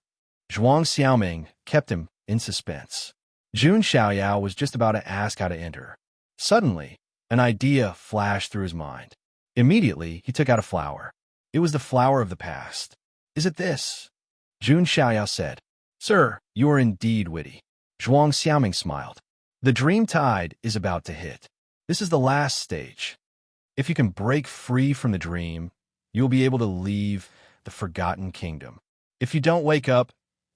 Zhuang Xiaoming kept him in suspense. Jun Xiaoyao was just about to ask how to enter. Suddenly, an idea flashed through his mind. Immediately, he took out a flower. It was the flower of the past. Is it this? Jun Xiaoyao said. Sir, you are indeed witty. Zhuang Xiaoming smiled. The dream tide is about to hit. This is the last stage. If you can break free from the dream, you will be able to leave the Forgotten Kingdom. If you don't wake up,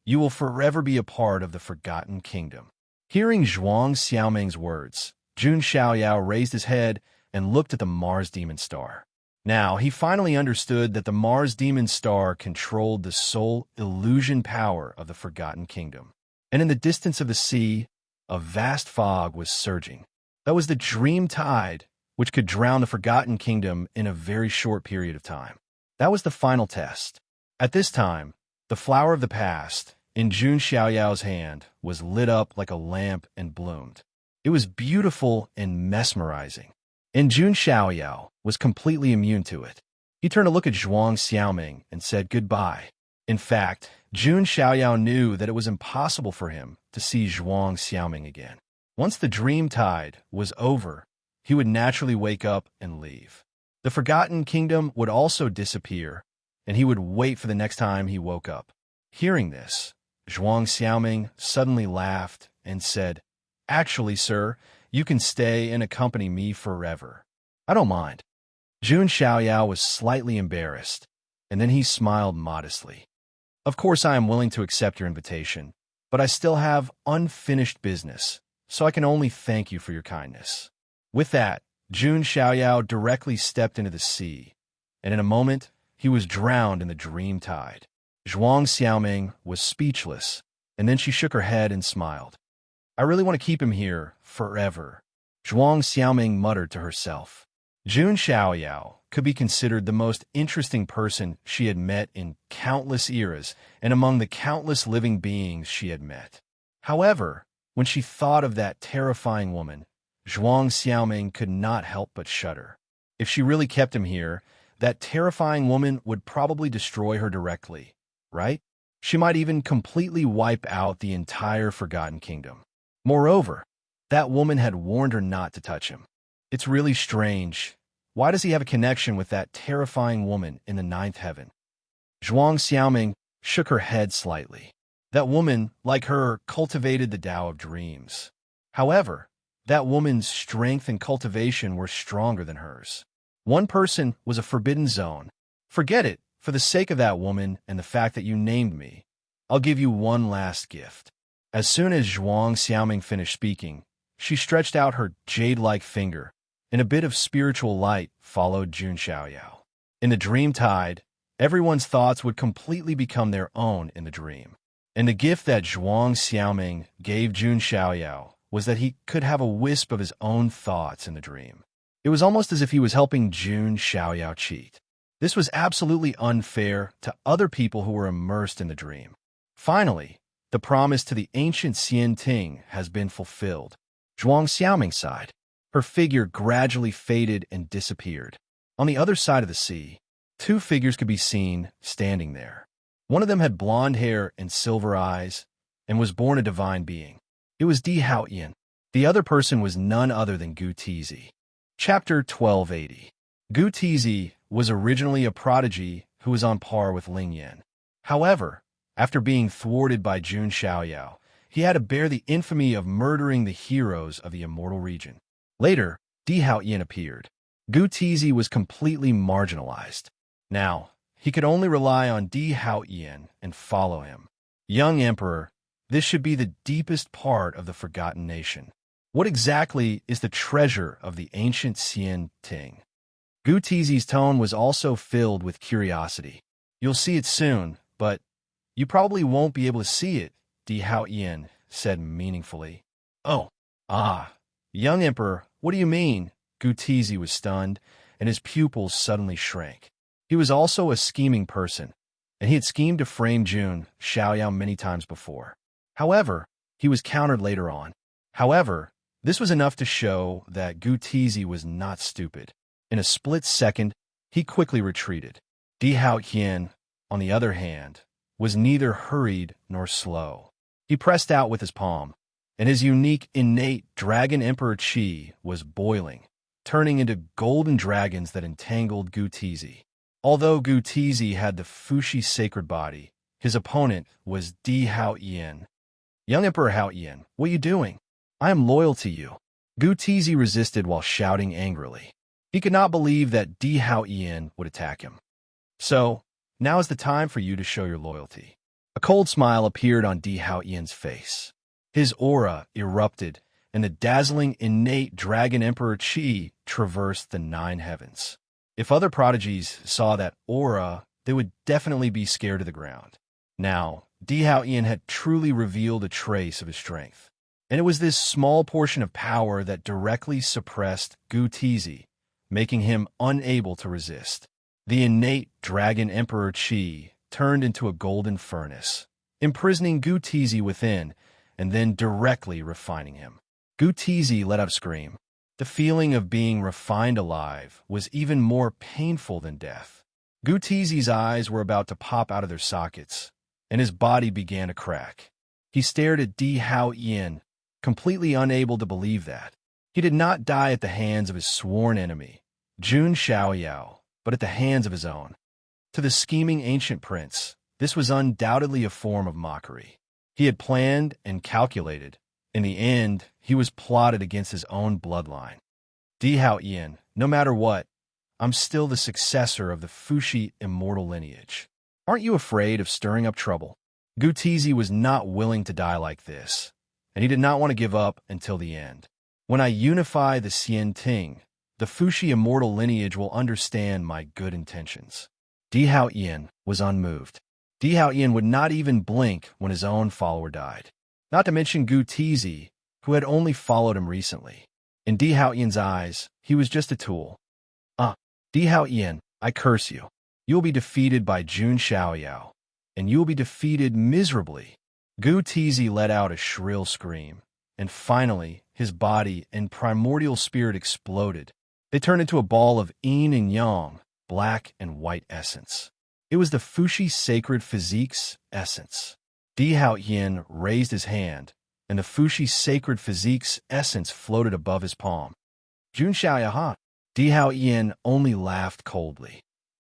you will forever be a part of the Forgotten Kingdom. Hearing Zhuang Xiaoming's words, Jun Xiaoyao raised his head and looked at the Mars Demon Star. Now, he finally understood that the Mars Demon Star controlled the sole illusion power of the Forgotten Kingdom. And in the distance of the sea, a vast fog was surging. That was the dream tide, which could drown the Forgotten Kingdom in a very short period of time. That was the final test. At this time, the flower of the past, in Jun Xiaoyao's hand, was lit up like a lamp and bloomed. It was beautiful and mesmerizing. And Jun Xiaoyao was completely immune to it. He turned to look at Zhuang Xiaoming and said goodbye. In fact, Jun Xiaoyao knew that it was impossible for him to see Zhuang Xiaoming again. Once the dream tide was over, he would naturally wake up and leave. The Forgotten Kingdom would also disappear, and he would wait for the next time he woke up. Hearing this, Zhuang Xiaoming suddenly laughed and said, Actually, sir, you can stay and accompany me forever. I don't mind. Jun Xiaoyao was slightly embarrassed, and then he smiled modestly. Of course, I am willing to accept your invitation, but I still have unfinished business, so I can only thank you for your kindness. With that, Jun Xiaoyao directly stepped into the sea, and in a moment, he was drowned in the dream tide. Zhuang Xiaoming was speechless, and then she shook her head and smiled. I really want to keep him here forever, Zhuang Xiaoming muttered to herself. Jun Xiaoyao could be considered the most interesting person she had met in countless eras and among the countless living beings she had met. However, when she thought of that terrifying woman, Zhuang Xiaoming could not help but shudder. If she really kept him here, that terrifying woman would probably destroy her directly, right? She might even completely wipe out the entire Forgotten Kingdom. Moreover, that woman had warned her not to touch him. It's really strange. Why does he have a connection with that terrifying woman in the ninth heaven? Zhuang Xiaoming shook her head slightly. That woman, like her, cultivated the Tao of dreams. However, that woman's strength and cultivation were stronger than hers. One person was a forbidden zone. Forget it, for the sake of that woman and the fact that you named me. I'll give you one last gift. As soon as Zhuang Xiaoming finished speaking, she stretched out her jade-like finger, and a bit of spiritual light followed Jun Xiaoyao. In the dream tide, everyone's thoughts would completely become their own in the dream. And the gift that Zhuang Xiaoming gave Jun Xiaoyao was that he could have a wisp of his own thoughts in the dream. It was almost as if he was helping Jun Xiaoyao cheat. This was absolutely unfair to other people who were immersed in the dream. Finally, the promise to the ancient Xian Ting has been fulfilled. Zhuang Xiaoming sighed. Her figure gradually faded and disappeared. On the other side of the sea, two figures could be seen standing there. One of them had blonde hair and silver eyes, and was born a divine being. It was Di Haoyan. The other person was none other than Gu Tizi. Chapter 1280. Gu Tizi was originally a prodigy who was on par with Ling Yan. However, after being thwarted by Jun Xiaoyao, he had to bear the infamy of murdering the heroes of the immortal region. Later, Di Haoyan appeared. Gu Tizi was completely marginalized. Now, he could only rely on Di Haoyan and follow him. Young Emperor, this should be the deepest part of the forgotten nation. What exactly is the treasure of the ancient Xian Ting? Gu Tizi's tone was also filled with curiosity. You'll see it soon, but you probably won't be able to see it, Di Haoyan said meaningfully. Oh, young Emperor, what do you mean? Gu Tizi was stunned, and his pupils suddenly shrank. He was also a scheming person, and he had schemed to frame Jun Xiaoyao many times before. However, he was countered later on. However, this was enough to show that Gu Tizi was not stupid. In a split second, he quickly retreated. Di Haoyan, on the other hand, was neither hurried nor slow. He pressed out with his palm, and his unique, innate Dragon Emperor Qi was boiling, turning into golden dragons that entangled Gu Tizi. Although Gu Tizi had the Fushi sacred body, his opponent was Di Haoyan. Young Emperor Haoyan, what are you doing? I am loyal to you. Gu Tizi resisted while shouting angrily. He could not believe that Di Haoyan would attack him. So, now is the time for you to show your loyalty. A cold smile appeared on Di Haoyan's face. His aura erupted, and the dazzling innate Dragon Emperor Qi traversed the 9 heavens. If other prodigies saw that aura, they would definitely be scared to the ground. Now, Di Haoyan had truly revealed a trace of his strength. And it was this small portion of power that directly suppressed Gu Tizi, making him unable to resist. The innate Dragon Emperor Qi turned into a golden furnace, imprisoning Gu Tizi within, and then directly refining him. Gu Tizi let out a scream. The feeling of being refined alive was even more painful than death. Gu Tizi's eyes were about to pop out of their sockets, and his body began to crack. He stared at Di Haoyan, completely unable to believe that. He did not die at the hands of his sworn enemy, Jun Xiaoyao, but at the hands of his own. To the scheming ancient prince, this was undoubtedly a form of mockery. He had planned and calculated. In the end, he was plotted against his own bloodline. Di Haoyan, no matter what, I'm still the successor of the Fushi immortal lineage. Aren't you afraid of stirring up trouble? Gu Tizi was not willing to die like this, and he did not want to give up until the end. When I unify the Xian Ting, the Fushi immortal lineage will understand my good intentions. Di Haoyan was unmoved. Di Haoyan would not even blink when his own follower died. Not to mention Gu Tizi, who had only followed him recently. In Di Haoyan's eyes, he was just a tool. Di Haoyan, I curse you. You will be defeated by Jun Xiaoyao, and you will be defeated miserably. Gu Tizi let out a shrill scream, and finally, his body and primordial spirit exploded. They turned into a ball of yin and yang, black and white essence. It was the Fushi sacred physique's essence. Di Haoyan raised his hand, and the Fushi sacred physique's essence floated above his palm. Jun Xiaoyao. Di Haoyan only laughed coldly.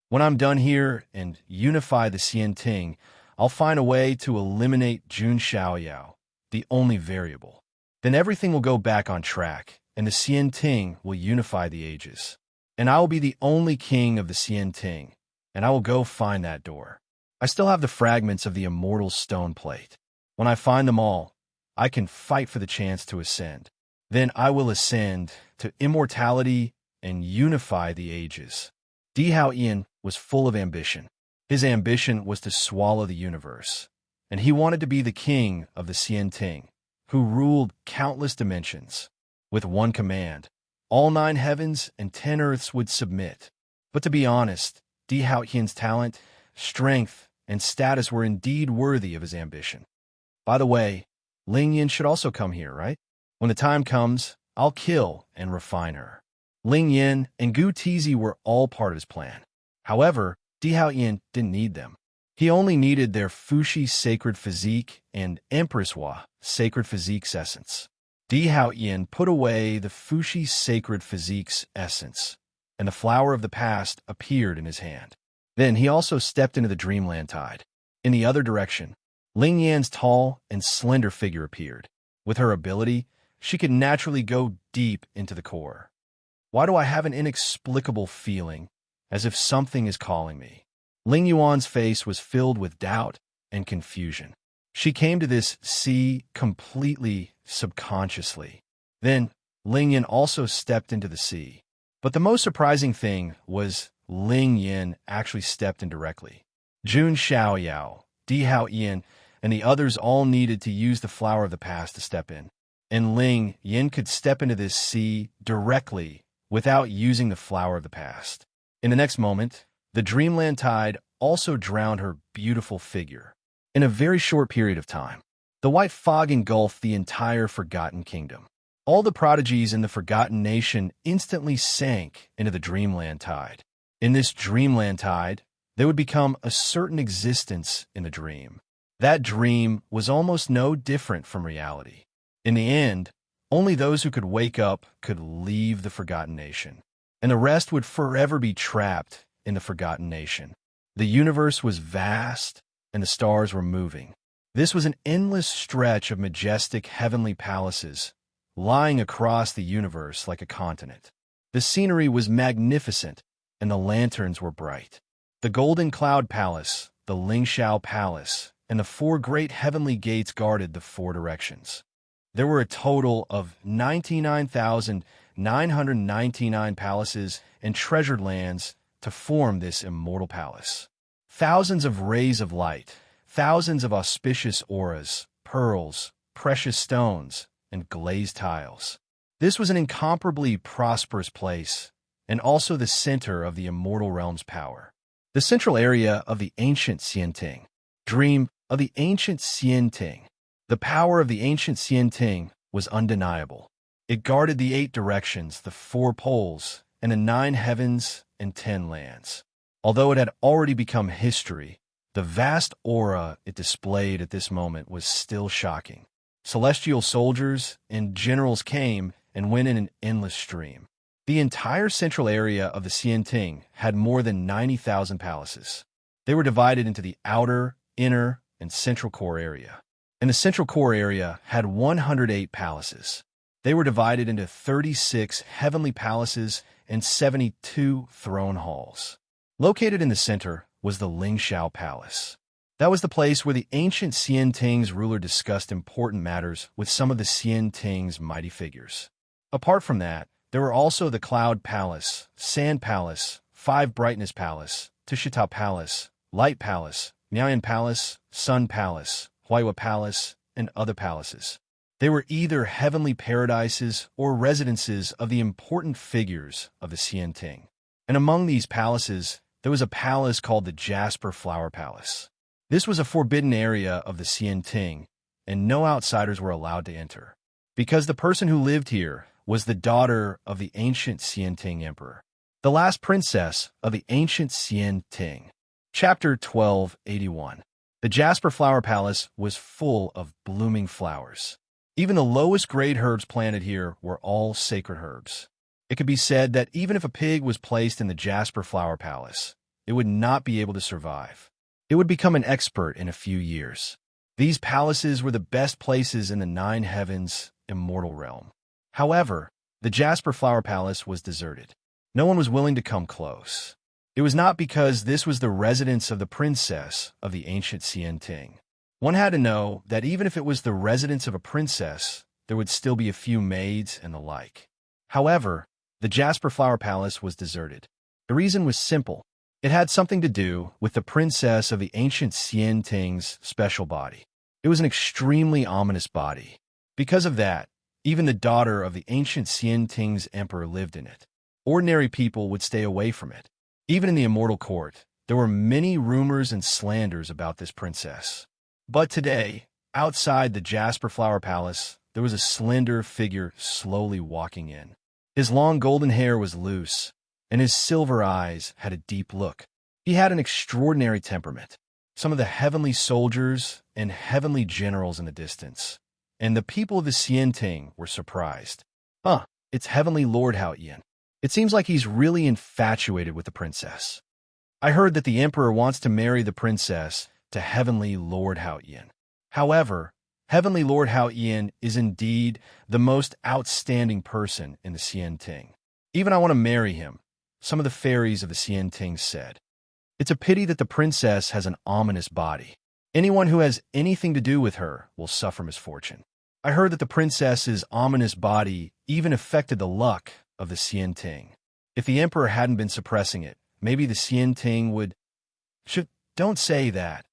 When I'm done here and unify the Xian Ting, I'll find a way to eliminate Jun Xiaoyao, the only variable. Then everything will go back on track, and the Xian Ting will unify the ages. And I will be the only king of the Xian Ting, and I will go find that door. I still have the fragments of the immortal stone plate. When I find them all, I can fight for the chance to ascend. Then I will ascend to immortality and unify the ages. Di Haoyan was full of ambition. His ambition was to swallow the universe, and he wanted to be the king of the Xian Ting, who ruled countless dimensions. With one command, all 9 heavens and 10 earths would submit. But to be honest, Di Haoyan's talent, strength, and status were indeed worthy of his ambition. By the way, Ling Yin should also come here, right? When the time comes, I'll kill and refine her. Ling Yin and Gu Tizi were all part of his plan. However, Di Haoyan didn't need them. He only needed their Fuxi sacred physique and Empress Hua sacred physique's essence. Di Haoyan put away the Fuxi sacred physique's essence, and the flower of the past appeared in his hand. Then he also stepped into the dreamland tide. In the other direction, Ling Yan's tall and slender figure appeared. With her ability, she could naturally go deep into the core. Why do I have an inexplicable feeling, as if something is calling me? Ling Yuan's face was filled with doubt and confusion. She came to this sea completely subconsciously. Then, Ling Yin also stepped into the sea. But the most surprising thing was Ling Yin actually stepped in directly. Jun Xiaoyao, Di Haoyan, and the others all needed to use the flower of the past to step in. And Ling Yin could step into this sea directly without using the flower of the past. In the next moment, the dreamland tide also drowned her beautiful figure. In a very short period of time, the white fog engulfed the entire Forgotten Kingdom. All the prodigies in the Forgotten Nation instantly sank into the dreamland tide. In this dreamland tide, they would become a certain existence in a dream. That dream was almost no different from reality. In the end, only those who could wake up could leave the Forgotten Nation, and the rest would forever be trapped in the Forgotten Nation. The universe was vast, and the stars were moving. This was an endless stretch of majestic heavenly palaces, lying across the universe like a continent. The scenery was magnificent, and the lanterns were bright. The Golden Cloud Palace, the Lingxiao Palace, and the 4 great heavenly gates guarded the 4 directions. There were a total of 99,999 palaces and treasured lands to form this immortal palace. Thousands of rays of light, thousands of auspicious auras, pearls, precious stones, and glazed tiles. This was an incomparably prosperous place, and also the center of the immortal realm's power. The central area of the ancient Xian Ting. Dream of the ancient Xian Ting. The power of the ancient Xian Ting was undeniable. It guarded the 8 directions, the 4 poles, and the 9 heavens and 10 lands. Although it had already become history, the vast aura it displayed at this moment was still shocking. Celestial soldiers and generals came and went in an endless stream. The entire central area of the Xian Ting had more than 90,000 palaces. They were divided into the outer, inner, and central core area. And the central core area had 108 palaces. They were divided into 36 heavenly palaces and 72 throne halls. Located in the center was the Lingxiao Palace. That was the place where the ancient Xian Ting's ruler discussed important matters with some of the Xian Ting's mighty figures. Apart from that, there were also the Cloud Palace, Sand Palace, 5 Brightness Palace, Tushita Palace, Light Palace, Miaoyan Palace, Sun Palace, Huaihua Palace, and other palaces. They were either heavenly paradises or residences of the important figures of the Xian Ting. And among these palaces, there was a palace called the Jasper Flower Palace. This was a forbidden area of the Xian Ting, and no outsiders were allowed to enter, because the person who lived here was the daughter of the ancient Xian Ting emperor, the last princess of the ancient Xian Ting. Chapter 1281. The Jasper Flower Palace was full of blooming flowers. Even the lowest grade herbs planted here were all sacred herbs. It could be said that even if a pig was placed in the Jasper Flower Palace, it would not be able to survive. It would become an expert in a few years. These palaces were the best places in the nine heavens, immortal realm. However, the Jasper Flower Palace was deserted. No one was willing to come close. It was not because this was the residence of the princess of the ancient Xian Ting. One had to know that even if it was the residence of a princess, there would still be a few maids and the like. However, the Jasper Flower Palace was deserted. The reason was simple. It had something to do with the princess of the ancient Xian Ting's special body. It was an extremely ominous body. Because of that, even the daughter of the ancient Xian Ting's emperor lived in it. Ordinary people would stay away from it. Even in the immortal court, there were many rumors and slanders about this princess. But today, outside the Jasper Flower Palace, there was a slender figure slowly walking in. His long golden hair was loose, and his silver eyes had a deep look. He had an extraordinary temperament. Some of the heavenly soldiers and heavenly generals in the distance, and the people of the Xian Ting were surprised. It's Heavenly Lord Hao Yin. It seems like he's really infatuated with the princess. I heard that the emperor wants to marry the princess to Heavenly Lord Hao Yin. However, Heavenly Lord Hao Yin is indeed the most outstanding person in the Xian Ting. Even I want to marry him, some of the fairies of the Xian Ting said. It's a pity that the princess has an ominous body. Anyone who has anything to do with her will suffer misfortune. I heard that the princess's ominous body even affected the luck of the Xian Ting. If the emperor hadn't been suppressing it, maybe the Xian Ting would... Don't say that.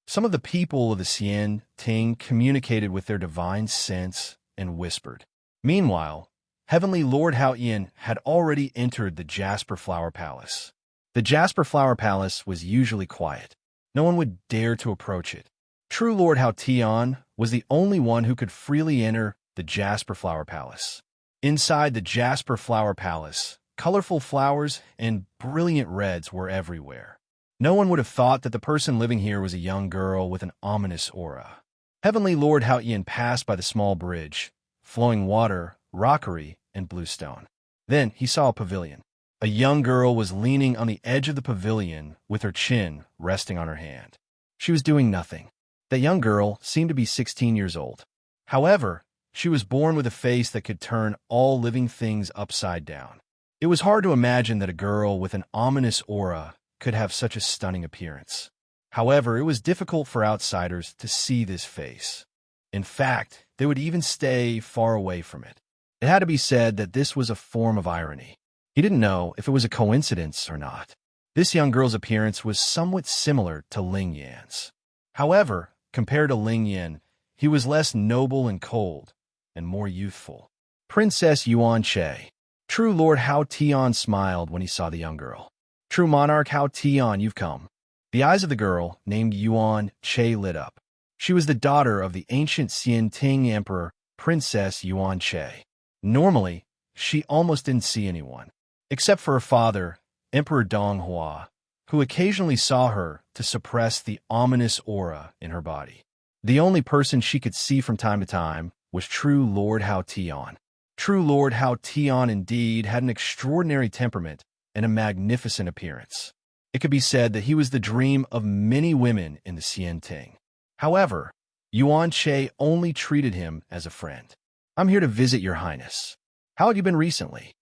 Some of the people of the Xian Ting communicated with their divine sense and whispered. Meanwhile, Heavenly Lord Hao Yin had already entered the Jasper Flower Palace. The Jasper Flower Palace was usually quiet. No one would dare to approach it. True Lord Hao Tian was the only one who could freely enter the Jasper Flower Palace. Inside the Jasper Flower Palace, colorful flowers and brilliant reds were everywhere. No one would have thought that the person living here was a young girl with an ominous aura. Heavenly Lord Hao Yin passed by the small bridge, flowing water, rockery, and bluestone. Then he saw a pavilion. A young girl was leaning on the edge of the pavilion with her chin resting on her hand. She was doing nothing. That young girl seemed to be 16 years old. However, she was born with a face that could turn all living things upside down. It was hard to imagine that a girl with an ominous aura could have such a stunning appearance. However, it was difficult for outsiders to see this face. In fact, they would even stay far away from it. It had to be said that this was a form of irony. He didn't know if it was a coincidence or not. This young girl's appearance was somewhat similar to Ling Yan's. However, compared to Ling Yan, he was less noble and cold, and more youthful. Princess Yuan Che. True Lord Hao Tian smiled when he saw the young girl. True monarch Hao Tian, you've come. The eyes of the girl, named Yuan Che, lit up. She was the daughter of the ancient Xian Ting emperor, Princess Yuan Che. Normally, she almost didn't see anyone, except for her father, Emperor Donghua, who occasionally saw her to suppress the ominous aura in her body. The only person she could see from time to time was True Lord Hao Tian. True Lord Hao Tian indeed had an extraordinary temperament and a magnificent appearance. It could be said that he was the dream of many women in the Xian Ting. However, Yuan Che only treated him as a friend. I'm here to visit your highness. How have you been recently?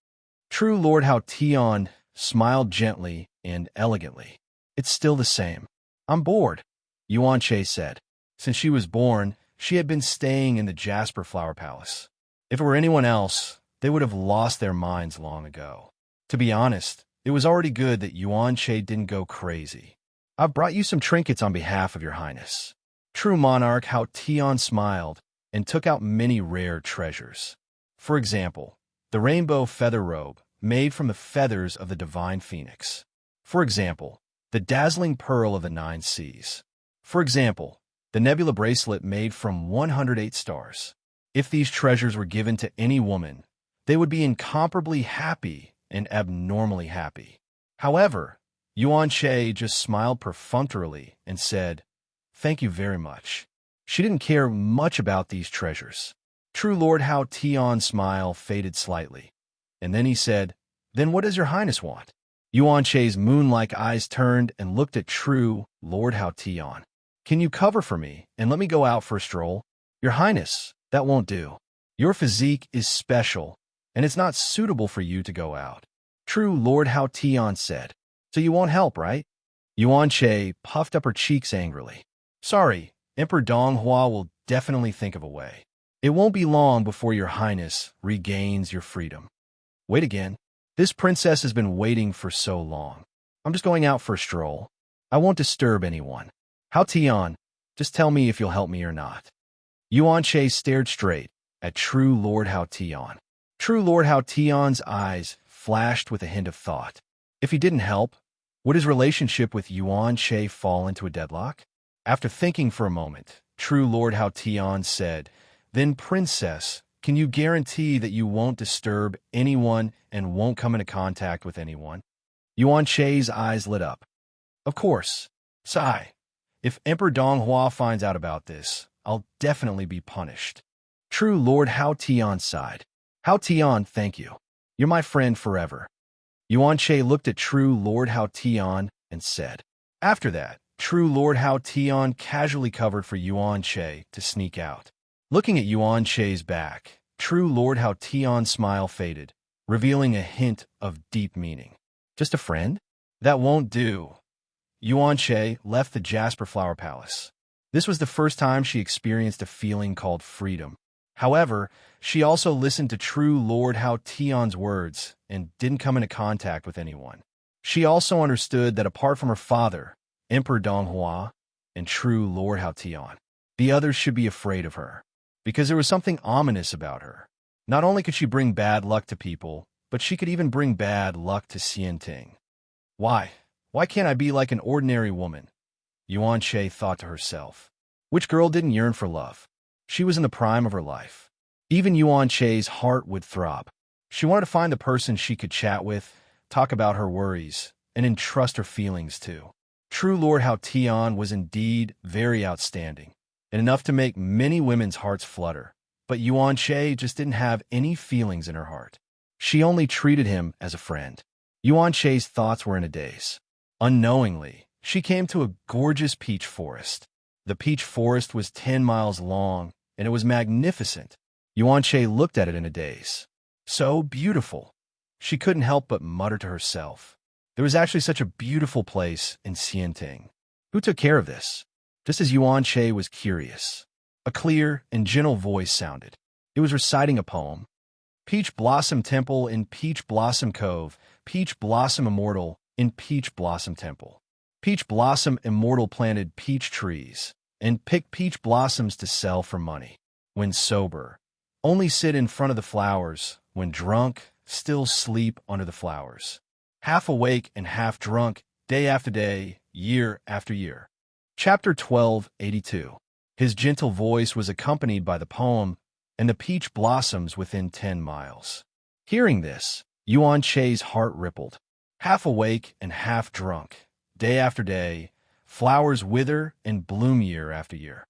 True Lord Hao Tian smiled gently and elegantly. It's still the same. I'm bored, Yuan Che said. Since she was born, she had been staying in the Jasper Flower Palace. If it were anyone else, they would have lost their minds long ago. To be honest, it was already good that Yuan Che didn't go crazy. I've brought you some trinkets on behalf of your highness. True monarch Hao Tian smiled and took out many rare treasures. For example, the rainbow feather robe made from the feathers of the divine phoenix. For example, the dazzling pearl of the 9 seas. For example, the nebula bracelet made from 108 stars. If these treasures were given to any woman, they would be incomparably happy and abnormally happy. However, Yuan Che just smiled perfunctorily and said, "Thank you very much." She didn't care much about these treasures. True Lord Hao Tian's smile faded slightly, and then he said, "Then what does your highness want?" Yuan Che's moon-like eyes turned and looked at true Lord Hao Tian. Can you cover for me and let me go out for a stroll? Your Highness, that won't do. Your physique is special, and it's not suitable for you to go out. True Lord Hao Tian said. So you won't help, right? Yuan Che puffed up her cheeks angrily. Sorry, Emperor Donghua will definitely think of a way. It won't be long before your Highness regains your freedom. Wait again. This princess has been waiting for so long. I'm just going out for a stroll. I won't disturb anyone. Hao Tian, just tell me if you'll help me or not. Yuan Che stared straight at true Lord Hao Tian. True Lord Hao Tian's eyes flashed with a hint of thought. If he didn't help, would his relationship with Yuan Che fall into a deadlock? After thinking for a moment, true Lord Hao Tian said, Then, Princess, can you guarantee that you won't disturb anyone and won't come into contact with anyone? Yuan Che's eyes lit up. Of course. Sigh. If Emperor Donghua finds out about this, I'll definitely be punished. True Lord Hao Tian sighed. Hao Tian, thank you. You're my friend forever. Yuan Che looked at true Lord Hao Tian and said. After that, true Lord Hao Tian casually covered for Yuan Che to sneak out. Looking at Yuan Che's back, true Lord Hao Tian's smile faded, revealing a hint of deep meaning. Just a friend? That won't do. Yuan Che left the Jasper Flower Palace. This was the first time she experienced a feeling called freedom. However, she also listened to true Lord Hao Tian's words and didn't come into contact with anyone. She also understood that apart from her father, Emperor Donghua, and true Lord Hao Tian, the others should be afraid of her, because there was something ominous about her. Not only could she bring bad luck to people, but she could even bring bad luck to Xianting. Why? Why can't I be like an ordinary woman? Yuan Che thought to herself. Which girl didn't yearn for love? She was in the prime of her life. Even Yuan Che's heart would throb. She wanted to find the person she could chat with, talk about her worries, and entrust her feelings to. True Lord Hao Tian was indeed very outstanding, and enough to make many women's hearts flutter. But Yuan Che just didn't have any feelings in her heart. She only treated him as a friend. Yuan Che's thoughts were in a daze. Unknowingly, she came to a gorgeous peach forest. The peach forest was 10 miles long, and it was magnificent. Yuan Che looked at it in a daze. So beautiful. She couldn't help but mutter to herself. There was actually such a beautiful place in Xianting. Who took care of this? Just as Yuan Che was curious, a clear and gentle voice sounded. It was reciting a poem. Peach Blossom Temple in Peach Blossom Cove, Peach Blossom Immortal in Peach Blossom Temple. Peach Blossom Immortal planted peach trees and picked peach blossoms to sell for money. When sober, only sit in front of the flowers. When drunk, still sleep under the flowers. Half awake and half drunk, day after day, year after year. Chapter 1282. His gentle voice was accompanied by the poem and the peach blossoms within 10 miles. Hearing this, Yuan Che's heart rippled. Half awake and half drunk, day after day, flowers wither and bloom year after year.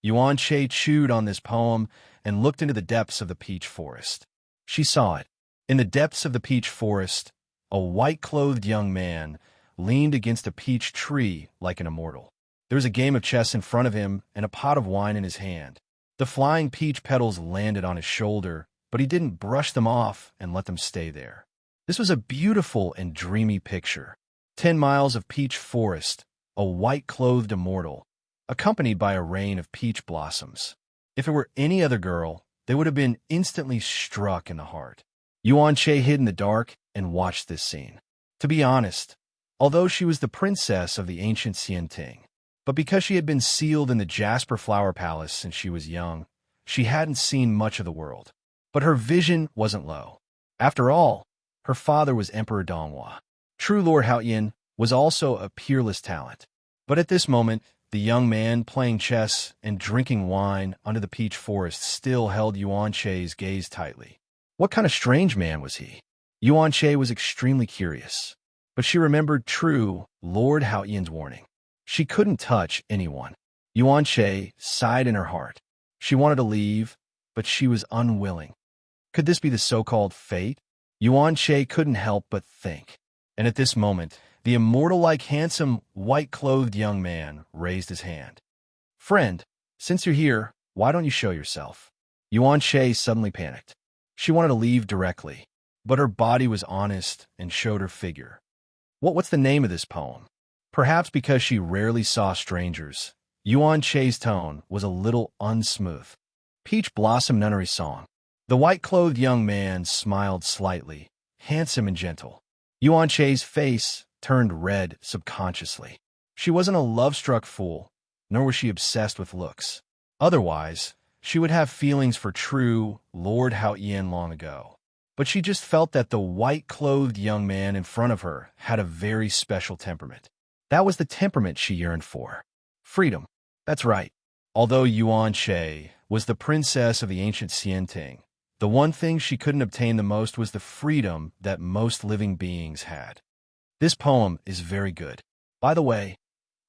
Yuan Che chewed on this poem and looked into the depths of the peach forest. She saw it. In the depths of the peach forest, a white-clothed young man leaned against a peach tree like an immortal. There was a game of chess in front of him and a pot of wine in his hand. The flying peach petals landed on his shoulder, but he didn't brush them off and let them stay there. This was a beautiful and dreamy picture. 10 miles of peach forest, a white-clothed immortal, accompanied by a rain of peach blossoms. If it were any other girl, they would have been instantly struck in the heart. Yuan Che hid in the dark and watched this scene. To be honest, although she was the princess of the ancient Xianting, but because she had been sealed in the Jasper Flower Palace since she was young, she hadn't seen much of the world. But her vision wasn't low. After all, her father was Emperor Donghua. True Lord Haoyan was also a peerless talent. But at this moment, the young man playing chess and drinking wine under the peach forest still held Yuan Che's gaze tightly. What kind of strange man was he? Yuan Che was extremely curious, but she remembered true Lord Haoyan's warning. She couldn't touch anyone. Yuan Che sighed in her heart. She wanted to leave, but she was unwilling. Could this be the so-called fate? Yuan Che couldn't help but think. And at this moment, the immortal-like handsome, white-clothed young man raised his hand. "Friend, since you're here, why don't you show yourself?" Yuan Shay suddenly panicked. She wanted to leave directly, but her body was honest and showed her figure. What's the name of this poem? Perhaps because she rarely saw strangers, Yuan Shay's tone was a little unsmooth. Peach Blossom Nunnery Song. The white-clothed young man smiled slightly, handsome and gentle. Yuan Shay's face turned red subconsciously. She wasn't a love-struck fool, nor was she obsessed with looks. Otherwise, she would have feelings for true Lord Hao Yan long ago. But she just felt that the white-clothed young man in front of her had a very special temperament. That was the temperament she yearned for. Freedom. That's right. Although Yuan Shay was the princess of the ancient Xianting, the one thing she couldn't obtain the most was the freedom that most living beings had. This poem is very good. By the way,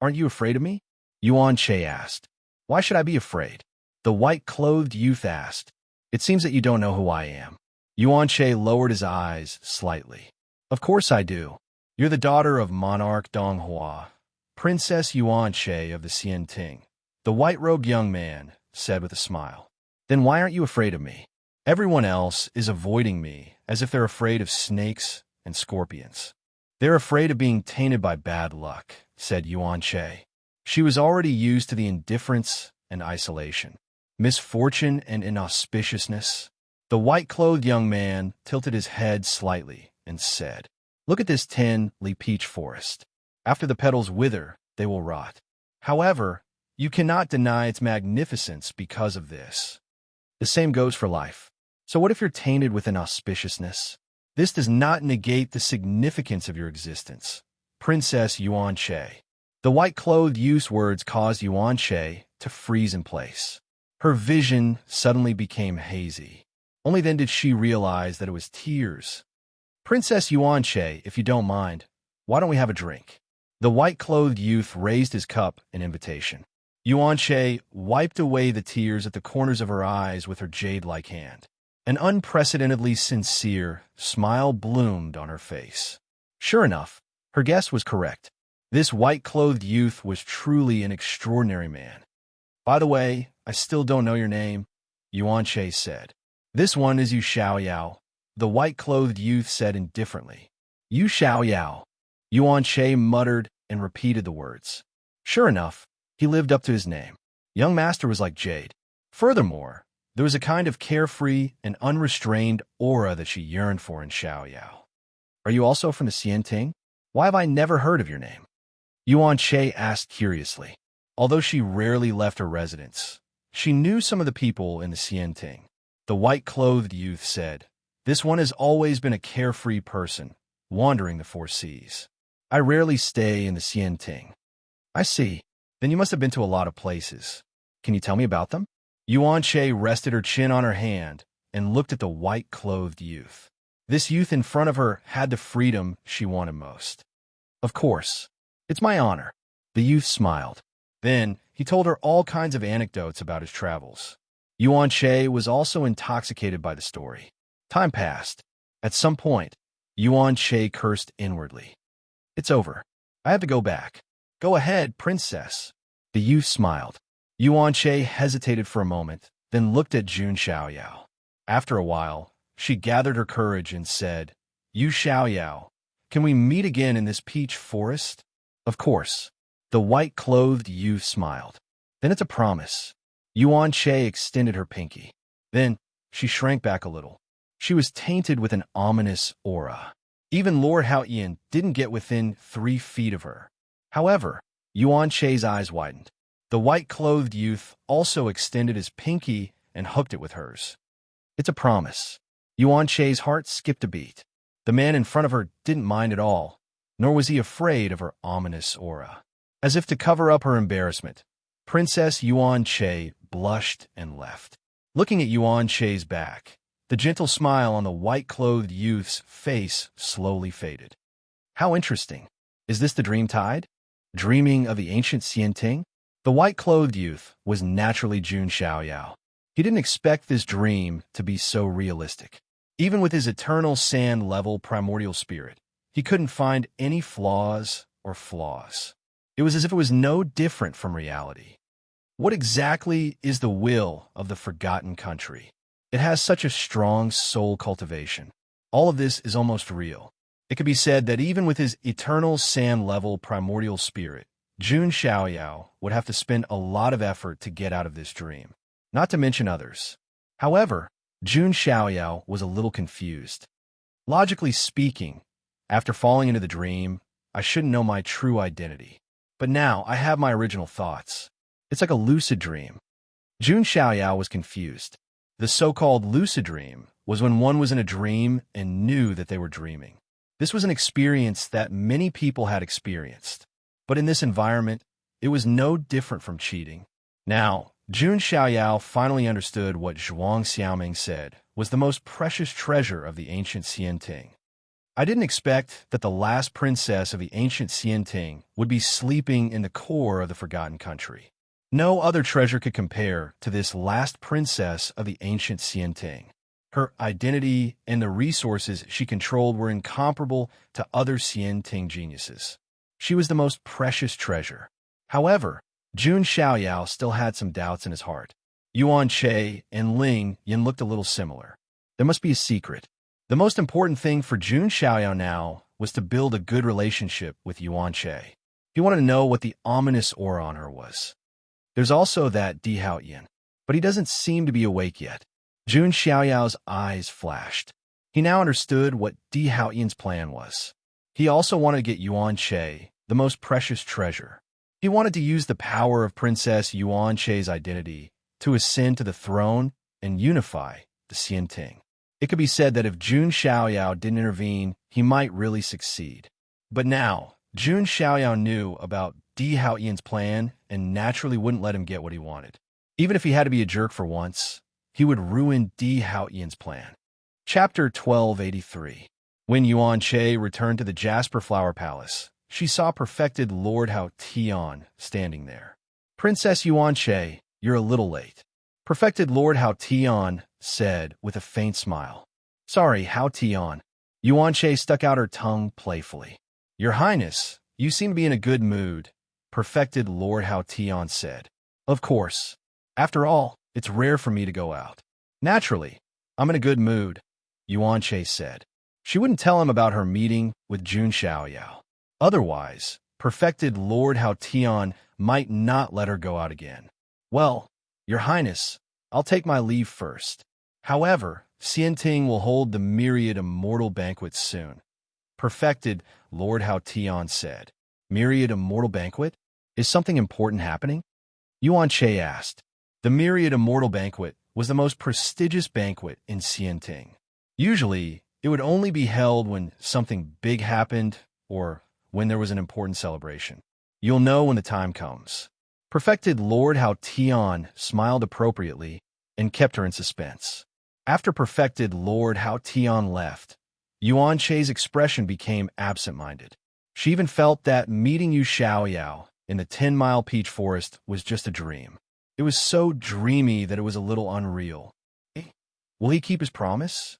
aren't you afraid of me? Yuan Shay asked. Why should I be afraid? The white-clothed youth asked. It seems that you don't know who I am. Yuan Shay lowered his eyes slightly. Of course I do. You're the daughter of Monarch Donghua, Princess Yuan Shay of the Xianting. The white-robed young man said with a smile. Then why aren't you afraid of me? Everyone else is avoiding me as if they're afraid of snakes and scorpions. They're afraid of being tainted by bad luck, said Yuan Shay. She was already used to the indifference and isolation, misfortune and inauspiciousness. The white-clothed young man tilted his head slightly and said, Look at this 10-leaf peach forest. After the petals wither, they will rot. However, you cannot deny its magnificence because of this. The same goes for life. So what if you're tainted with inauspiciousness? This does not negate the significance of your existence. Princess Yuan Shay. The white-clothed youth's words caused Yuan Shay to freeze in place. Her vision suddenly became hazy. Only then did she realize that it was tears. Princess Yuan Shay, if you don't mind, why don't we have a drink? The white-clothed youth raised his cup in invitation. Yuan Shay wiped away the tears at the corners of her eyes with her jade-like hand. An unprecedentedly sincere smile bloomed on her face. Sure enough, her guess was correct. This white-clothed youth was truly an extraordinary man. By the way, I still don't know your name, Yuan Shay said. This one is Yu Xiaoyao, the white-clothed youth said indifferently. Yu Xiaoyao. Yuan Shay muttered and repeated the words. Sure enough, he lived up to his name. Young master was like jade. Furthermore, there was a kind of carefree and unrestrained aura that she yearned for in Xiaoyao. Are you also from the Xianting? Why have I never heard of your name? Yuan Shay asked curiously. Although she rarely left her residence, she knew some of the people in the Xianting. The white-clothed youth said, This one has always been a carefree person, wandering the four seas. I rarely stay in the Xianting. I see. Then you must have been to a lot of places. Can you tell me about them? Yuan Shay rested her chin on her hand and looked at the white-clothed youth. This youth in front of her had the freedom she wanted most. Of course. It's my honor. The youth smiled. Then he told her all kinds of anecdotes about his travels. Yuan Shay was also intoxicated by the story. Time passed. At some point, Yuan Shay cursed inwardly. It's over. I have to go back. Go ahead, princess. The youth smiled. Yuan Shay hesitated for a moment, then looked at Jun Xiaoyao. After a while, she gathered her courage and said, Yu Xiaoyao, can we meet again in this peach forest? Of course. The white-clothed youth smiled. Then it's a promise. Yuan Shay extended her pinky. Then she shrank back a little. She was tainted with an ominous aura. Even Lord Hao Yan didn't get within 3 feet of her. However, Yuan Shay's eyes widened. The white-clothed youth also extended his pinky and hooked it with hers. It's a promise. Yuan Shay's heart skipped a beat. The man in front of her didn't mind at all, nor was he afraid of her ominous aura. As if to cover up her embarrassment, Princess Yuan Shay blushed and left. Looking at Yuan Shay's back, the gentle smile on the white-clothed youth's face slowly faded. How interesting. Is this the dream tide? Dreaming of the ancient Xianting? The white-clothed youth was naturally Jun Xiaoyao. He didn't expect this dream to be so realistic. Even with his eternal sand-level primordial spirit, He couldn't find any flaws or flaws. It was as if it was no different from reality. What exactly is the will of the forgotten country? It has such a strong soul cultivation. All of this is almost real. It could be said that even with his eternal sand-level primordial spirit, Jun Xiaoyao would have to spend a lot of effort to get out of this dream, not to mention others. However, Jun Xiaoyao was a little confused. Logically speaking, after falling into the dream, I shouldn't know my true identity. But now I have my original thoughts. It's like a lucid dream. Jun Xiaoyao was confused. The so-called lucid dream was when one was in a dream and knew that they were dreaming. This was an experience that many people had experienced. But in this environment, it was no different from cheating. Now, Jun Xiaoyao finally understood what Zhuang Xiaoming said was the most precious treasure of the ancient Xianting. I didn't expect that the last princess of the ancient Xianting would be sleeping in the core of the forgotten country. No other treasure could compare to this last princess of the ancient Xianting. Her identity and the resources she controlled were incomparable to other Xianting geniuses. She was the most precious treasure. However, Jun Xiaoyao still had some doubts in his heart. Yuan Che and Ling Yin looked a little similar. There must be a secret. The most important thing for Jun Xiaoyao now was to build a good relationship with Yuan Che. He wanted to know what the ominous aura on her was. There's also that Di Haoyin, but he doesn't seem to be awake yet. Jun Xiaoyao's eyes flashed. He now understood what Di Haoyin's plan was. He also wanted to get Yuan Che, the most precious treasure. He wanted to use the power of Princess Yuan Che's identity to ascend to the throne and unify the Xianting. It could be said that if Jun Xiaoyao didn't intervene, he might really succeed. But now, Jun Xiaoyao knew about Di Haoyin's plan and naturally wouldn't let him get what he wanted. Even if he had to be a jerk for once, he would ruin Di Haoyin's plan. Chapter 1283. When Yuan Che returned to the Jasper Flower Palace, she saw perfected Lord Hao Tian standing there. Princess Yuan Che, you're a little late. Perfected Lord Hao Tian said with a faint smile. Sorry, Hao Tian. Yuan Che stuck out her tongue playfully. Your Highness, you seem to be in a good mood, perfected Lord Hao Tian said. Of course. After all, it's rare for me to go out. Naturally, I'm in a good mood, Yuan Che said. She wouldn't tell him about her meeting with Jun Xiaoyao. Otherwise, perfected Lord Hao Tian might not let her go out again. Well, Your Highness, I'll take my leave first. However, Xianting will hold the myriad immortal banquet soon. Perfected Lord Hao Tian said. Myriad immortal banquet? Is something important happening? Yuan Che asked. The myriad immortal banquet was the most prestigious banquet in Xianting. Usually, it would only be held when something big happened or when there was an important celebration. You'll know when the time comes. Perfected Lord Hao Tian smiled appropriately and kept her in suspense. After perfected Lord Hao Tian left, Yuan Che's expression became absent-minded. She even felt that meeting Yu Xiaoyao in the 10-mile peach forest was just a dream. It was so dreamy that it was a little unreal. Will he keep his promise?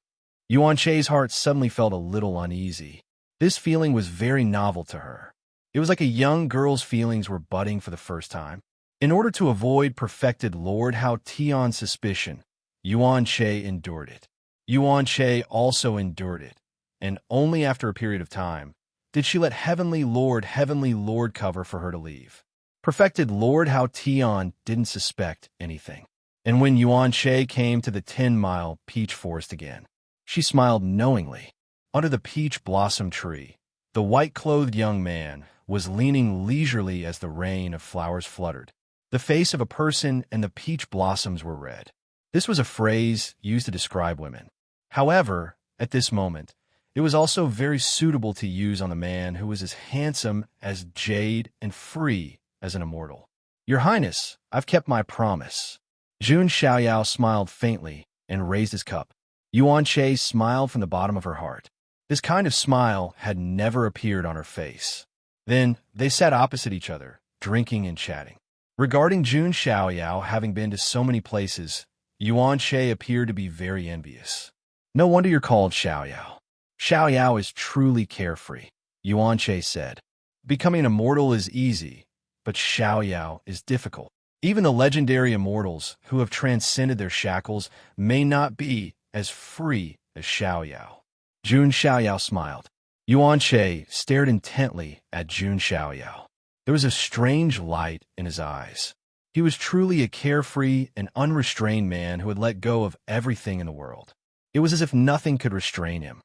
Yuan Che's heart suddenly felt a little uneasy. This feeling was very novel to her. It was like a young girl's feelings were budding for the first time. In order to avoid perfected Lord Hao Tian's suspicion, Yuan Che endured it. Yuan Che also endured it, and only after a period of time did she let Heavenly Lord cover for her to leave. Perfected Lord Hao Tian didn't suspect anything. And when Yuan Che came to the 10-mile peach forest again, she smiled knowingly. Under the peach blossom tree, the white-clothed young man was leaning leisurely as the rain of flowers fluttered. The face of a person and the peach blossoms were red. This was a phrase used to describe women. However, at this moment, it was also very suitable to use on the man who was as handsome as jade and free as an immortal. Your Highness, I've kept my promise. Jun Xiaoyao smiled faintly and raised his cup. Yuan Che smiled from the bottom of her heart. This kind of smile had never appeared on her face. Then they sat opposite each other, drinking and chatting. Regarding Jun Xiaoyao having been to so many places, Yuan Che appeared to be very envious. No wonder you're called Xiaoyao. Xiaoyao is truly carefree, Yuanche said. Becoming immortal is easy, but Xiaoyao is difficult. Even the legendary immortals who have transcended their shackles may not be as free as Xiaoyao. Jun Xiaoyao smiled. Yuanche stared intently at Jun Xiaoyao. There was a strange light in his eyes. He was truly a carefree and unrestrained man who had let go of everything in the world. It was as if nothing could restrain him.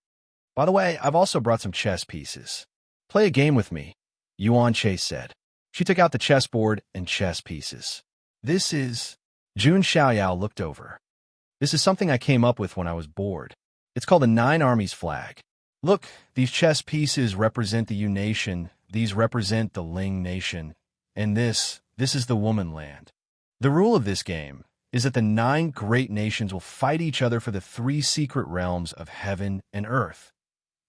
By the way, I've also brought some chess pieces. Play a game with me, Yuanche said. She took out the chessboard and chess pieces. This is... Jun Xiaoyao looked over. This is something I came up with when I was bored. It's called the Nine Armies flag. Look, these chess pieces represent the Yu nation, these represent the Ling nation, and this is the woman land. The rule of this game is that the 9 great nations will fight each other for the 3 secret realms of heaven and earth.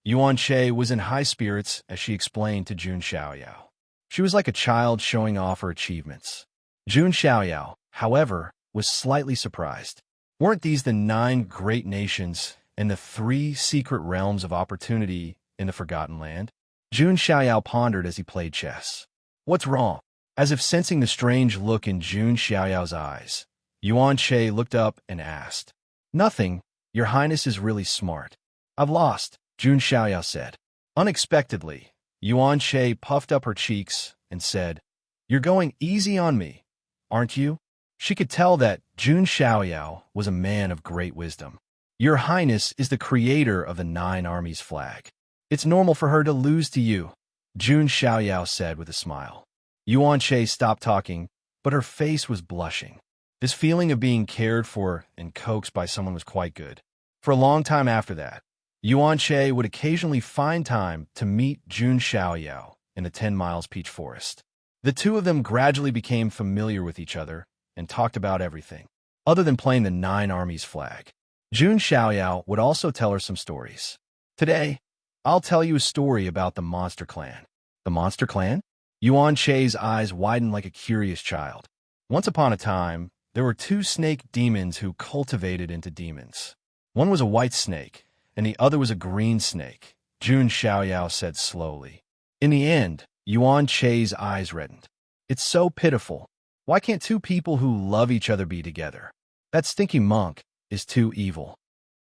Yuanche was in high spirits as she explained to Jun Xiaoyao. She was like a child showing off her achievements. Jun Xiaoyao, however, was slightly surprised. Weren't these the 9 great nations and the 3 secret realms of opportunity in the Forgotten Land? Jun Xiaoyao pondered as he played chess. What's wrong? As if sensing the strange look in Jun Xiaoyao's eyes, Yuanche looked up and asked, Nothing, Your Highness is really smart. I've lost, Jun Xiaoyao said. Unexpectedly, Yuanche puffed up her cheeks and said, You're going easy on me, aren't you? She could tell that Jun Xiaoyao was a man of great wisdom. Your Highness is the creator of the 9 Armies flag. It's normal for her to lose to you, Jun Xiaoyao said with a smile. Yuanche stopped talking, but her face was blushing. This feeling of being cared for and coaxed by someone was quite good. For a long time after that, Yuanche would occasionally find time to meet Jun Xiaoyao in the 10 Miles Peach Forest. The two of them gradually became familiar with each other and talked about everything, other than playing the 9 Armies flag. Jun Xiaoyao would also tell her some stories. Today, I'll tell you a story about the Monster Clan. The Monster Clan? Yuanche's eyes widened like a curious child. Once upon a time, there were 2 snake demons who cultivated into demons. One was a white snake, and the other was a green snake, Jun Xiaoyao said slowly. In the end, Yuanche's eyes reddened. It's so pitiful. Why can't 2 people who love each other be together? That stinky monk is too evil.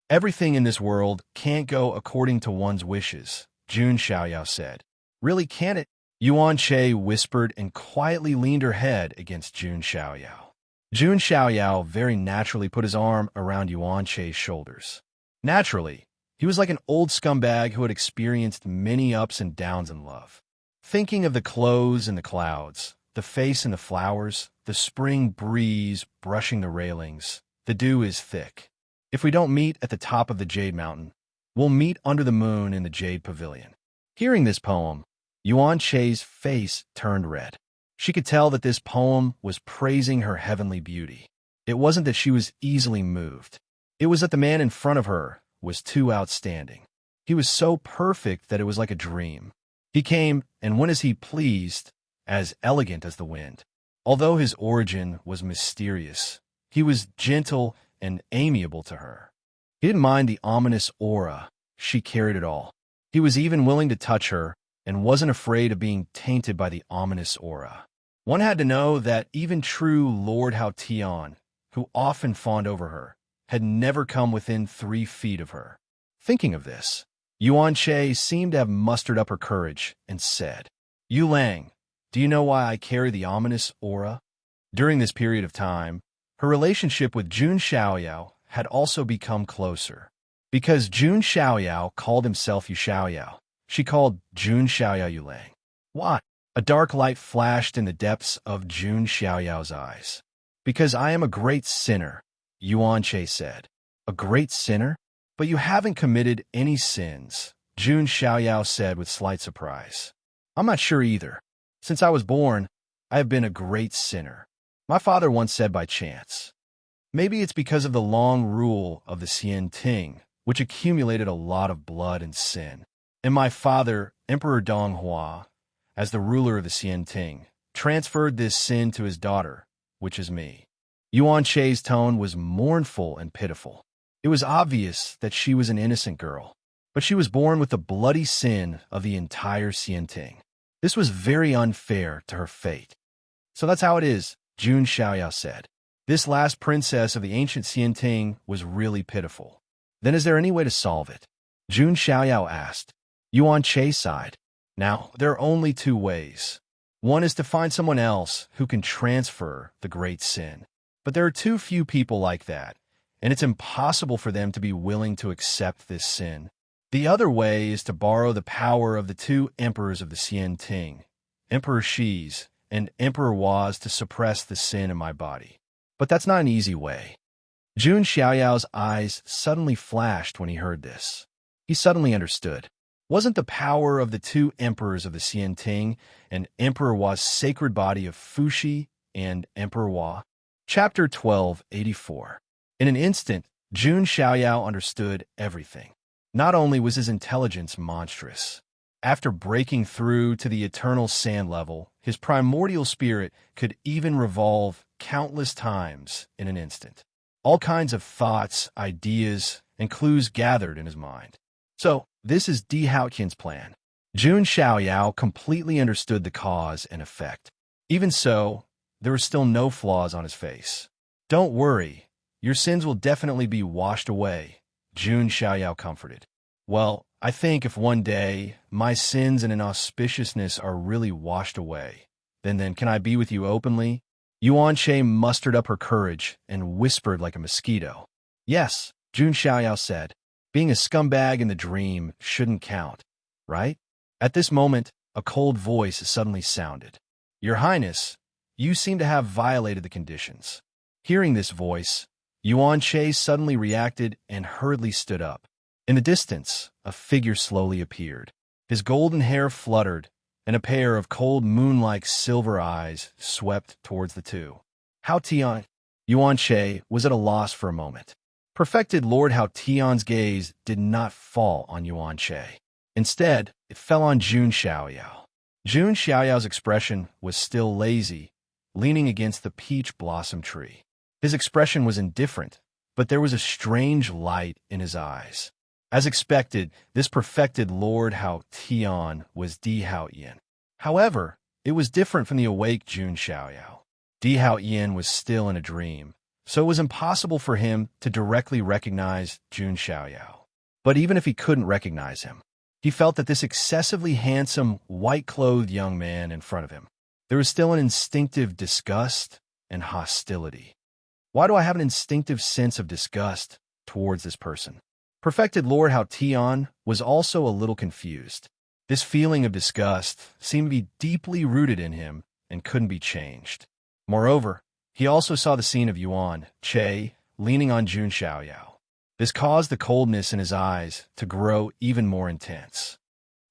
Everything in this world can't go according to one's wishes, Jun Xiaoyao said. Really can't it? Yuanche whispered and quietly leaned her head against Jun Xiaoyao. Jun Xiaoyao very naturally put his arm around Yuanche's shoulders. Naturally, he was like an old scumbag who had experienced many ups and downs in love. Thinking of the clothes and the clouds, the face and the flowers, the spring breeze brushing the railings, the dew is thick. If we don't meet at the top of the Jade Mountain, we'll meet under the moon in the Jade Pavilion. Hearing this poem, Yuanche's face turned red. She could tell that this poem was praising her heavenly beauty. It wasn't that she was easily moved. It was that the man in front of her was too outstanding. He was so perfect that it was like a dream. He came and went as he pleased, as elegant as the wind. Although his origin was mysterious, he was gentle and amiable to her. He didn't mind the ominous aura. She carried it all. He was even willing to touch her and wasn't afraid of being tainted by the ominous aura. One had to know that even true Lord Hao Tian, who often fawned over her, had never come within 3 feet of her. Thinking of this, Yuanche seemed to have mustered up her courage and said, Yu Lang, do you know why I carry the ominous aura? During this period of time, her relationship with Jun Xiaoyao had also become closer. Because Jun Xiaoyao called himself Yu Xiaoyao, she called Jun Xiaoyao Yu Lang. Why? A dark light flashed in the depths of Jun Xiaoyao's eyes. Because I am a great sinner, Yuanche said. A great sinner? But you haven't committed any sins, Jun Xiaoyao said with slight surprise. I'm not sure either. Since I was born, I have been a great sinner. My father once said by chance. Maybe it's because of the long rule of the Xian Ting, which accumulated a lot of blood and sin. And my father, Emperor Donghua, as the ruler of the Xian Ting, transferred this sin to his daughter, which is me. Yuanche's tone was mournful and pitiful. It was obvious that she was an innocent girl. but she was born with the bloody sin of the entire Xianting. This was very unfair to her fate. So that's how it is, Jun Xiaoyao said. This last princess of the ancient Xianting was really pitiful. Then is there any way to solve it? Jun Xiaoyao asked. Yuan Che sighed. Now, there are only two ways. One is to find someone else who can transfer the great sin. But there are too few people like that, and it's impossible for them to be willing to accept this sin. The other way is to borrow the power of the two emperors of the Xianting, Emperor Shi's and Emperor Wa's, to suppress the sin in my body. But that's not an easy way. Jun Xiaoyao's eyes suddenly flashed when he heard this. He suddenly understood. Wasn't the power of the two emperors of the Xianting and Emperor Wa's sacred body of Fuxi and Emperor Wa? Chapter 1284. In an instant, Jun Xiaoyao understood everything. Not only was his intelligence monstrous. After breaking through to the eternal sand level, his primordial spirit could even revolve countless times in an instant. All kinds of thoughts, ideas, and clues gathered in his mind. So, this is Di Haotian's plan. Jun Xiaoyao completely understood the cause and effect. Even so, there were still no flaws on his face. Don't worry, your sins will definitely be washed away, Jun Xiaoyao comforted. Well, I think if one day my sins and inauspiciousness are really washed away, then can I be with you openly? Yuan Che mustered up her courage and whispered like a mosquito. Yes, Jun Xiaoyao said. Being a scumbag in the dream shouldn't count, right? At this moment, a cold voice suddenly sounded. Your Highness, you seem to have violated the conditions. Hearing this voice, Yuan Che suddenly reacted and hurriedly stood up. In the distance, a figure slowly appeared. His golden hair fluttered, and a pair of cold moon-like silver eyes swept towards the two. Hao Tian. Yuan Che was at a loss for a moment. Perfected Lord Hao Tian's gaze did not fall on Yuan Che. Instead, it fell on Jun Xiaoyao. Jun Xiaoyao's expression was still lazy, leaning against the peach blossom tree. His expression was indifferent, but there was a strange light in his eyes. As expected, this perfected Lord Hao Tian was Di Haotian. However, it was different from the awake Jun Xiaoyao. Di Haotian was still in a dream, so it was impossible for him to directly recognize Jun Xiaoyao. But even if he couldn't recognize him, he felt that this excessively handsome, white-clothed young man in front of him, there was still an instinctive disgust and hostility. Why do I have an instinctive sense of disgust towards this person? Perfected Lord Hao Tian was also a little confused. This feeling of disgust seemed to be deeply rooted in him and couldn't be changed. Moreover, he also saw the scene of Yuan Che leaning on Jun Xiaoyao. This caused the coldness in his eyes to grow even more intense.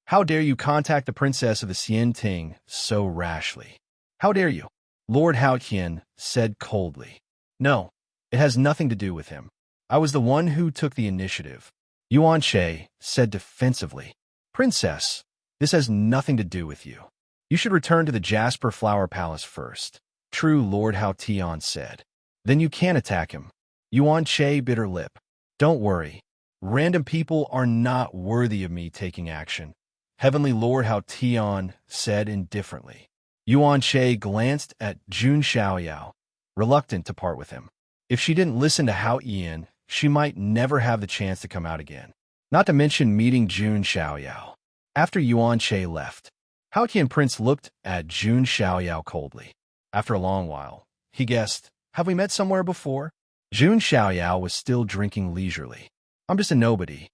How dare you contact the princess of the Xianting so rashly? How dare you? Lord Hao Tian said coldly. No, it has nothing to do with him. I was the one who took the initiative. Yuan Che said defensively. Princess, this has nothing to do with you. You should return to the Jasper Flower Palace first. True, Lord Hao Tian said. Then you can attack him. Yuan Che bit her lip. Don't worry. Random people are not worthy of me taking action. Heavenly Lord Hao Tian said indifferently. Yuan Che glanced at Jun Xiaoyao, reluctant to part with him. If she didn't listen to Hao Ian, she might never have the chance to come out again. Not to mention meeting Jun Xiaoyao. After Yuan Che left, Hao Tian Prince looked at Jun Xiaoyao coldly. After a long while, he guessed, have we met somewhere before? Jun Xiaoyao was still drinking leisurely. I'm just a nobody.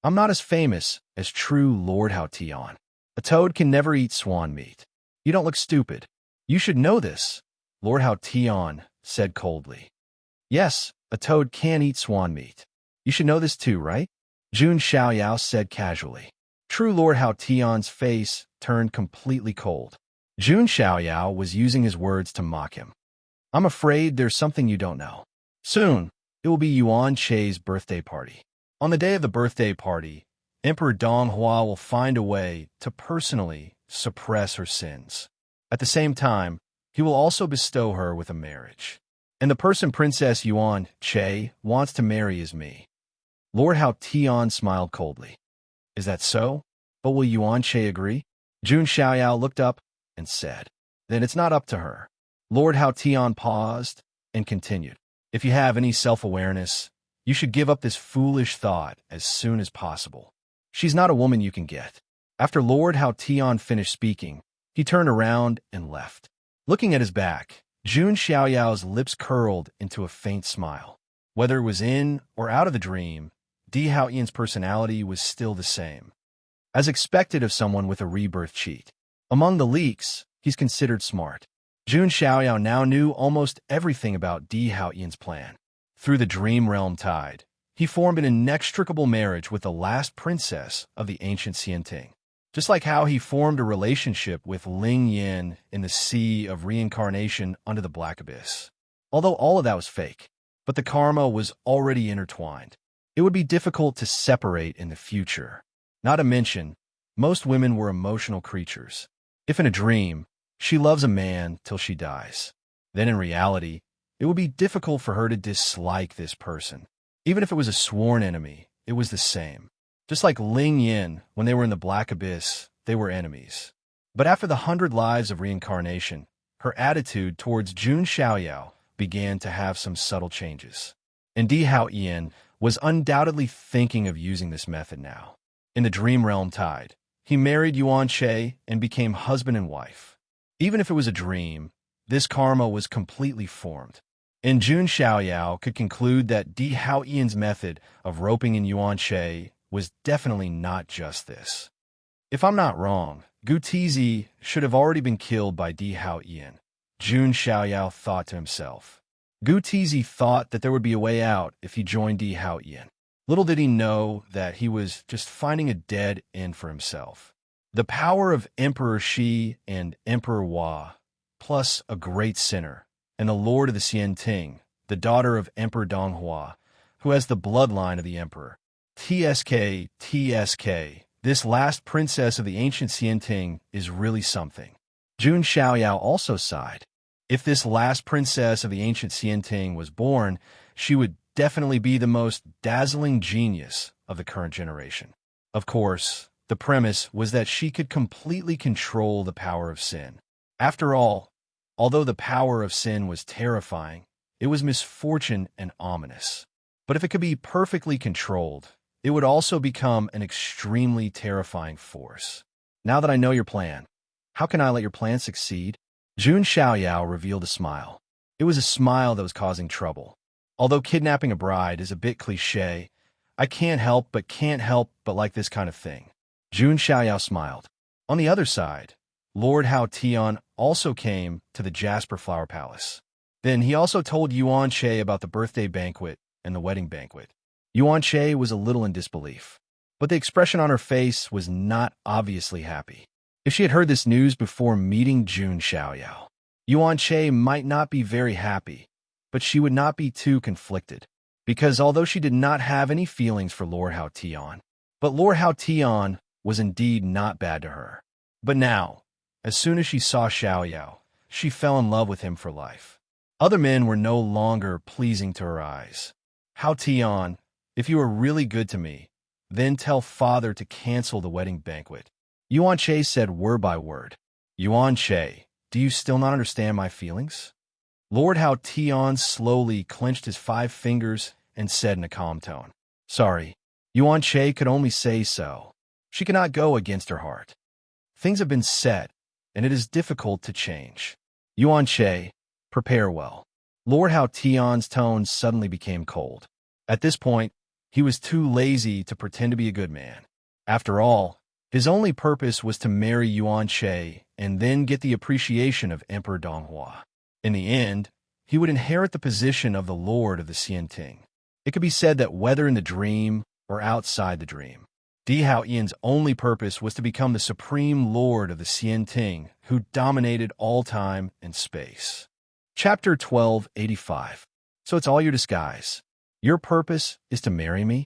I'm not as famous as true Lord Hao Tian. A toad can never eat swan meat. You don't look stupid. You should know this, Lord Hao Tian said coldly. Yes, a toad can eat swan meat. You should know this too, right? Jun Xiaoyao said casually. True Lord Hao Tian's face turned completely cold. Jun Xiaoyao was using his words to mock him. I'm afraid there's something you don't know. Soon, it will be Yuan Che's birthday party. On the day of the birthday party, Emperor Donghua will find a way to personally suppress her sins. At the same time, he will also bestow her with a marriage. And the person Princess Yuan Che wants to marry is me. Lord Hao Tian smiled coldly. Is that so? But will Yuan Che agree? Jun Xiaoyao looked up and said, then it's not up to her. Lord Hao Tian paused and continued, if you have any self-awareness, you should give up this foolish thought as soon as possible. She's not a woman you can get. After Lord Hao Tian finished speaking, he turned around and left. Looking at his back, Jun Xiaoyao's lips curled into a faint smile. Whether it was in or out of the dream, Di Haoyan's personality was still the same. As expected of someone with a rebirth cheat. Among the leaks, he's considered smart. Jun Xiaoyao now knew almost everything about Di Haoyan's plan. Through the dream realm tide, he formed an inextricable marriage with the last princess of the ancient Xianting. Just like how he formed a relationship with Ling Yin in the sea of reincarnation under the Black Abyss. Although all of that was fake, but the karma was already intertwined. It would be difficult to separate in the future. Not to mention, most women were emotional creatures. If in a dream, she loves a man till she dies, then in reality, it would be difficult for her to dislike this person. Even if it was a sworn enemy, it was the same. Just like Ling Yin, when they were in the Black Abyss, they were enemies. But after the 100 lives of reincarnation, her attitude towards Jun Xiaoyao began to have some subtle changes. And Di Haoyan was undoubtedly thinking of using this method now. In the dream realm tide, he married Yuan Che and became husband and wife. Even if it was a dream, this karma was completely formed. And Jun Xiaoyao could conclude that Di Haoyan's method of roping in Yuan Che was definitely not just this. If I'm not wrong, Gu Tizi should have already been killed by Di Haoyan, Jun Xiaoyao thought to himself. Gu Tizi thought that there would be a way out if he joined Di Haoyan. Little did he know that he was just finding a dead end for himself. The power of Emperor Shi and Emperor Hua, plus a great sinner, and the Lord of the Xianting, the daughter of Emperor Donghua, who has the bloodline of the Emperor. TSK, this last princess of the ancient Xianting is really something. Jun Xiaoyao also sighed. If this last princess of the ancient Xianting was born, she would definitely be the most dazzling genius of the current generation. Of course, the premise was that she could completely control the power of sin. After all, although the power of sin was terrifying, it was misfortune and ominous. But if it could be perfectly controlled, it would also become an extremely terrifying force. Now that I know your plan, how can I let your plan succeed? Jun Xiaoyao revealed a smile. It was a smile that was causing trouble. Although kidnapping a bride is a bit cliché, I can't help but like this kind of thing. Jun Xiaoyao smiled. On the other side, Lord Hao Tian also came to the Jasper Flower Palace. Then he also told Yuan Che about the birthday banquet and the wedding banquet. Yuan Che was a little in disbelief, but the expression on her face was not obviously happy. If she had heard this news before meeting Jun Xiaoyao, Yuan Che might not be very happy, but she would not be too conflicted, because although she did not have any feelings for Lord Hao Tian, but Lord Hao Tian was indeed not bad to her. But now, as soon as she saw Xiaoyao, she fell in love with him for life. Other men were no longer pleasing to her eyes. Hao Tian, if you are really good to me, then tell father to cancel the wedding banquet. Yuan Che said word by word. Yuan Che, do you still not understand my feelings? Lord Hao Tian slowly clenched his 5 fingers and said in a calm tone, sorry. Yuan Che could only say so. She cannot go against her heart. Things have been set, and it is difficult to change. Yuan Che, prepare well. Lord Hao Tian's tone suddenly became cold. At this point, he was too lazy to pretend to be a good man. After all, his only purpose was to marry Yuan Che and then get the appreciation of Emperor Donghua. In the end, he would inherit the position of the Lord of the Xianting. It could be said that whether in the dream or outside the dream, Di Haoyan's only purpose was to become the supreme lord of the Xianting who dominated all time and space. Chapter 1285. So it's all your disguise. Your purpose is to marry me?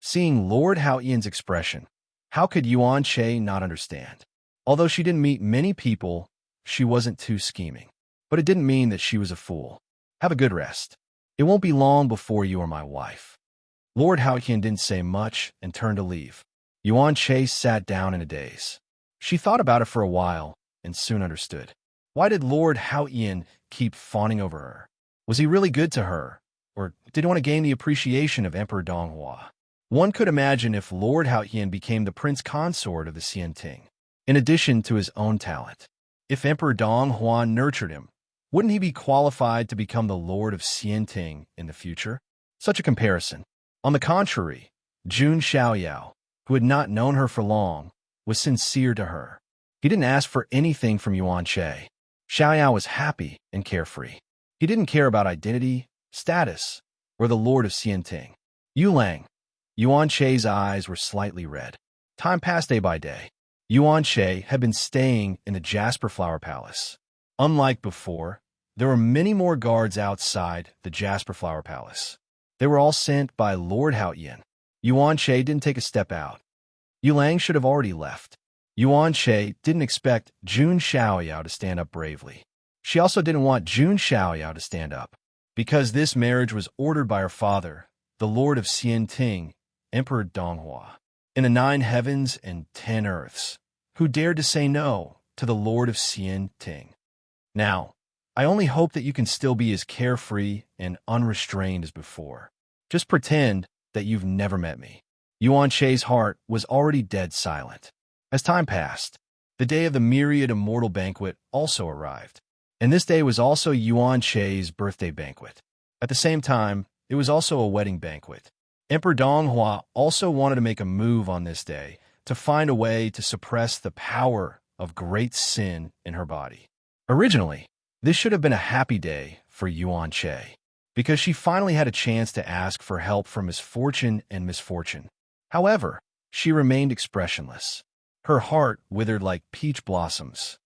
Seeing Lord Haoyan's expression, how could Yuan Che not understand? Although she didn't meet many people, she wasn't too scheming. But it didn't mean that she was a fool. Have a good rest. It won't be long before you are my wife. Lord Haoyan didn't say much and turned to leave. Yuan Chase sat down in a daze. She thought about it for a while and soon understood. Why did Lord Haotian keep fawning over her? Was he really good to her, or did he want to gain the appreciation of Emperor Donghua? One could imagine if Lord Haotian became the prince consort of the Xianting, in addition to his own talent. If Emperor Donghua nurtured him, wouldn't he be qualified to become the Lord of Xianting in the future? Such a comparison. On the contrary, Jun Xiaoyao, who had not known her for long, was sincere to her. He didn't ask for anything from Yuan Che. Xiaoyao was happy and carefree. He didn't care about identity, status, or the Lord of Xianting. Yulang. Yuan Che's eyes were slightly red. Time passed day by day. Yuan Che had been staying in the Jasper Flower Palace. Unlike before, there were many more guards outside the Jasper Flower Palace. They were all sent by Lord Haotian. Yuan Che didn't take a step out. Yulang should have already left. Yuan Che didn't expect Jun Xiaoyao to stand up bravely. She also didn't want Jun Xiaoyao to stand up, because this marriage was ordered by her father, the Lord of Xianting, Emperor Donghua. In the 9 heavens and 10 earths, who dared to say no to the Lord of Xianting? Now, I only hope that you can still be as carefree and unrestrained as before. Just pretend that you've never met me. Yuan Che's heart was already dead silent. As time passed, the day of the myriad immortal banquet also arrived. And this day was also Yuan Che's birthday banquet. At the same time, it was also a wedding banquet. Emperor Donghua also wanted to make a move on this day to find a way to suppress the power of great sin in her body. Originally, this should have been a happy day for Yuan Che, because she finally had a chance to ask for help from misfortune and misfortune. However, she remained expressionless. Her heart withered like peach blossoms.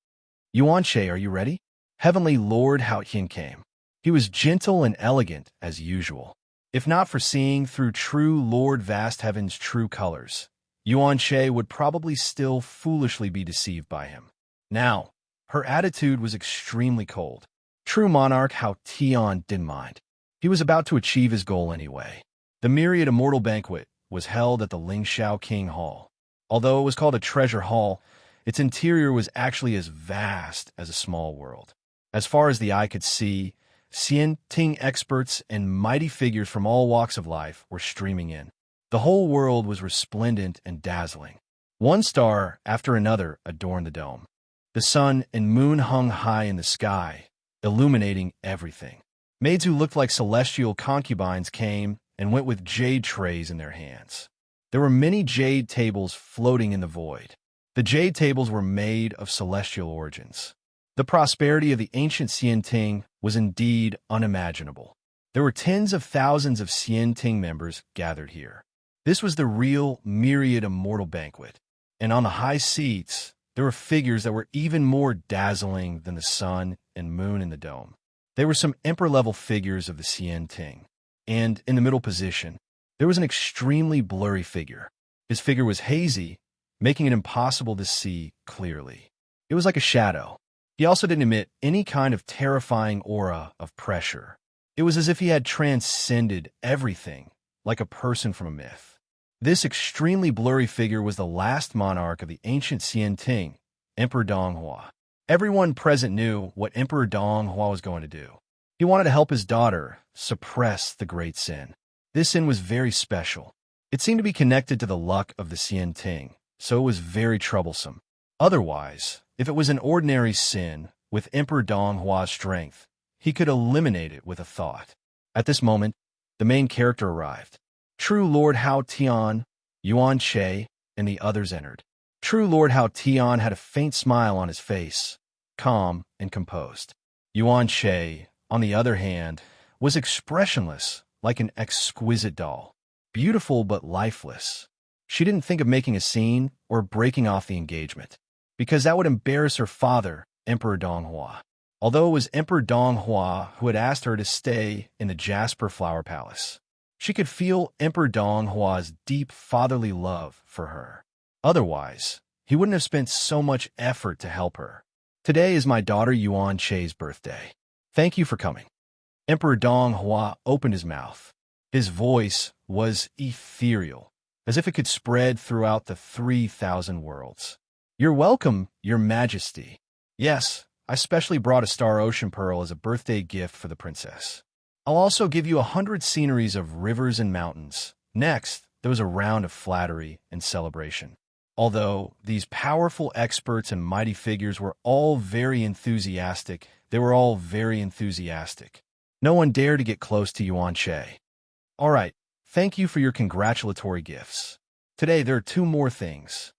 Yuan Che, are you ready? Heavenly Lord Haotian came. He was gentle and elegant as usual. If not for seeing through true Lord Vast Heaven's true colors, Yuan Che would probably still foolishly be deceived by him. Now, her attitude was extremely cold. True monarch Hao Tian didn't mind. He was about to achieve his goal anyway. The myriad immortal banquet was held at the Lingxiao King Hall. Although it was called a treasure hall, its interior was actually as vast as a small world. As far as the eye could see, Xianting experts and mighty figures from all walks of life were streaming in. The whole world was resplendent and dazzling. One star after another adorned the dome. The sun and moon hung high in the sky, illuminating everything. Maids who looked like celestial concubines came and went with jade trays in their hands. There were many jade tables floating in the void. The jade tables were made of celestial origins. The prosperity of the ancient Xianting was indeed unimaginable. There were tens of thousands of Xianting members gathered here. This was the real myriad immortal banquet. And on the high seats, there were figures that were even more dazzling than the sun and moon in the dome. They were some emperor-level figures of the Xianting. And in the middle position, there was an extremely blurry figure. His figure was hazy, making it impossible to see clearly. It was like a shadow. He also didn't emit any kind of terrifying aura of pressure. It was as if he had transcended everything, like a person from a myth. This extremely blurry figure was the last monarch of the ancient Xianting, Emperor Donghua. Everyone present knew what Emperor Donghua was going to do. He wanted to help his daughter suppress the great sin. This sin was very special. It seemed to be connected to the luck of the Xianting, so it was very troublesome. Otherwise, if it was an ordinary sin, with Emperor Donghua's strength, he could eliminate it with a thought. At this moment, the main character arrived. True Lord Hao Tian, Yuan Che, and the others entered. True Lord Hao Tian had a faint smile on his face, calm and composed. Yuan Che, on the other hand, was expressionless, like an exquisite doll, beautiful but lifeless. She didn't think of making a scene or breaking off the engagement, because that would embarrass her father, Emperor Donghua. Although it was Emperor Donghua who had asked her to stay in the Jasper Flower Palace, she could feel Emperor Donghua's deep fatherly love for her. Otherwise, he wouldn't have spent so much effort to help her. Today is my daughter Yuan Che's birthday. Thank you for coming. Emperor Donghua opened his mouth. His voice was ethereal, as if it could spread throughout the 3,000 worlds. "You're welcome, Your Majesty. Yes, I specially brought a star ocean pearl as a birthday gift for the princess. I'll also give you 100 sceneries of rivers and mountains." Next, there was a round of flattery and celebration. Although these powerful experts and mighty figures were all very enthusiastic, no one dared to get close to Yuan Che. "All right, thank you for your congratulatory gifts. Today, there are two more things.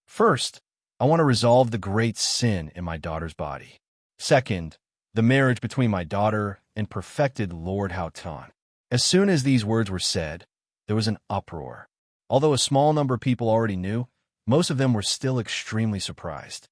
First, I want to resolve the great sin in my daughter's body. Second, the marriage between my daughter and perfected Lord Houghton." As soon as these words were said, there was an uproar. Although a small number of people already knew, most of them were still extremely surprised.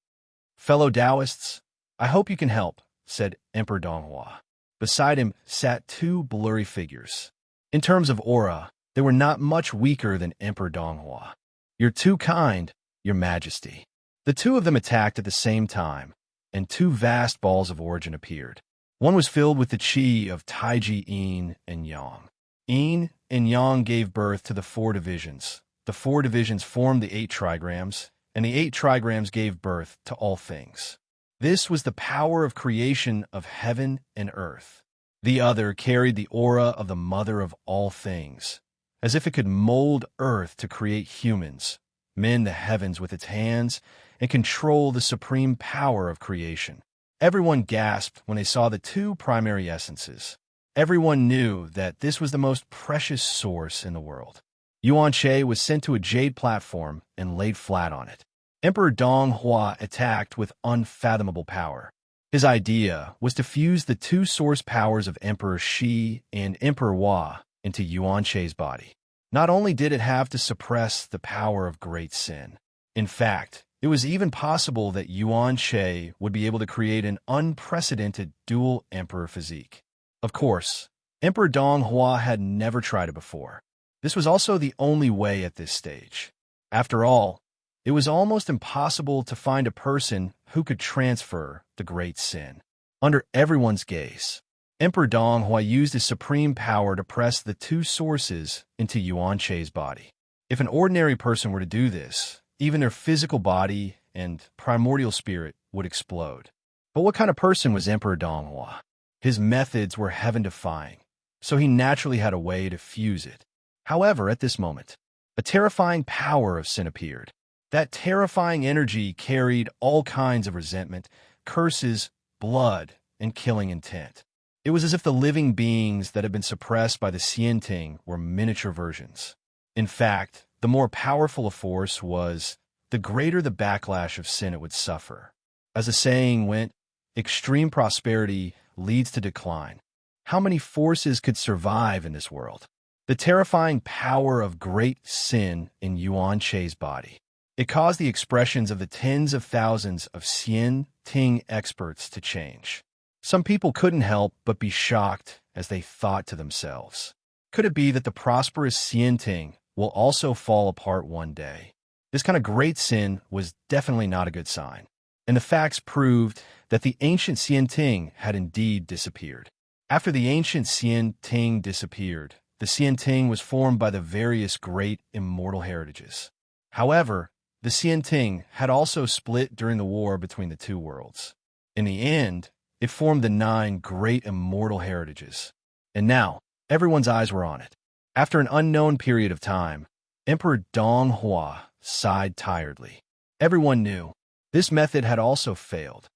"Fellow Taoists, I hope you can help," said Emperor Donghua. Beside him sat two blurry figures. In terms of aura, they were not much weaker than Emperor Donghua. "You're too kind, Your Majesty." The two of them attacked at the same time, and two vast balls of origin appeared. One was filled with the chi of Taiji Yin and Yang. Yin and Yang gave birth to the 4 divisions. The 4 divisions formed the 8 trigrams, and the 8 trigrams gave birth to all things. This was the power of creation of heaven and earth. The other carried the aura of the mother of all things, as if it could mold earth to create humans, mend the heavens with its hands, and control the supreme power of creation. Everyone gasped when they saw the two primary essences. Everyone knew that this was the most precious source in the world. Yuan Che was sent to a jade platform and laid flat on it. Emperor Donghua attacked with unfathomable power. His idea was to fuse the two source powers of Emperor Shi and Emperor Hua into Yuan Che's body. Not only did it have to suppress the power of great sin, in fact, it was even possible that Yuan Che would be able to create an unprecedented dual emperor physique. Of course, Emperor Donghua had never tried it before. This was also the only way at this stage. After all, it was almost impossible to find a person who could transfer the great sin. Under everyone's gaze, Emperor Donghua used his supreme power to press the two sources into Yuan Che's body. If an ordinary person were to do this, even their physical body and primordial spirit would explode. But what kind of person was Emperor Donghua? His methods were heaven-defying, so he naturally had a way to fuse it. However, at this moment, a terrifying power of sin appeared. That terrifying energy carried all kinds of resentment, curses, blood, and killing intent. It was as if the living beings that had been suppressed by the Xianting were miniature versions. In fact, the more powerful a force was, the greater the backlash of sin it would suffer. As the saying went, extreme prosperity leads to decline. How many forces could survive in this world? The terrifying power of great sin in Yuan Che's body. It caused the expressions of the tens of thousands of Xianting experts to change. Some people couldn't help but be shocked as they thought to themselves, could it be that the prosperous Xianting will also fall apart one day? This kind of great sin was definitely not a good sign, and the facts proved that the ancient Xianting had indeed disappeared. After the ancient Xianting disappeared, the Xianting was formed by the various great immortal heritages. However, the Xianting had also split during the war between the two worlds. In the end, it formed the 9 great immortal heritages. And now, everyone's eyes were on it. After an unknown period of time, Emperor Donghua sighed tiredly. Everyone knew this method had also failed.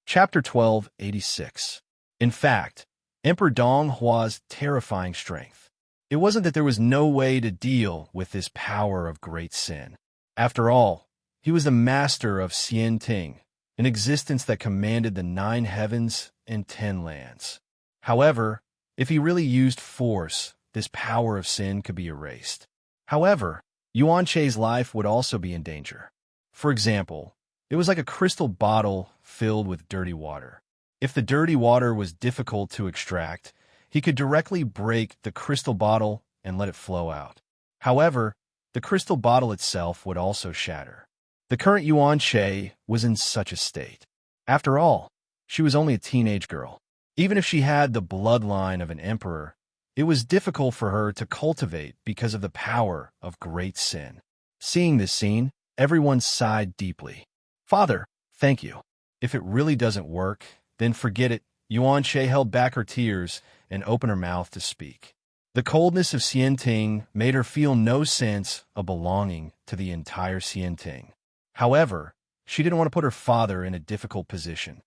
Chapter 1286. In fact, Emperor Donghua's terrifying strength. It wasn't that there was no way to deal with this power of great sin. After all, he was the master of Xianting, an existence that commanded the 9 heavens and 10 lands. However, if he really used force, this power of sin could be erased. However, Yuan Che's life would also be in danger. For example, it was like a crystal bottle filled with dirty water. If the dirty water was difficult to extract, he could directly break the crystal bottle and let it flow out. However, the crystal bottle itself would also shatter. The current Yuan Che was in such a state. After all, she was only a teenage girl. Even if she had the bloodline of an emperor, it was difficult for her to cultivate because of the power of great sin. Seeing this scene, everyone sighed deeply. Father, thank you. If it really doesn't work, then forget it. Yuan Che held back her tears and opened her mouth to speak. The coldness of Xianting made her feel no sense of belonging to the entire Xianting. However, she didn't want to put her father in a difficult position.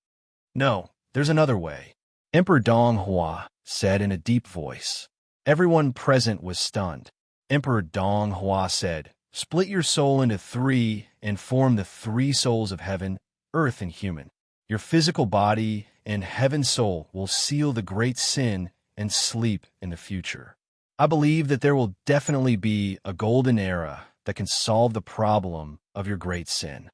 No, there's another way, Emperor Dong Hua said in a deep voice. Everyone present was stunned. Emperor Dong Hua said, "Split your soul into three and form the three souls of heaven, earth, and human. Your physical body and heaven's soul will seal the great sin and sleep in the future. I believe that there will definitely be a golden era that can solve the problem of your great sin.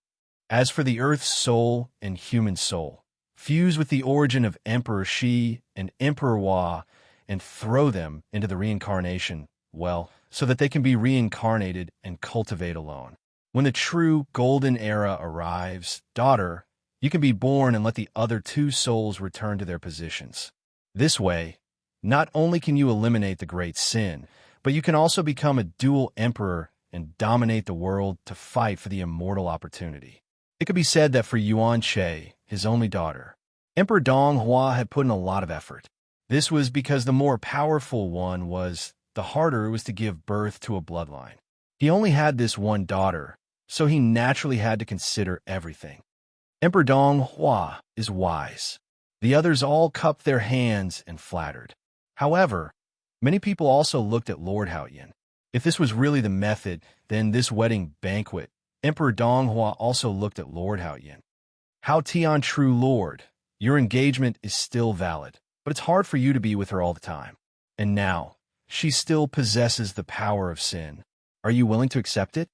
As for the earth's soul and human soul, fuse with the origin of Emperor Shi and Emperor Hua and throw them into the reincarnation, well, so that they can be reincarnated and cultivate alone. When the true golden era arrives, daughter, you can be born and let the other two souls return to their positions. This way, not only can you eliminate the great sin, but you can also become a dual emperor and dominate the world to fight for the immortal opportunity." It could be said that for Yuan Che, his only daughter, Emperor Dong Hua had put in a lot of effort. This was because the more powerful one was, the harder it was to give birth to a bloodline. He only had this one daughter, so he naturally had to consider everything. Emperor Dong Hua is wise. The others all cupped their hands and flattered. However, many people also looked at Lord Haoyan. If this was really the method, then this wedding banquet, Emperor Dong Hua also looked at Lord Haoyan. Hao Tian, true lord, your engagement is still valid, but it's hard for you to be with her all the time. And now, she still possesses the power of sin. Are you willing to accept it?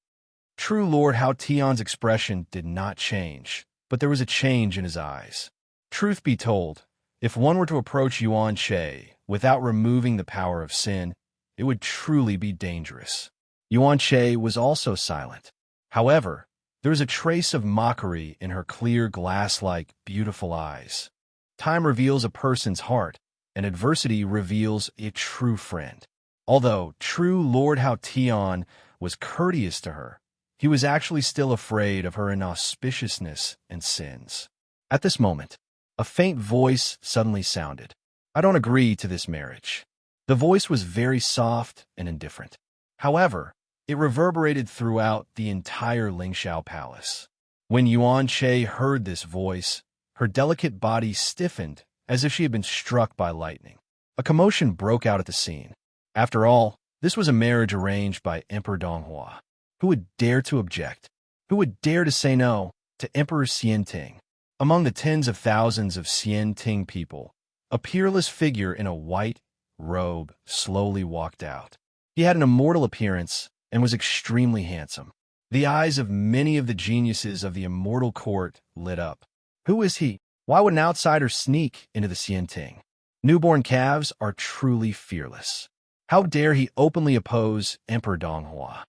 True Lord Hao Tian's expression did not change, but there was a change in his eyes. Truth be told, if one were to approach Yuan Che without removing the power of sin, it would truly be dangerous. Yuan Che was also silent. However, there was a trace of mockery in her clear, glass-like, beautiful eyes. Time reveals a person's heart, and adversity reveals a true friend. Although true Lord Hao Tian was courteous to her, he was actually still afraid of her inauspiciousness and sins. At this moment, a faint voice suddenly sounded. "I don't agree to this marriage." The voice was very soft and indifferent. However, it reverberated throughout the entire Lingxiao palace. When Yuan Che heard this voice, her delicate body stiffened as if she had been struck by lightning. A commotion broke out at the scene. After all, this was a marriage arranged by Emperor Dong Hua. Who would dare to object? Who would dare to say no to Emperor Xianting? Among the tens of thousands of Xianting people, a peerless figure in a white robe slowly walked out. He had an immortal appearance and was extremely handsome. The eyes of many of the geniuses of the immortal court lit up. Who is he? Why would an outsider sneak into the Xianting? Newborn calves are truly fearless. How dare he openly oppose Emperor Dong Hua?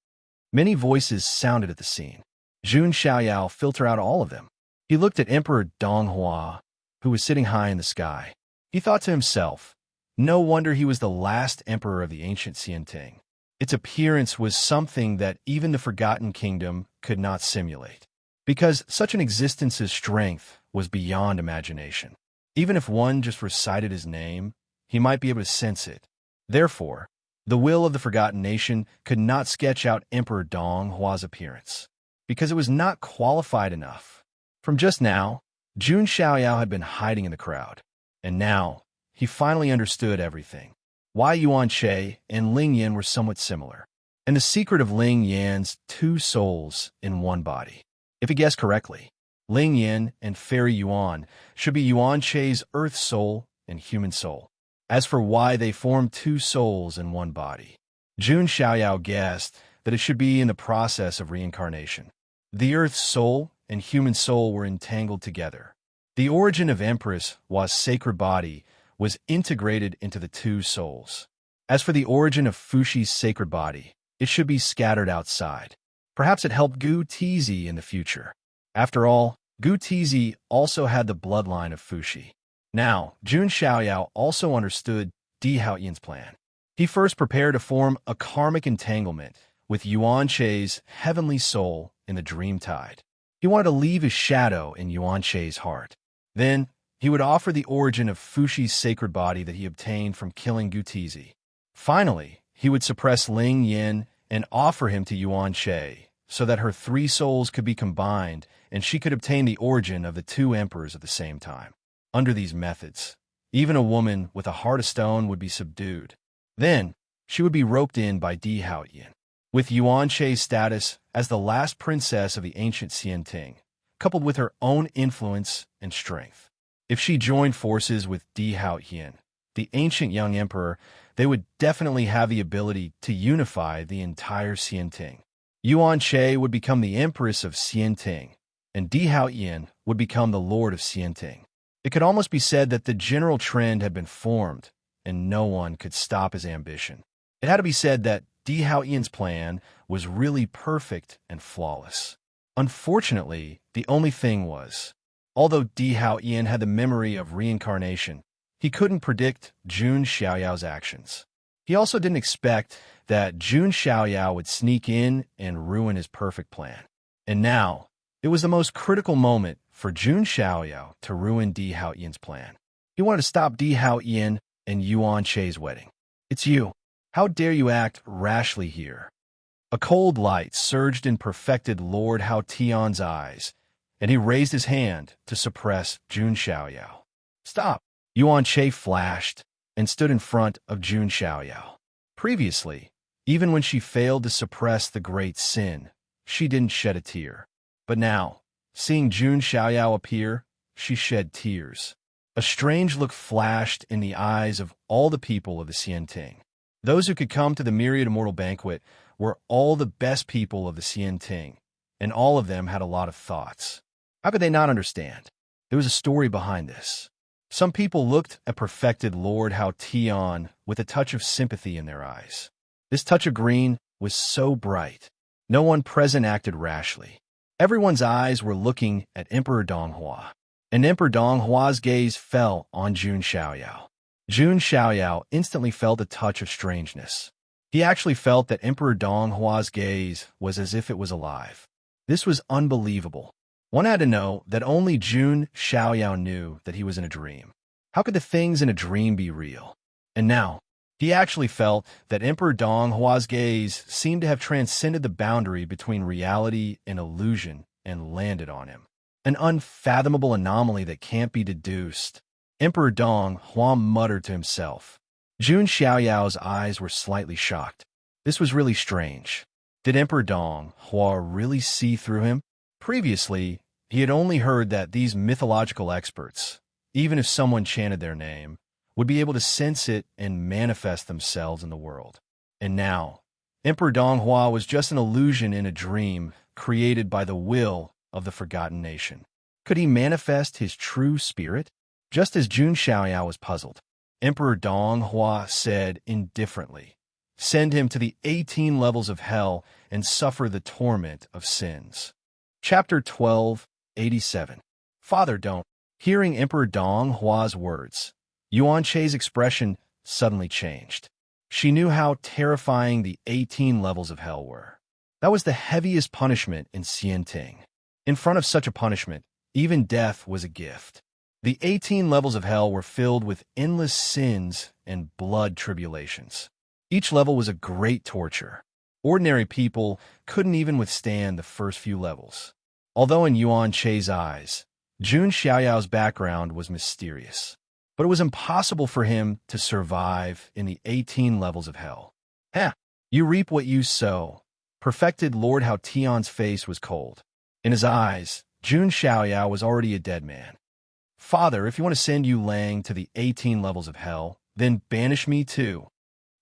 Many voices sounded at the scene. Jun Xiaoyao filtered out all of them. He looked at Emperor Dong Hua, who was sitting high in the sky. He thought to himself, no wonder he was the last emperor of the ancient Xianting. Its appearance was something that even the Forgotten Kingdom could not simulate, because such an existence's strength was beyond imagination. Even if one just recited his name, he might be able to sense it. Therefore, the will of the Forgotten Nation could not sketch out Emperor Dong Hua's appearance, because it was not qualified enough. From just now, Jun Xiaoyao had been hiding in the crowd, and now he finally understood everything. Why Yuan Che and Ling Yan were somewhat similar, and the secret of Ling Yan's two souls in one body. If he guessed correctly, Ling Yan and Fairy Yuan should be Yuan Che's earth soul and human soul. As for why they form two souls in one body, Jun Xiaoyao guessed that it should be in the process of reincarnation. The earth soul and human soul were entangled together. The origin of Empress Hua's sacred body was integrated into the two souls. As for the origin of Fushi's sacred body, it should be scattered outside. Perhaps it helped Gu Tizi in the future. After all, Gu Tizi also had the bloodline of Fushi. Now, Jun Xiaoyao also understood Di Haoyan's plan. He first prepared to form a karmic entanglement with Yuan Che's heavenly soul in the dream tide. He wanted to leave his shadow in Yuan Che's heart. Then, he would offer the origin of Fushi's sacred body that he obtained from killing Gutizi. Finally, he would suppress Ling Yin and offer him to Yuan Che, so that her three souls could be combined and she could obtain the origin of the two emperors at the same time. Under these methods, even a woman with a heart of stone would be subdued. Then, she would be roped in by Di Haoyin. With Yuan Che's status as the last princess of the ancient Xianting, coupled with her own influence and strength, if she joined forces with Di Haoyin, the ancient young emperor, they would definitely have the ability to unify the entire Xianting. Yuan Che would become the empress of Xianting, and Di Haoyin would become the lord of Xianting. It could almost be said that the general trend had been formed, and no one could stop his ambition. It had to be said that Di Haoyin's plan was really perfect and flawless. Unfortunately, the only thing was, although Di Haoyin had the memory of reincarnation, he couldn't predict Jun Xiaoyao's actions. He also didn't expect that Jun Xiaoyao would sneak in and ruin his perfect plan. And now, it was the most critical moment for Jun Xiaoyao to ruin Di Haoyin's plan. He wanted to stop Di Haoyin and Yuan Che's wedding. "It's you. How dare you act rashly here?" A cold light surged in perfected Lord Hao Tian's eyes, and he raised his hand to suppress Jun Xiaoyao. "Stop!" Yuan Che flashed and stood in front of Jun Xiaoyao. Previously, even when she failed to suppress the great sin, she didn't shed a tear. But now, seeing Jun Xiaoyao appear, she shed tears. A strange look flashed in the eyes of all the people of the Xianting. Those who could come to the Myriad Immortal Banquet were all the best people of the Xianting, and all of them had a lot of thoughts. How could they not understand? There was a story behind this. Some people looked at perfected Lord Hao Tian with a touch of sympathy in their eyes. This touch of green was so bright. No one present acted rashly. Everyone's eyes were looking at Emperor Donghua, and Emperor Donghua's gaze fell on Jun Xiaoyao. Jun Xiaoyao instantly felt a touch of strangeness. He actually felt that Emperor Donghua's gaze was as if it was alive. This was unbelievable. One had to know that only Jun Xiaoyao knew that he was in a dream. How could the things in a dream be real? And now, he actually felt that Emperor Donghua's gaze seemed to have transcended the boundary between reality and illusion and landed on him. An unfathomable anomaly that can't be deduced. Emperor Donghua muttered to himself. Jun Xiaoyao's eyes were slightly shocked. This was really strange. Did Emperor Donghua really see through him? Previously, he had only heard that these mythological experts, even if someone chanted their name, would be able to sense it and manifest themselves in the world. And now, Emperor Donghua was just an illusion in a dream created by the will of the forgotten nation. Could he manifest his true spirit? Just as Jun Xiaoyao was puzzled, Emperor Donghua said indifferently, "Send him to the 18 levels of hell and suffer the torment of sins." Chapter 12:87. Father, don't. Hearing Emperor Donghua's words, Yuan Che's expression suddenly changed. She knew how terrifying the 18 levels of hell were. That was the heaviest punishment in Xianting. In front of such a punishment, even death was a gift. The 18 levels of hell were filled with endless sins and blood tribulations. Each level was a great torture. Ordinary people couldn't even withstand the first few levels. Although in Yuan Che's eyes, Jun Xiaoyao's background was mysterious, but it was impossible for him to survive in the 18 levels of hell. "Heh, you reap what you sow." Perfected Lord Hao Tian's face was cold. In his eyes, Jun Xiaoyao was already a dead man. "Father, if you want to send Yu Lang to the 18 levels of hell, then banish me too."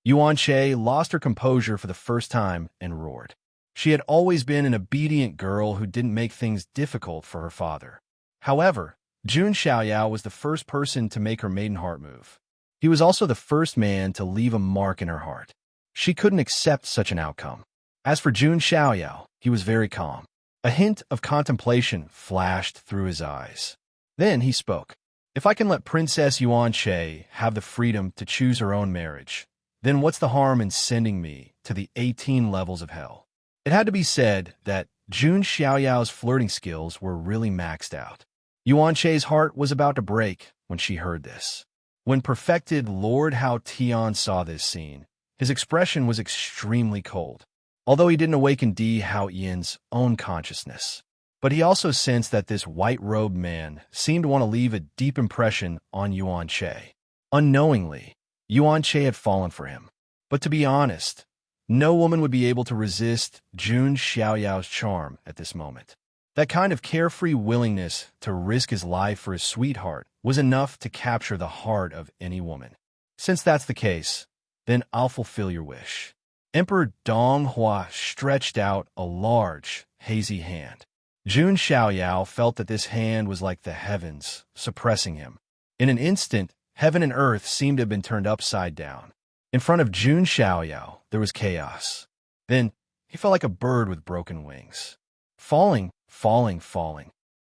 Yuan Che lost her composure for the first time and roared. She had always been an obedient girl who didn't make things difficult for her father. However, Jun Xiaoyao was the first person to make her maiden heart move. He was also the first man to leave a mark in her heart. She couldn't accept such an outcome. As for Jun Xiaoyao, he was very calm. A hint of contemplation flashed through his eyes. Then he spoke. "If I can let Princess Yuan Che have the freedom to choose her own marriage, then what's the harm in sending me to the 18 levels of hell? It had to be said that Jun Xiaoyao's flirting skills were really maxed out. Yuan Che's heart was about to break when she heard this. When perfected Lord Hao Tian saw this scene, his expression was extremely cold, although he didn't awaken Di Hao Yin's own consciousness. But he also sensed that this white-robed man seemed to want to leave a deep impression on Yuan Che. Unknowingly, Yuan Che had fallen for him. But to be honest, no woman would be able to resist Jun Xiaoyao's charm at this moment. That kind of carefree willingness to risk his life for his sweetheart was enough to capture the heart of any woman. Since that's the case, then I'll fulfill your wish. Emperor Dong Hua stretched out a large, hazy hand. Jun Xiaoyao felt that this hand was like the heavens, suppressing him. In an instant, heaven and earth seemed to have been turned upside down. In front of Jun Xiaoyao, there was chaos. Then, he felt like a bird with broken wings. Falling.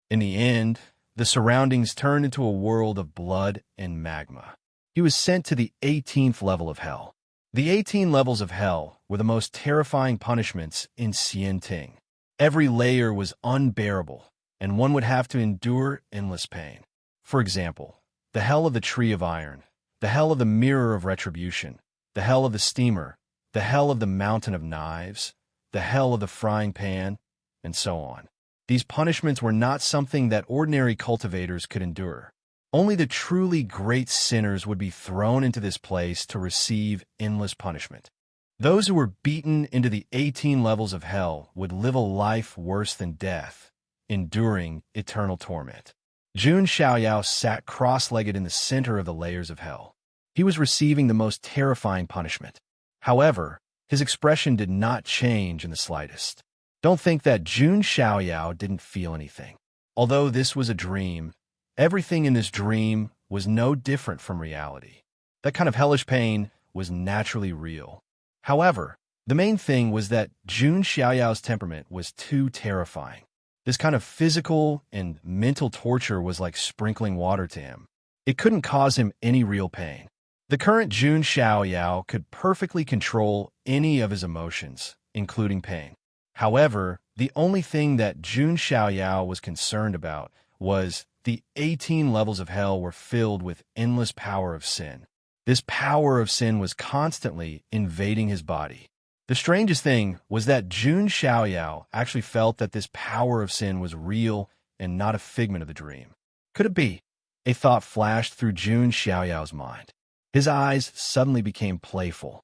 In the end, the surroundings turned into a world of blood and magma. He was sent to the 18th level of hell. The 18 levels of hell were the most terrifying punishments in Xianting. Every layer was unbearable, and one would have to endure endless pain. For example, the hell of the Tree of Iron, the hell of the Mirror of Retribution, the hell of the Steamer, the hell of the Mountain of Knives, the hell of the Frying Pan, and so on. These punishments were not something that ordinary cultivators could endure. Only the truly great sinners would be thrown into this place to receive endless punishment. Those who were beaten into the 18 levels of hell would live a life worse than death, enduring eternal torment. Jun Xiaoyao sat cross-legged in the center of the layers of hell. He was receiving the most terrifying punishment. However, his expression did not change in the slightest. Don't think that Jun Xiaoyao didn't feel anything. Although this was a dream, everything in this dream was no different from reality. That kind of hellish pain was naturally real. However, the main thing was that Jun Xiaoyao's temperament was too terrifying. This kind of physical and mental torture was like sprinkling water to him. It couldn't cause him any real pain. The current Jun Xiaoyao could perfectly control any of his emotions, including pain. However, the only thing that Jun Xiaoyao was concerned about was the 18 levels of hell were filled with endless power of sin. This power of sin was constantly invading his body. The strangest thing was that Jun Xiaoyao actually felt that this power of sin was real and not a figment of the dream. Could it be? A thought flashed through Jun Xiaoyao's mind. His eyes suddenly became playful.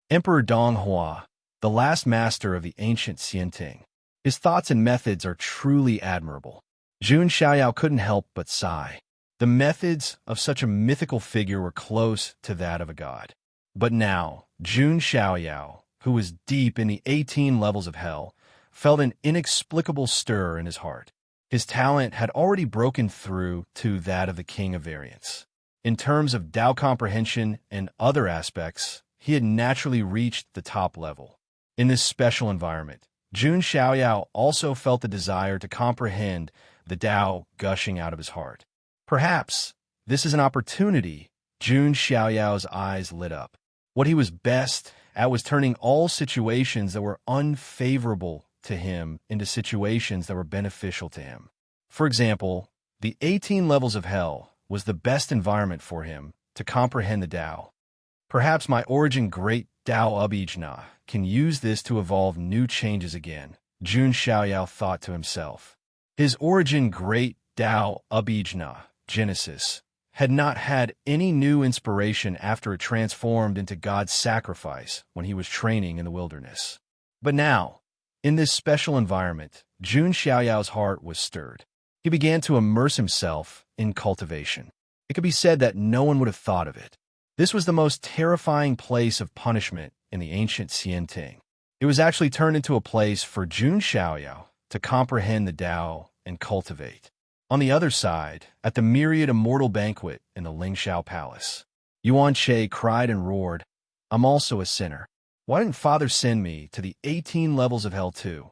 Emperor Dong Hua, the last master of the ancient Xianting. His thoughts and methods are truly admirable. Jun Xiaoyao couldn't help but sigh. The methods of such a mythical figure were close to that of a god. But now, Jun Xiaoyao, who was deep in the 18 levels of hell, felt an inexplicable stir in his heart. His talent had already broken through to that of the king of variants. In terms of Tao comprehension and other aspects, he had naturally reached the top level. In this special environment, Jun Xiaoyao also felt the desire to comprehend the Tao gushing out of his heart. Perhaps this is an opportunity. Jun Xiaoyao's eyes lit up. What he was best at was turning all situations that were unfavorable to him into situations that were beneficial to him. For example, the 18 levels of hell was the best environment for him to comprehend the Tao. Perhaps my origin great Tao Abijna can use this to evolve new changes again, Jun Xiaoyao thought to himself. His origin great Tao Abijna, Genesis, had not had any new inspiration after it transformed into God's sacrifice when he was training in the wilderness. But now, in this special environment, Jun Xiaoyao's heart was stirred. He began to immerse himself in cultivation. It could be said that no one would have thought of it. This was the most terrifying place of punishment in the ancient Xianting. It was actually turned into a place for Jun Xiaoyao to comprehend the Tao and cultivate. On the other side, at the myriad immortal banquet in the Lingxiao Palace, Yuan Che cried and roared, "I'm also a sinner. Why didn't Father send me to the 18 levels of hell too?"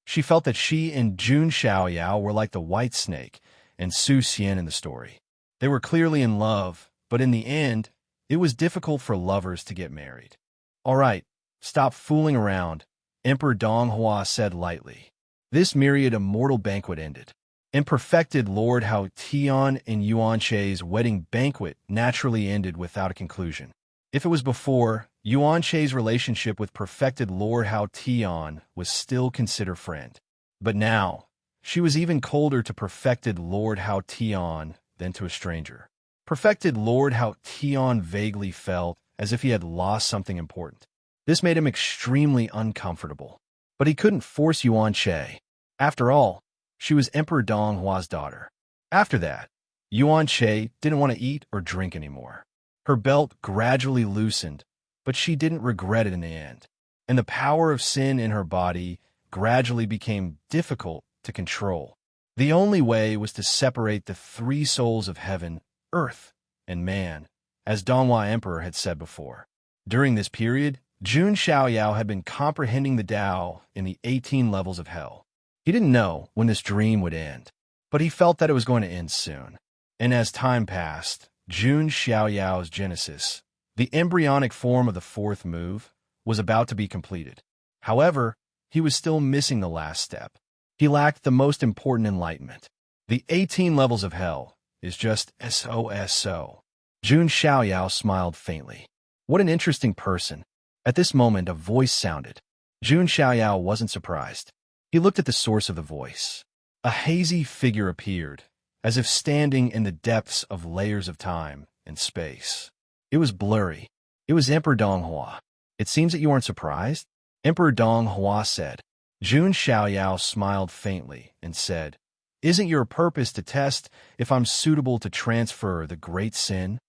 She felt that she and Jun Xiaoyao were like the white snake and Su Xian in the story. They were clearly in love, but in the end, it was difficult for lovers to get married. All right, stop fooling around, Emperor Donghua said lightly. This myriad immortal banquet ended. And perfected Lord Hao Tian and Yuan Che's wedding banquet naturally ended without a conclusion. If it was before, Yuan Che's relationship with perfected Lord Hao Tian was still considered friend. But now, she was even colder to perfected Lord Hao Tian than to a stranger. Perfected Lord Hao Tian vaguely felt as if he had lost something important. This made him extremely uncomfortable. But he couldn't force Yuan Che. After all, she was Emperor Donghua's daughter. After that, Yuan Che didn't want to eat or drink anymore. Her belt gradually loosened, but she didn't regret it in the end. And the power of sin in her body gradually became difficult to control. The only way was to separate the three souls of heaven, earth, and man, as Donghua Emperor had said before. During this period, Jun Xiaoyao had been comprehending the Tao in the 18 levels of hell. He didn't know when this dream would end, but he felt that it was going to end soon. And as time passed, Jun Xiaoyao's genesis, the embryonic form of the fourth move, was about to be completed. However, he was still missing the last step. He lacked the most important enlightenment. The 18 levels of hell is just so. Jun Xiaoyao smiled faintly. What an interesting person. At this moment, a voice sounded. Jun Xiaoyao wasn't surprised. He looked at the source of the voice. A hazy figure appeared, as if standing in the depths of layers of time and space. It was blurry. It was Emperor Donghua. It seems that you aren't surprised? Emperor Donghua said. Jun Xiaoyao smiled faintly and said, Isn't your purpose to test if I'm suitable to transfer the great sin?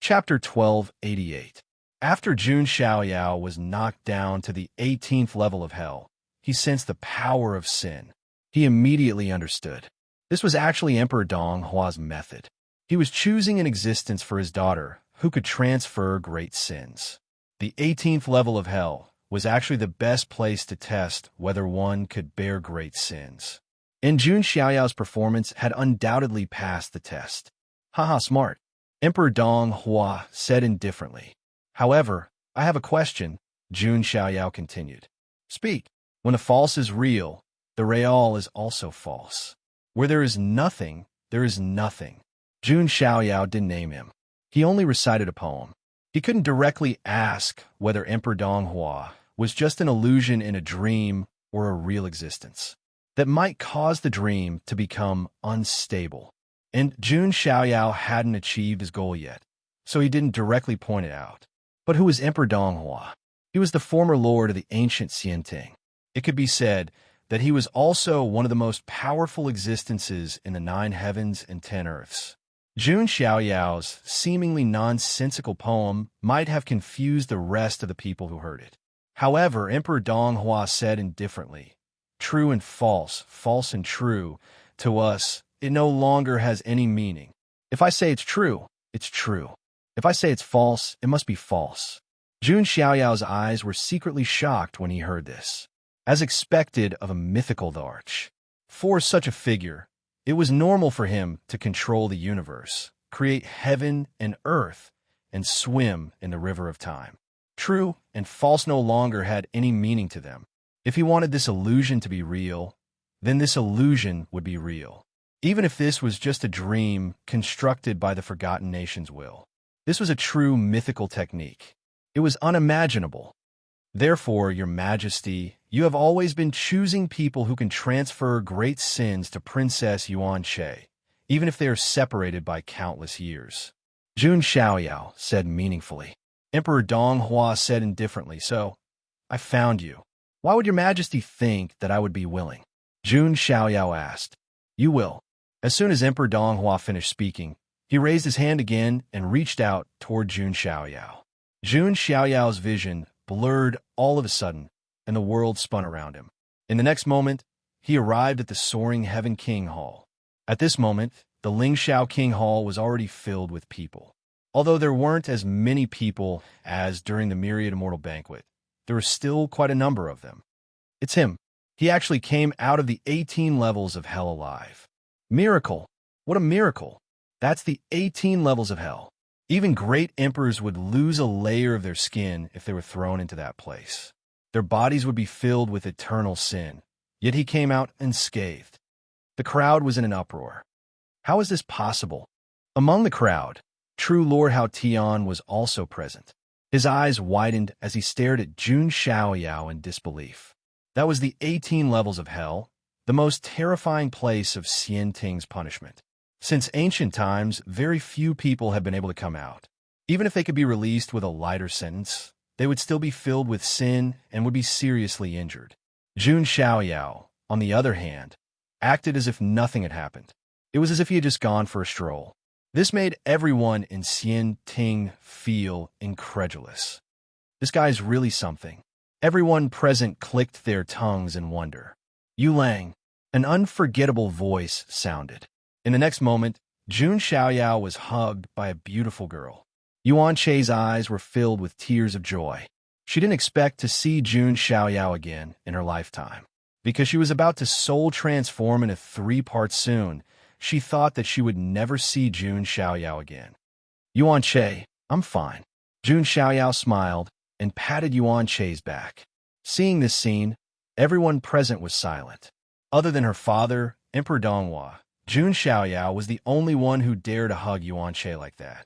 Chapter 1288. After Jun Xiaoyao was knocked down to the 18th level of hell, he sensed the power of sin. He immediately understood. This was actually Emperor Donghua's method. He was choosing an existence for his daughter who could transfer great sins. The 18th level of hell was actually the best place to test whether one could bear great sins. And Jun Xiaoyao's performance had undoubtedly passed the test. Haha, smart, Emperor Donghua said indifferently. However, I have a question, Jun Xiaoyao continued. Speak. When the false is real, the real is also false. Where there is nothing, there is nothing. Jun Xiaoyao didn't name him. He only recited a poem. He couldn't directly ask whether Emperor Donghua was just an illusion in a dream or a real existence that might cause the dream to become unstable. And Jun Xiaoyao hadn't achieved his goal yet, so he didn't directly point it out. But who was Emperor Donghua? He was the former lord of the ancient Xianting. It could be said that he was also one of the most powerful existences in the 9 heavens and 10 earths. Jun Xiaoyao's seemingly nonsensical poem might have confused the rest of the people who heard it. However, Emperor Donghua said indifferently, True and false, false and true, to us, it no longer has any meaning. If I say it's true, it's true. If I say it's false, it must be false. Jun Xiaoyao's eyes were secretly shocked when he heard this. As expected of a mythical arch. For such a figure, it was normal for him to control the universe, create heaven and earth, and swim in the river of time. True and false no longer had any meaning to them. If he wanted this illusion to be real, then this illusion would be real. Even if this was just a dream constructed by the forgotten nation's will. This was a true mythical technique. It was unimaginable. Therefore, Your Majesty, you have always been choosing people who can transfer great sins to Princess Yuan Che, even if they are separated by countless years. Jun Xiaoyao said meaningfully. Emperor Donghua said indifferently, So, I found you. Why would Your Majesty think that I would be willing? Jun Xiaoyao asked. You will. As soon as Emperor Donghua finished speaking, he raised his hand again and reached out toward Jun Xiaoyao. Jun Xiaoyao's vision blurred all of a sudden, and the world spun around him. In the next moment, he arrived at the soaring Heaven King Hall. At this moment, the Lingxiao King Hall was already filled with people. Although there weren't as many people as during the Myriad Immortal Banquet, there were still quite a number of them. It's him. He actually came out of the 18 levels of hell alive. Miracle! What a miracle! That's the 18 levels of hell. Even great emperors would lose a layer of their skin if they were thrown into that place. Their bodies would be filled with eternal sin, yet he came out unscathed. The crowd was in an uproar. How is this possible? Among the crowd, true Lord Hao Tian was also present. His eyes widened as he stared at Jun Xiaoyao in disbelief. That was the 18 levels of hell, the most terrifying place of Xian Ting's punishment. Since ancient times, very few people have been able to come out. Even if they could be released with a lighter sentence, they would still be filled with sin and would be seriously injured. Jun Xiaoyao, on the other hand, acted as if nothing had happened. It was as if he had just gone for a stroll. This made everyone in Xian Ting feel incredulous. This guy's really something. Everyone present clicked their tongues in wonder. Yu Lang, an unforgettable voice sounded. In the next moment, Jun Xiaoyao was hugged by a beautiful girl. Yuan Che's eyes were filled with tears of joy. She didn't expect to see Jun Xiaoyao again in her lifetime. Because she was about to soul transform into 3 parts soon, she thought that she would never see Jun Xiaoyao again. Yuan Che, I'm fine. Jun Xiaoyao smiled and patted Yuan Che's back. Seeing this scene, everyone present was silent. Other than her father, Emperor Donghua, Jun Xiaoyao was the only one who dared to hug Yuan Che like that.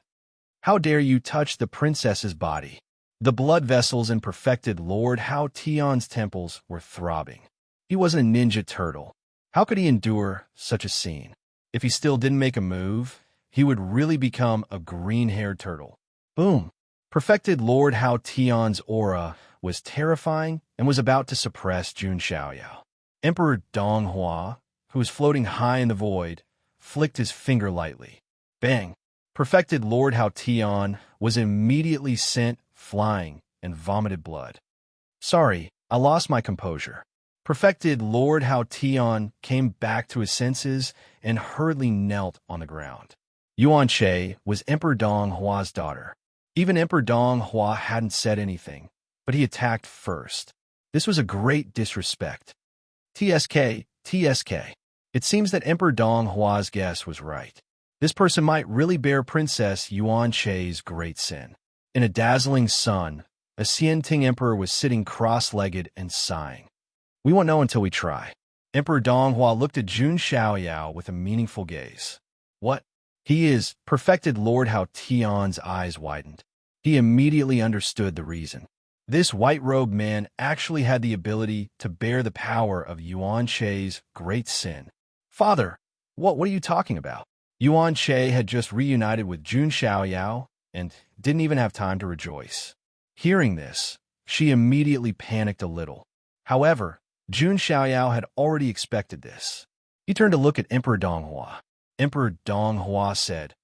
How dare you touch the princess's body? The blood vessels in perfected Lord Hao Tian's temples were throbbing. He wasn't a ninja turtle. How could he endure such a scene? If he still didn't make a move, he would really become a green-haired turtle. Boom! Perfected Lord Hao Tian's aura was terrifying and was about to suppress Jun Xiaoyao. Emperor Donghua, who was floating high in the void, flicked his finger lightly. Bang! Perfected Lord Hao Tian was immediately sent flying and vomited blood. Sorry, I lost my composure. Perfected Lord Hao Tian came back to his senses and hurriedly knelt on the ground. Yuan Che was Emperor Donghua's daughter. Even Emperor Donghua hadn't said anything, but he attacked first. This was a great disrespect. TSK. It seems that Emperor Donghua's guess was right. This person might really bear Princess Yuan Che's great sin. In a dazzling sun, a Xianting emperor was sitting cross-legged and sighing. We won't know until we try. Emperor Donghua looked at Jun Xiaoyao with a meaningful gaze. What? He is, perfected Lord Hao Tian's eyes widened. He immediately understood the reason. This white-robed man actually had the ability to bear the power of Yuan Che's great sin. Father, what are you talking about? Yuan Che had just reunited with Jun Xiaoyao and didn't even have time to rejoice. Hearing this, she immediately panicked a little. However, Jun Xiaoyao had already expected this. He turned to look at Emperor Donghua. Emperor Donghua said,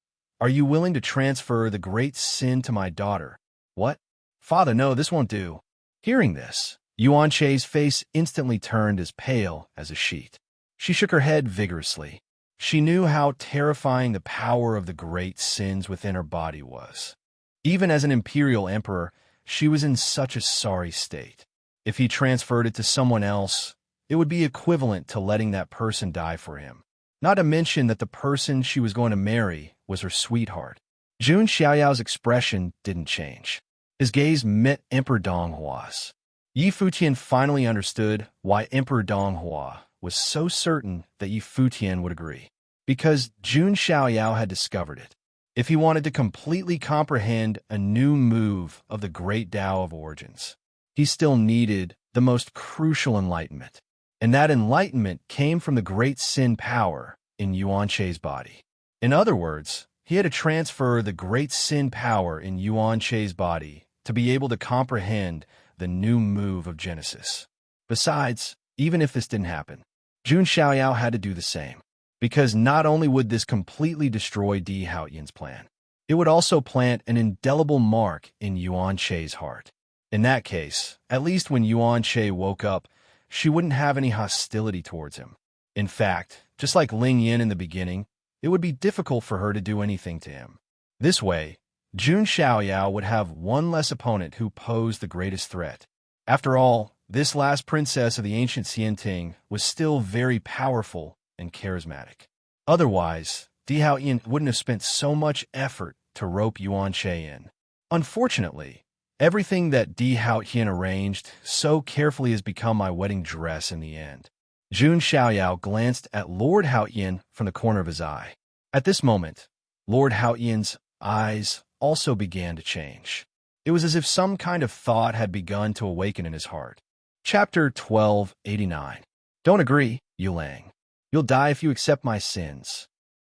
"Are you willing to transfer the great sin to my daughter?" What? Father, no, this won't do. Hearing this, Yuan Che's face instantly turned as pale as a sheet. She shook her head vigorously. She knew how terrifying the power of the great sins within her body was. Even as an imperial emperor, she was in such a sorry state. If he transferred it to someone else, it would be equivalent to letting that person die for him. Not to mention that the person she was going to marry was her sweetheart. Jun Xiaoyao's expression didn't change. His gaze met Emperor Donghua's. Yi Futian finally understood why Emperor Donghua was so certain that Yi Futian would agree. Because Jun Xiaoyao had discovered it. If he wanted to completely comprehend a new move of the great Tao of origins, he still needed the most crucial enlightenment. And that enlightenment came from the great sin power in Yuan Che's body. In other words, he had to transfer the great sin power in Yuan Che's body to be able to comprehend the new move of Genesis. Besides, even if this didn't happen, Jun Xiaoyao had to do the same. Because not only would this completely destroy Di Haoyin's plan, it would also plant an indelible mark in Yuan Che's heart. In that case, at least when Yuan Che woke up, she wouldn't have any hostility towards him. In fact, just like Ling Yin in the beginning, it would be difficult for her to do anything to him. This way, Jun Xiaoyao would have one less opponent who posed the greatest threat. After all, this last princess of the ancient Xianting was still very powerful and charismatic. Otherwise, Di Haoyin wouldn't have spent so much effort to rope Yuan Che in. Unfortunately, everything that Di Haotian arranged so carefully has become my wedding dress in the end. Jun Xiaoyao glanced at Lord Haotian from the corner of his eye. At this moment, Lord Haotian's eyes also began to change. It was as if some kind of thought had begun to awaken in his heart. Chapter 1289. Don't agree, Yu Lang. You'll die if you accept my sins.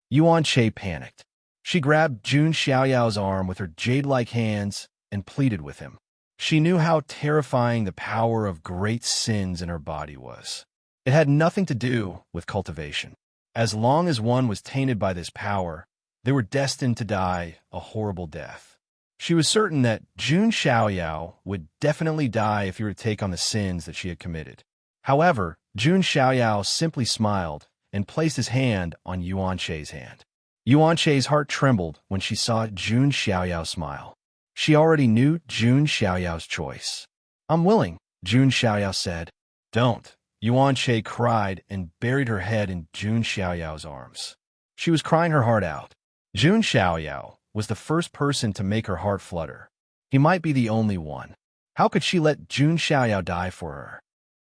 Yuan Che panicked. She grabbed Jun Xiaoyao's arm with her jade-like hands and pleaded with him. She knew how terrifying the power of great sins in her body was. It had nothing to do with cultivation. As long as one was tainted by this power, they were destined to die a horrible death. She was certain that Jun Xiaoyao would definitely die if he were to take on the sins that she had committed. However, Jun Xiaoyao simply smiled and placed his hand on Yuan Che's hand. Yuan Che's heart trembled when she saw Jun Xiaoyao smile. She already knew Jun Xiaoyao's choice. I'm willing, Jun Xiaoyao said. Don't. Yuan Che cried and buried her head in Jun Xiaoyao's arms. She was crying her heart out. Jun Xiaoyao was the first person to make her heart flutter. He might be the only one. How could she let Jun Xiaoyao die for her?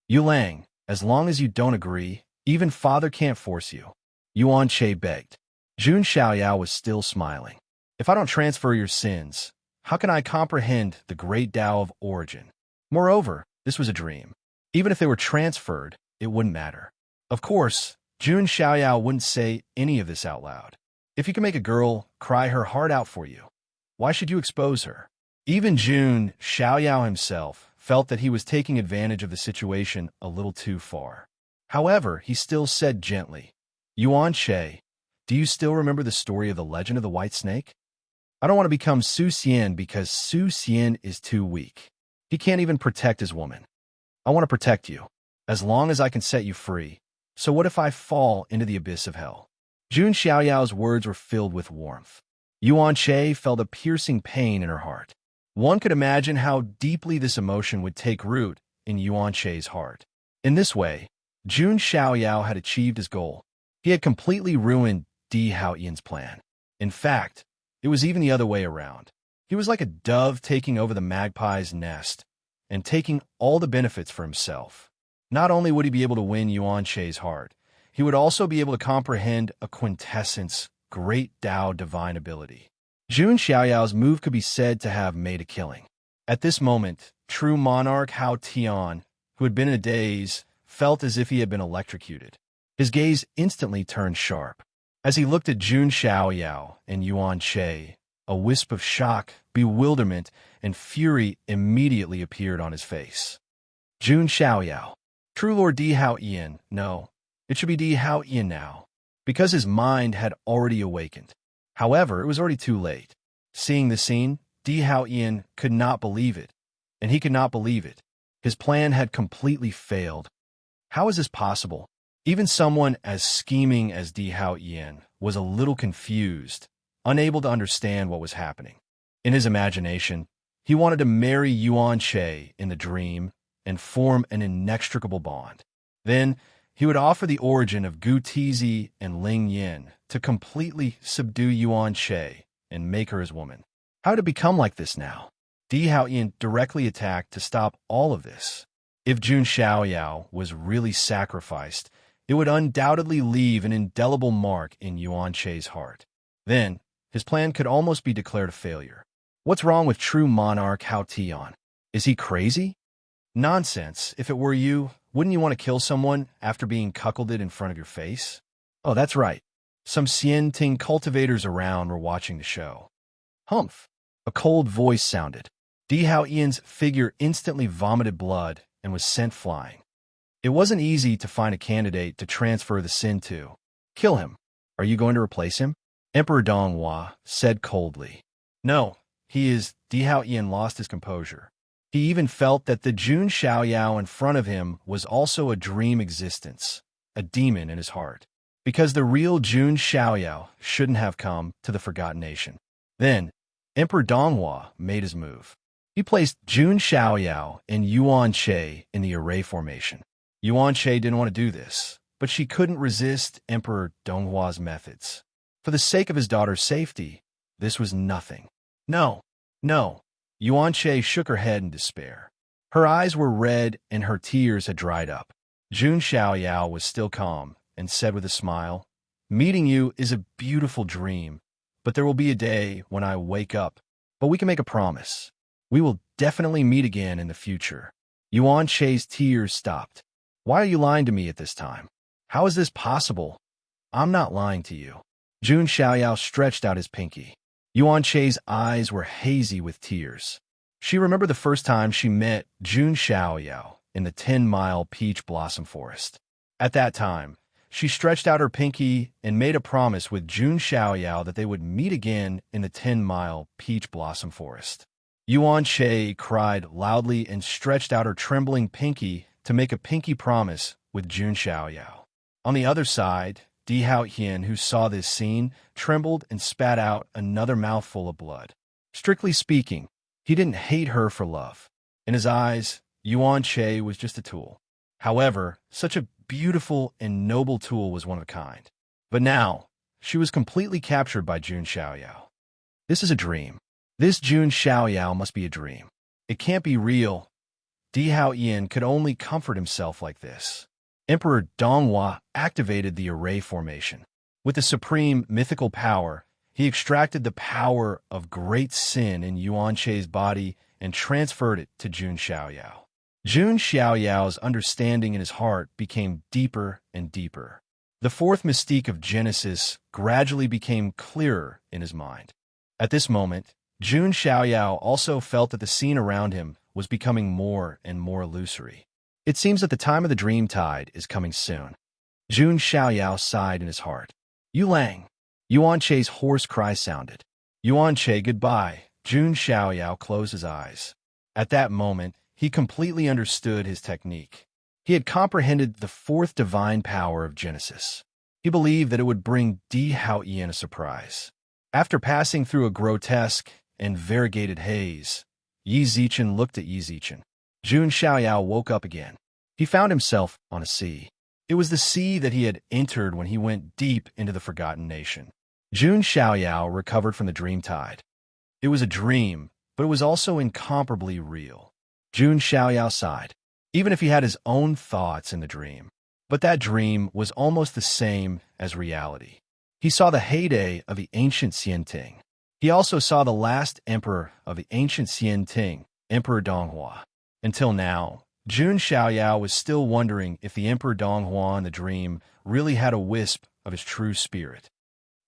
Yu Lang, as long as you don't agree, even father can't force you. Yuan Che begged. Jun Xiaoyao was still smiling. If I don't transfer your sins, how can I comprehend the great Tao of origin? Moreover, this was a dream. Even if they were transferred, it wouldn't matter. Of course, Jun Xiaoyao wouldn't say any of this out loud. If you can make a girl cry her heart out for you, why should you expose her? Even Jun Xiaoyao himself felt that he was taking advantage of the situation a little too far. However, he still said gently, Yuan Che, do you still remember the story of the legend of the white snake? I don't want to become Su Xian because Su Xian is too weak. He can't even protect his woman. I want to protect you, as long as I can set you free. So what if I fall into the abyss of hell? Jun Xiaoyao's words were filled with warmth. Yuan Che felt a piercing pain in her heart. One could imagine how deeply this emotion would take root in Yuan Che's heart. In this way, Jun Xiaoyao had achieved his goal. He had completely ruined Di Haotian's plan. In fact, it was even the other way around. He was like a dove taking over the magpie's nest and taking all the benefits for himself. Not only would he be able to win Yuan Che's heart, he would also be able to comprehend a quintessence, great Tao divine ability. Jun Xiaoyao's move could be said to have made a killing. At this moment, true monarch Hao Tian, who had been in a daze, felt as if he had been electrocuted. His gaze instantly turned sharp. As he looked at Jun Xiaoyao and Yuan Che, a wisp of shock, bewilderment, and fury immediately appeared on his face. Jun Xiaoyao. True Lord Di Haotian, no. It should be Di Haotian now, because his mind had already awakened. However, it was already too late. Seeing the scene, Di Haotian could not believe it, and he could not believe it. His plan had completely failed. How is this possible? Even someone as scheming as Di Haotian was a little confused, unable to understand what was happening. In his imagination, he wanted to marry Yuan Che in the dream and form an inextricable bond. Then, he would offer the origin of Gu Tizi and Ling Yin to completely subdue Yuan Che and make her his woman. How did it become like this now? Di Haotian directly attacked to stop all of this. If Jun Xiaoyao was really sacrificed, it would undoubtedly leave an indelible mark in Yuan Che's heart. Then, his plan could almost be declared a failure. What's wrong with true monarch Hao Tian? Is he crazy? Nonsense. If it were you, wouldn't you want to kill someone after being cuckolded in front of your face? Oh, that's right. Some Xian Ting cultivators around were watching the show. Humph. A cold voice sounded. Di Haotian's figure instantly vomited blood and was sent flying. It wasn't easy to find a candidate to transfer the sin to. Kill him. Are you going to replace him? Emperor Donghua said coldly. No, he is. Di Haotian lost his composure. He even felt that the Jun Xiaoyao in front of him was also a dream existence, a demon in his heart. Because the real Jun Xiaoyao shouldn't have come to the Forgotten Nation. Then, Emperor Donghua made his move. He placed Jun Xiaoyao and Yuan Che in the array formation. Yuan Che didn't want to do this, but she couldn't resist Emperor Donghua's methods. For the sake of his daughter's safety, this was nothing. No, no. Yuan Che shook her head in despair. Her eyes were red and her tears had dried up. Jun Xiaoyao was still calm and said with a smile, "Meeting you is a beautiful dream, but there will be a day when I wake up. But we can make a promise. We will definitely meet again in the future." Yuan Che's tears stopped. "Why are you lying to me at this time? How is this possible?" "I'm not lying to you." Jun Xiaoyao stretched out his pinky. Yuan Che's eyes were hazy with tears. She remembered the first time she met Jun Xiaoyao in the 10-mile peach blossom forest. At that time, she stretched out her pinky and made a promise with Jun Xiaoyao that they would meet again in the 10-mile peach blossom forest. Yuan Che cried loudly and stretched out her trembling pinky to make a pinky promise with Jun Xiaoyao. On the other side, Di Haoyan, who saw this scene, trembled and spat out another mouthful of blood. Strictly speaking, he didn't hate her for love. In his eyes, Yuan Che was just a tool. However, such a beautiful and noble tool was one of a kind. But now, she was completely captured by Jun Xiaoyao. This is a dream. This Jun Xiaoyao must be a dream. It can't be real. Di Haoyan could only comfort himself like this. Emperor Donghua activated the array formation. With the supreme mythical power, he extracted the power of great sin in Yuan Che's body and transferred it to Jun Xiaoyao. Jun Xiaoyao's understanding in his heart became deeper and deeper. The fourth mystique of Genesis gradually became clearer in his mind. At this moment, Jun Xiaoyao also felt that the scene around him was becoming more and more illusory. It seems that the time of the dream tide is coming soon. Jun Xiaoyao sighed in his heart. "Yu Lang." Yuan Che's hoarse cry sounded. "Yuan Che, goodbye." Jun Xiaoyao closed his eyes. At that moment, he completely understood his technique. He had comprehended the fourth divine power of Genesis. He believed that it would bring Di Haoyan a surprise. After passing through a grotesque and variegated haze, Yi Zichen looked at Yi Zichen. Jun Xiaoyao woke up again. He found himself on a sea. It was the sea that he had entered when he went deep into the Forgotten Nation. Jun Xiaoyao recovered from the dream tide. It was a dream, but it was also incomparably real. Jun Xiaoyao sighed, even if he had his own thoughts in the dream. But that dream was almost the same as reality. He saw the heyday of the ancient Xianting. He also saw the last emperor of the ancient Xianting, Emperor Donghua. Until now, Jun Xiaoyao was still wondering if the Emperor Donghua in the dream really had a wisp of his true spirit.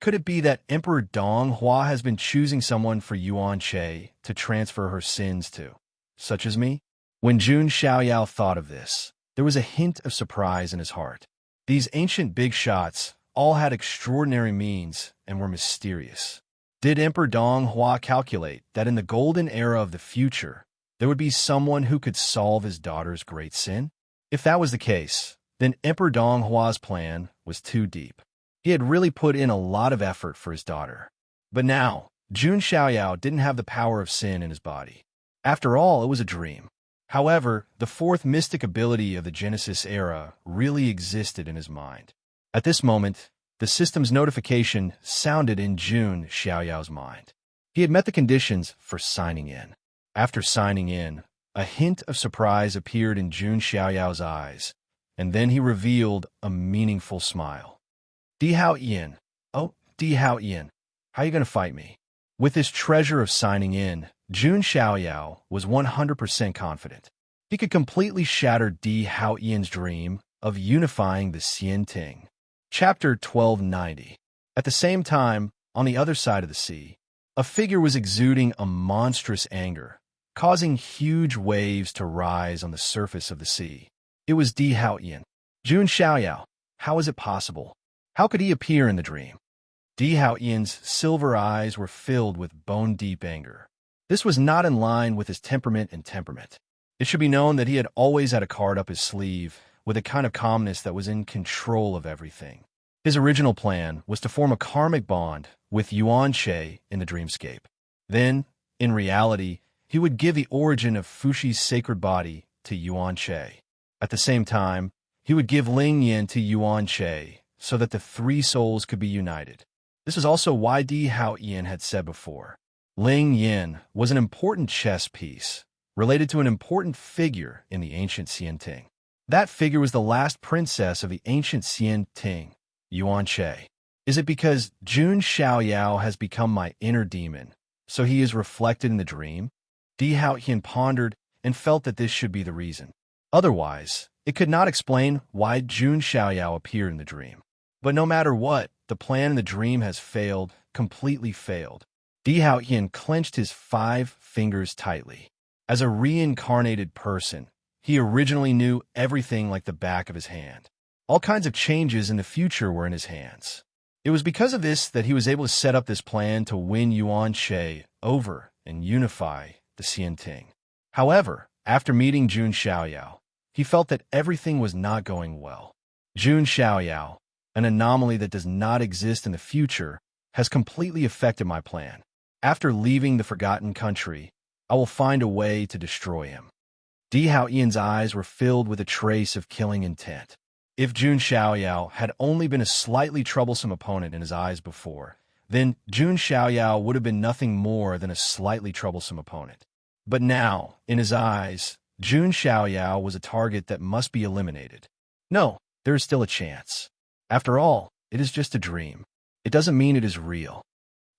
Could it be that Emperor Donghua has been choosing someone for Yuan Che to transfer her sins to, such as me? When Jun Xiaoyao thought of this, there was a hint of surprise in his heart. These ancient big shots all had extraordinary means and were mysterious. Did Emperor Donghua calculate that in the golden era of the future, there would be someone who could solve his daughter's great sin? If that was the case, then Emperor Donghua's plan was too deep. He had really put in a lot of effort for his daughter. But now, Jun Xiaoyao didn't have the power of sin in his body. After all, it was a dream. However, the fourth mystic ability of the Genesis era really existed in his mind. At this moment, the system's notification sounded in Jun Xiaoyao's mind. He had met the conditions for signing in. After signing in, a hint of surprise appeared in Jun Xiaoyao's eyes, and then he revealed a meaningful smile. "Di Haoyan. Oh, Di Haoyan, how are you going to fight me?" With this treasure of signing in, Jun Xiaoyao was 100% confident. He could completely shatter Di Haoyan's dream of unifying the Xianting. Chapter 1290. At the same time, on the other side of the sea, a figure was exuding a monstrous anger, causing huge waves to rise on the surface of the sea. It was Di Haoyan. Jun Xiaoyao, how is it possible? How could he appear in the dream? Di Haoyan's silver eyes were filled with bone-deep anger. This was not in line with his temperament and temperament. It should be known that he had always had a card up his sleeve, with a kind of calmness that was in control of everything. His original plan was to form a karmic bond with Yuan Che in the dreamscape. Then, in reality, he would give the origin of Fushi's sacred body to Yuan Che. At the same time, he would give Ling Yin to Yuan Che so that the three souls could be united. This is also why Di Hao Yin had said before. Ling Yin was an important chess piece, related to an important figure in the ancient Xian Ting. That figure was the last princess of the ancient Xian Ting, Yuan Che. Is it because Jun Xiaoyao has become my inner demon, so he is reflected in the dream? Di Hao Yin pondered and felt that this should be the reason. Otherwise, it could not explain why Jun Xiaoyao appeared in the dream. But no matter what, the plan in the dream has failed, completely failed. Di Hao Yin clenched his 5 fingers tightly. As a reincarnated person, he originally knew everything like the back of his hand. All kinds of changes in the future were in his hands. It was because of this that he was able to set up this plan to win Yuan Che over and unify the Xian Ting. However, after meeting Jun Xiaoyao, he felt that everything was not going well. Jun Xiaoyao, an anomaly that does not exist in the future, has completely affected my plan. After leaving the Forgotten Country, I will find a way to destroy him. Di Hao Yin's eyes were filled with a trace of killing intent. If Jun Xiaoyao had only been a slightly troublesome opponent in his eyes before, then Jun Xiaoyao would have been nothing more than a slightly troublesome opponent. But now, in his eyes, Jun Xiaoyao was a target that must be eliminated. No, there is still a chance. After all, it is just a dream. It doesn't mean it is real.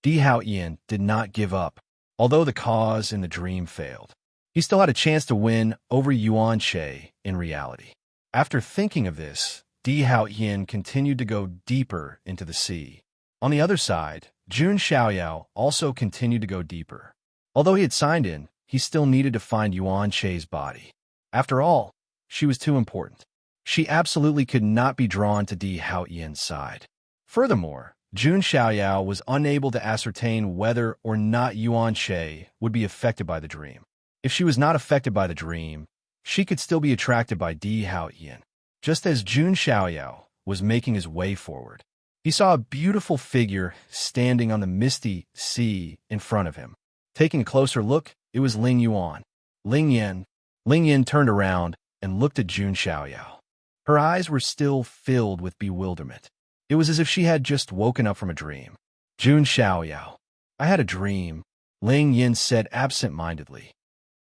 Di Hao Yin did not give up, although the cause in the dream failed. He still had a chance to win over Yuan Che in reality. After thinking of this, Di Hao Yin continued to go deeper into the sea. On the other side, Jun Xiaoyao also continued to go deeper. Although he had signed in, he still needed to find Yuan Che's body. After all, she was too important. She absolutely could not be drawn to Di Hao Yin's side. Furthermore, Jun Xiaoyao was unable to ascertain whether or not Yuan Che would be affected by the dream. If she was not affected by the dream, she could still be attracted by Di Hao Yin. Just as Jun Xiaoyao was making his way forward, he saw a beautiful figure standing on the misty sea in front of him. Taking a closer look, it was Ling Yuan. Ling Yin turned around and looked at Jun Xiaoyao. Her eyes were still filled with bewilderment. It was as if she had just woken up from a dream. Jun Xiaoyao. I had a dream, Ling Yin said absent-mindedly.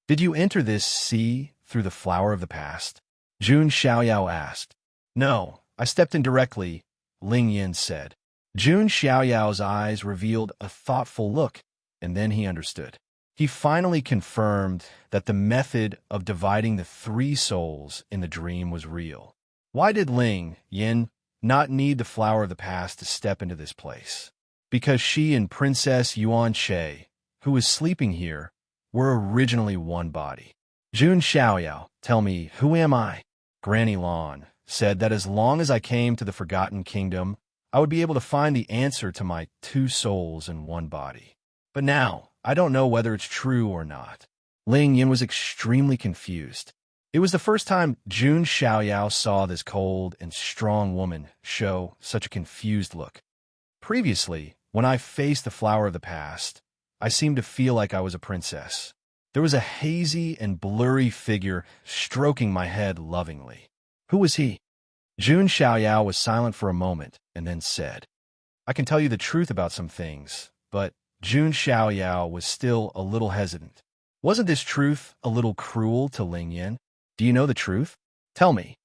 Did you enter this sea through the flower of the past? Jun Xiaoyao asked. No, I stepped in directly, Ling Yin said. Jun Xiaoyao's eyes revealed a thoughtful look, and then he understood. He finally confirmed that the method of dividing the 3 souls in the dream was real. Why did Ling Yin not need the flower of the past to step into this place? Because she and Princess Yuan Che, who was sleeping here, were originally one body. Jun Xiaoyao, tell me, who am I? Granny Lan said that as long as I came to the Forgotten Kingdom, I would be able to find the answer to my 2 souls in one body. But now, I don't know whether it's true or not. Ling Yin was extremely confused. It was the first time Jun Xiaoyao saw this cold and strong woman show such a confused look. Previously, when I faced the flower of the past, I seemed to feel like I was a princess. There was a hazy and blurry figure stroking my head lovingly. Who was he? Jun Xiaoyao was silent for a moment and then said, I can tell you the truth about some things, but Jun Xiaoyao was still a little hesitant. Wasn't this truth a little cruel to Ling Yin? Do you know the truth? Tell me.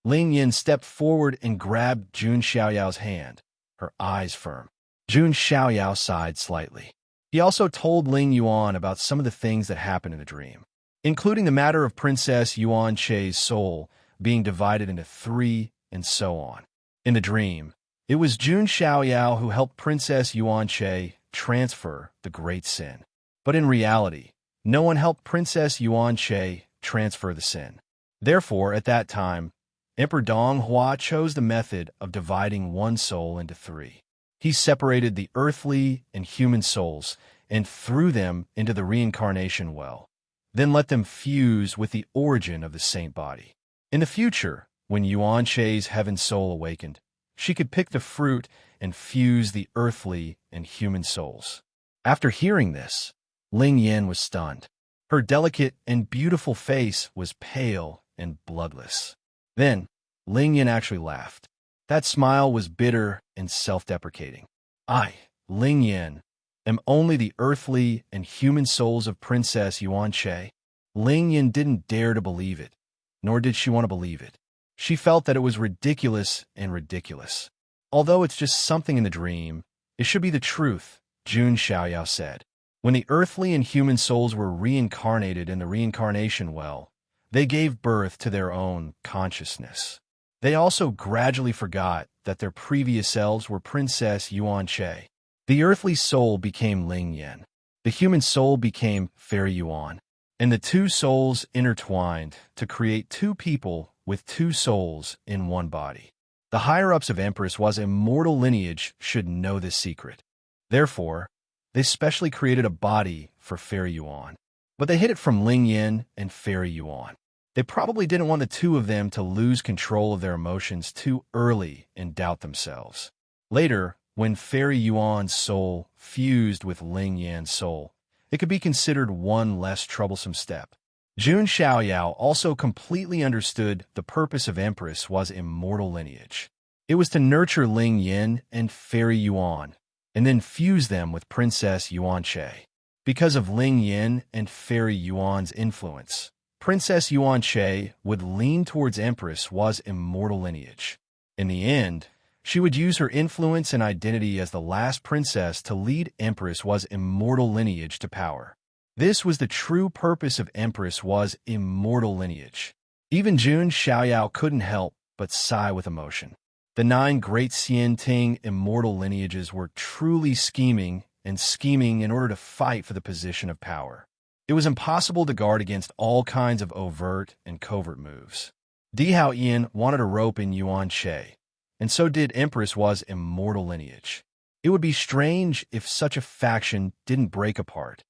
Ling Yin stepped forward and grabbed Jun Xiaoyao's hand, her eyes firm. Jun Xiaoyao sighed slightly. He also told Ling Yuan about some of the things that happened in the dream, including the matter of Princess Yuan Che's soul being divided into 3 and so on. In the dream, it was Jun Xiaoyao who helped Princess Yuan Che transfer the great sin. But in reality, no one helped Princess Yuan Che transfer the sin. Therefore, at that time, Emperor Dong Hua chose the method of dividing one soul into 3. He separated the earthly and human souls and threw them into the reincarnation well, then let them fuse with the origin of the saint body. In the future, when Yuan Che's heaven soul awakened, she could pick the fruit and fuse the earthly and human souls. After hearing this, Ling Yin was stunned. Her delicate and beautiful face was pale and bloodless. Then, Ling Yin actually laughed. That smile was bitter and self-deprecating. I, Ling Yin, am only the earthly and human souls of Princess Yuan-Che. Ling Yin didn't dare to believe it, nor did she want to believe it. She felt that it was ridiculous and ridiculous. Although it's just something in the dream, it should be the truth, Jun Xiaoyao said. When the earthly and human souls were reincarnated in the reincarnation well, they gave birth to their own consciousness. They also gradually forgot that their previous selves were Princess Yuan-Che. The earthly soul became Ling Yin. The human soul became Fairy Yuan. And the two souls intertwined to create two people with two souls in one body. The higher-ups of Empress was immortal lineage should know this secret. Therefore, they specially created a body for Fairy Yuan. But they hid it from Ling Yin and Fairy Yuan. They probably didn't want the two of them to lose control of their emotions too early and doubt themselves. Later, when Fairy Yuan's soul fused with Ling Yan's soul, it could be considered one less troublesome step. Jun Xiaoyao also completely understood the purpose of Empress was immortal lineage. It was to nurture Ling Yin and Fairy Yuan, and then fuse them with Princess Yuan-Che. Because of Ling Yin and Fairy Yuan's influence, Princess Yuan-Che would lean towards Empress was immortal lineage. In the end, she would use her influence and identity as the last princess to lead Empress was immortal lineage to power. This was the true purpose of Empress was immortal lineage. Even Jun Xiaoyao couldn't help but sigh with emotion. The 9 great Xianting immortal lineages were truly scheming in order to fight for the position of power. It was impossible to guard against all kinds of overt and covert moves. Di Haoyin wanted a rope in Yuan-Che, and so did Empress was immortal lineage. It would be strange if such a faction didn't break apart.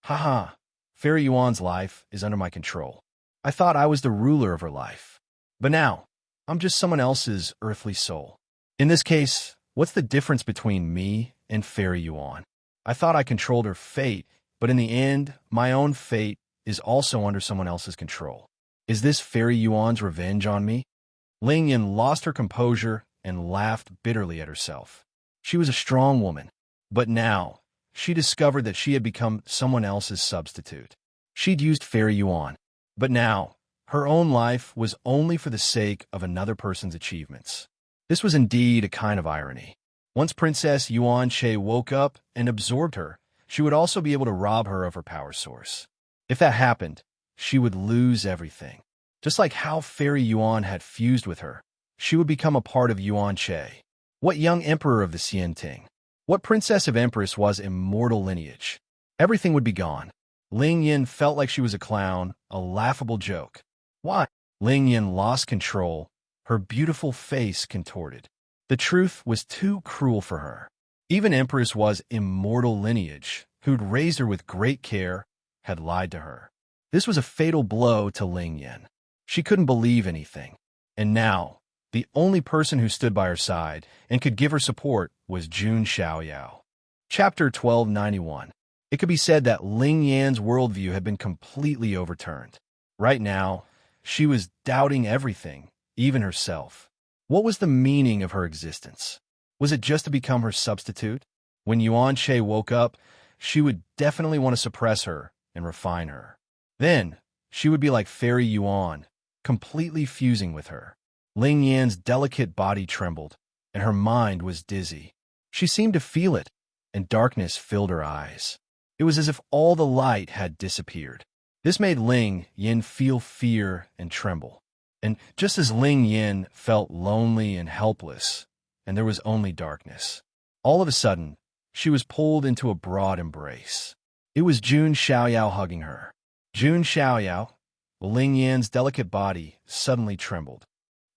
Haha, Fairy Yuan's life is under my control. I thought I was the ruler of her life. But now, I'm just someone else's earthly soul. In this case, what's the difference between me and Fairy Yuan? I thought I controlled her fate, but in the end, my own fate is also under someone else's control. Is this Fairy Yuan's revenge on me? Ling Yin lost her composure and laughed bitterly at herself. She was a strong woman, but now she discovered that she had become someone else's substitute. She'd used Fairy Yuan, but now her own life was only for the sake of another person's achievements. This was indeed a kind of irony. Once Princess Yuan-Che woke up and absorbed her, she would also be able to rob her of her power source. If that happened, she would lose everything. Just like how Fairy Yuan had fused with her, she would become a part of Yuan-Che. What young emperor of the Xianting? What princess of Empress was immortal lineage? Everything would be gone. Ling Yin felt like she was a clown, a laughable joke. Why? Ling Yin lost control, her beautiful face contorted. The truth was too cruel for her. Even Empress was immortal lineage, who'd raised her with great care, had lied to her. This was a fatal blow to Ling Yin. She couldn't believe anything. And now, the only person who stood by her side and could give her support was Jun Xiaoyao. Chapter 1291. It could be said that Ling Yan's worldview had been completely overturned. Right now, she was doubting everything, even herself. What was the meaning of her existence? Was it just to become her substitute? When Yuan-Che woke up, she would definitely want to suppress her and refine her. Then, she would be like Fairy Yuan, completely fusing with her. Ling Yan's delicate body trembled, and her mind was dizzy. She seemed to feel it, and darkness filled her eyes. It was as if all the light had disappeared. This made Ling Yin feel fear and tremble. And just as Ling Yin felt lonely and helpless, and there was only darkness, all of a sudden, she was pulled into a broad embrace. It was Jun Xiaoyao hugging her. Jun Xiaoyao, Ling Yan's delicate body, suddenly trembled.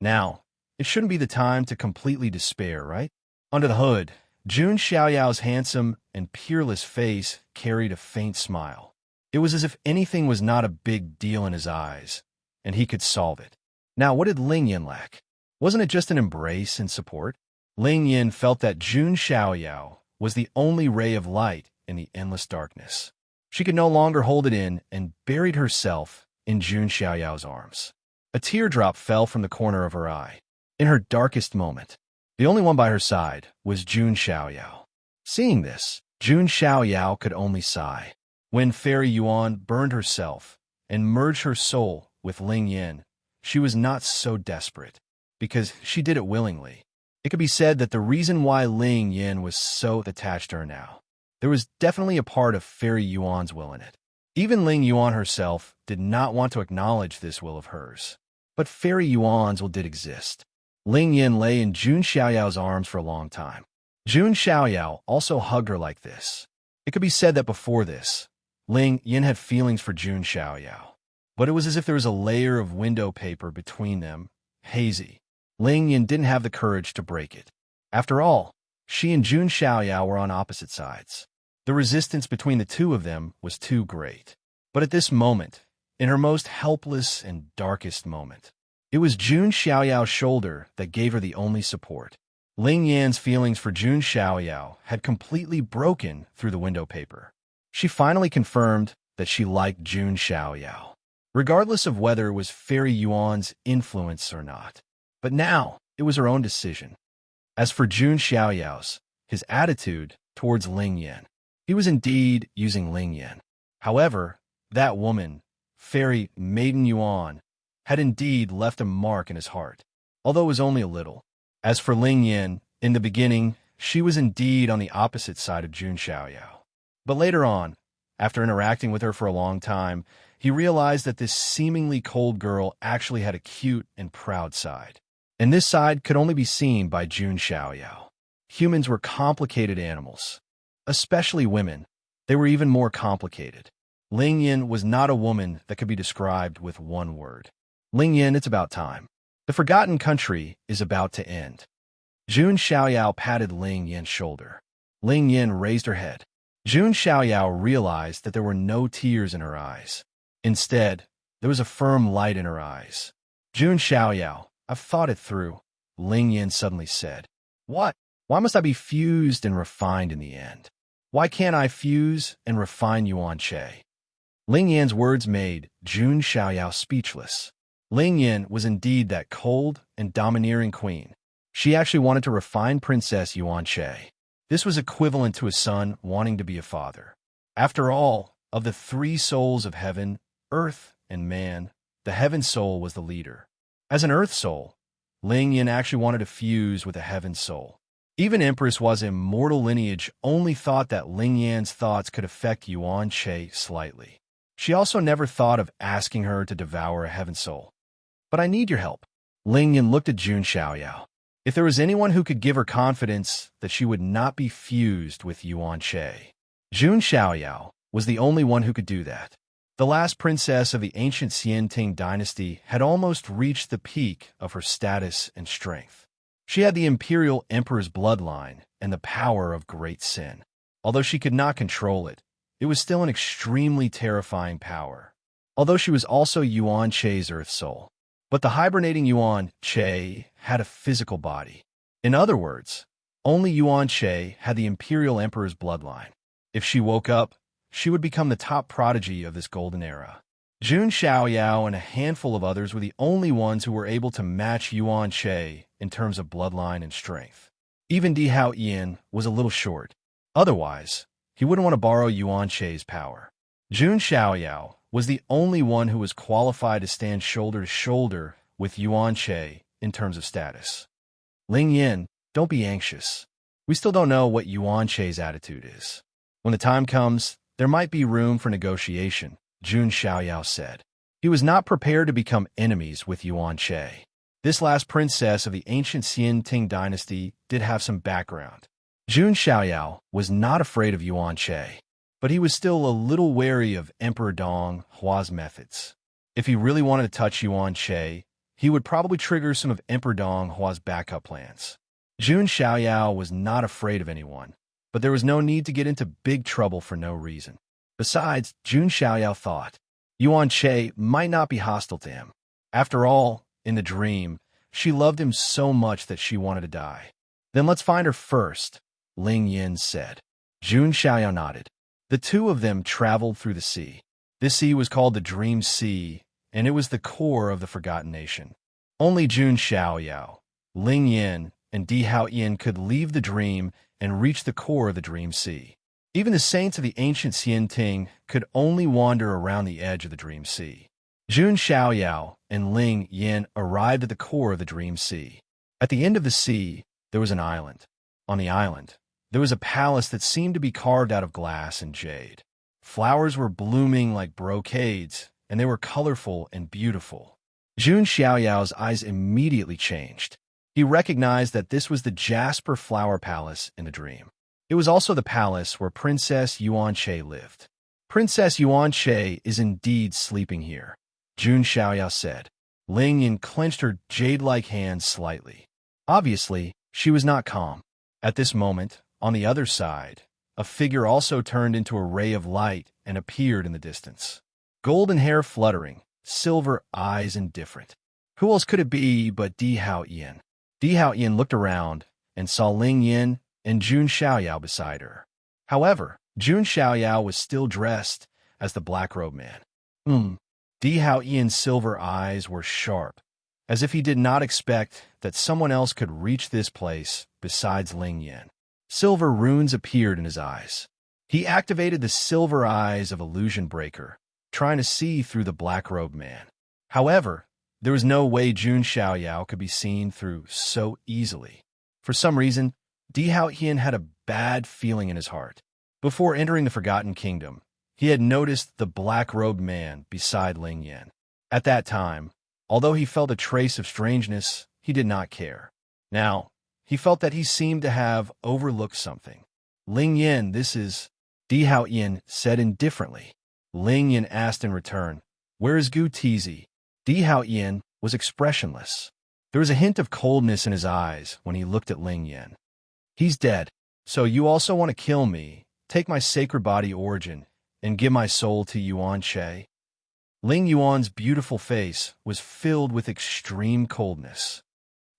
Now, it shouldn't be the time to completely despair, right? Under the hood, Jun Xiaoyao's handsome and peerless face carried a faint smile. It was as if anything was not a big deal in his eyes, and he could solve it. Now, what did Ling Yin lack? Wasn't it just an embrace and support? Ling Yin felt that Jun Xiaoyao was the only ray of light in the endless darkness. She could no longer hold it in and buried herself in Jun Xiaoyao's arms. A teardrop fell from the corner of her eye. In her darkest moment, The only one by her side was Jun Xiaoyao. Seeing this, Jun Xiaoyao could only sigh. When Fairy Yuan burned herself and merged her soul with Ling Yin, she was not so desperate, because she did it willingly. It could be said that the reason why Ling Yin was so attached to her now, there was definitely a part of Fairy Yuan's will in it. Even Ling Yuan herself did not want to acknowledge this will of hers. But Fairy Yuan's will did exist. Ling Yin lay in Jun Xiaoyao's arms for a long time. Jun Xiaoyao also hugged her like this. It could be said that before this, Ling Yin had feelings for Jun Xiaoyao. But it was as if there was a layer of window paper between them, hazy. Ling Yin didn't have the courage to break it. After all, she and Jun Xiaoyao were on opposite sides. The resistance between the two of them was too great. But at this moment, in her most helpless and darkest moment, it was Jun Xiaoyao's shoulder that gave her the only support. Ling Yan's feelings for Jun Xiaoyao had completely broken through the window paper. She finally confirmed that she liked Jun Xiaoyao, regardless of whether it was Fairy Yuan's influence or not. But now, it was her own decision. As for Jun Xiaoyao's, his attitude towards Ling Yan, he was indeed using Ling Yan. However, that woman, Fairy Maiden Yuan, had indeed left a mark in his heart, although it was only a little. As for Ling Yan, in the beginning, she was indeed on the opposite side of Jun Xiaoyao. But later on, after interacting with her for a long time, he realized that this seemingly cold girl actually had a cute and proud side. And this side could only be seen by Jun Xiaoyao. Humans were complicated animals. Especially women. They were even more complicated. Ling Yin was not a woman that could be described with one word. Ling Yin, it's about time. The forgotten country is about to end. Jun Xiaoyao patted Ling Yin's shoulder. Ling Yin raised her head. Jun Xiaoyao realized that there were no tears in her eyes. Instead, there was a firm light in her eyes. Jun Xiaoyao, I've thought it through, Ling Yin suddenly said. What? Why must I be fused and refined in the end? Why can't I fuse and refine Yuan Che? Ling Yan's words made Jun Xiaoyao speechless. Ling Yin was indeed that cold and domineering queen. She actually wanted to refine Princess Yuan Che. This was equivalent to a son wanting to be a father. After all, of the three souls of heaven, earth, and man, the heaven soul was the leader. As an earth soul, Ling Yin actually wanted to fuse with a heaven soul. Even Empress Hua's immortal lineage only thought that Ling Yan's thoughts could affect Yuan Che slightly. She also never thought of asking her to devour a heaven soul. But I need your help. Ling Yin looked at Jun Xiaoyao. If there was anyone who could give her confidence that she would not be fused with Yuan Che, Jun Xiaoyao was the only one who could do that. The last princess of the ancient Xianting dynasty had almost reached the peak of her status and strength. She had the imperial emperor's bloodline and the power of great sin. Although she could not control it, it was still an extremely terrifying power. Although she was also Yuan Che's earth soul. But the hibernating Yuan Che had a physical body. In other words, only Yuan Che had the imperial emperor's bloodline. If she woke up, she would become the top prodigy of this golden era. Jun Xiaoyao and a handful of others were the only ones who were able to match Yuan Che in terms of bloodline and strength. Even Di Hao Yin was a little short. Otherwise, he wouldn't want to borrow Yuan Che's power. Jun Xiaoyao was the only one who was qualified to stand shoulder to shoulder with Yuan Che in terms of status. Ling Yin, don't be anxious. We still don't know what Yuan Che's attitude is. When the time comes, there might be room for negotiation, Jun Xiaoyao said. He was not prepared to become enemies with Yuan Che. This last princess of the ancient Xianting dynasty did have some background. Jun Xiaoyao was not afraid of Yuan Che, but he was still a little wary of Emperor Dong Hua's methods. If he really wanted to touch Yuan Che, he would probably trigger some of Emperor Dong Hua's backup plans. Jun Xiaoyao was not afraid of anyone, but there was no need to get into big trouble for no reason. Besides, Jun Xiaoyao thought, Yuan Che might not be hostile to him. After all, in the dream, she loved him so much that she wanted to die. Then let's find her first, Ling Yin said. Jun Xiaoyao nodded. The two of them traveled through the sea. This sea was called the Dream Sea, and it was the core of the Forgotten Nation. Only Jun Xiaoyao, Ling Yin, and Di Haoyan could leave the dream and reach the core of the dream sea. Even the saints of the ancient Xian Ting could only wander around the edge of the dream sea. Jun Xiaoyao and Ling Yin arrived at the core of the dream sea. At the end of the sea, there was an island. On the island, there was a palace that seemed to be carved out of glass and jade. Flowers were blooming like brocades, and they were colorful and beautiful. Jun Xiaoyao's eyes immediately changed. He recognized that this was the Jasper Flower Palace in the dream. It was also the palace where Princess Yuanche lived. Princess Yuanche is indeed sleeping here, Jun Xiaoyao said. Ling Yin clenched her jade-like hands slightly. Obviously, she was not calm. At this moment, on the other side, a figure also turned into a ray of light and appeared in the distance. Golden hair fluttering, silver eyes indifferent. Who else could it be but Di Haoyan? Di Haoyan looked around and saw Ling Yin and Jun Xiaoyao beside her. However, Jun Xiaoyao was still dressed as the black-robed man. Di Haoyan's silver eyes were sharp, as if he did not expect that someone else could reach this place besides Ling Yin. Silver runes appeared in his eyes. He activated the silver eyes of Illusion Breaker, trying to see through the black-robed man. However, there was no way Jun Xiaoyao could be seen through so easily. For some reason, Di Haoyan had a bad feeling in his heart. Before entering the Forgotten Kingdom, he had noticed the black-robed man beside Ling Yin. At that time, although he felt a trace of strangeness, he did not care. Now, he felt that he seemed to have overlooked something. Ling Yin, this is... Di Haoyan said indifferently. Ling Yin asked in return, "Where is Gu Tizi?" Di Haoyan was expressionless. There was a hint of coldness in his eyes when he looked at Ling Yin. "He's dead. So you also want to kill me, take my sacred body origin, and give my soul to Yuanche?" Ling Yuan's beautiful face was filled with extreme coldness.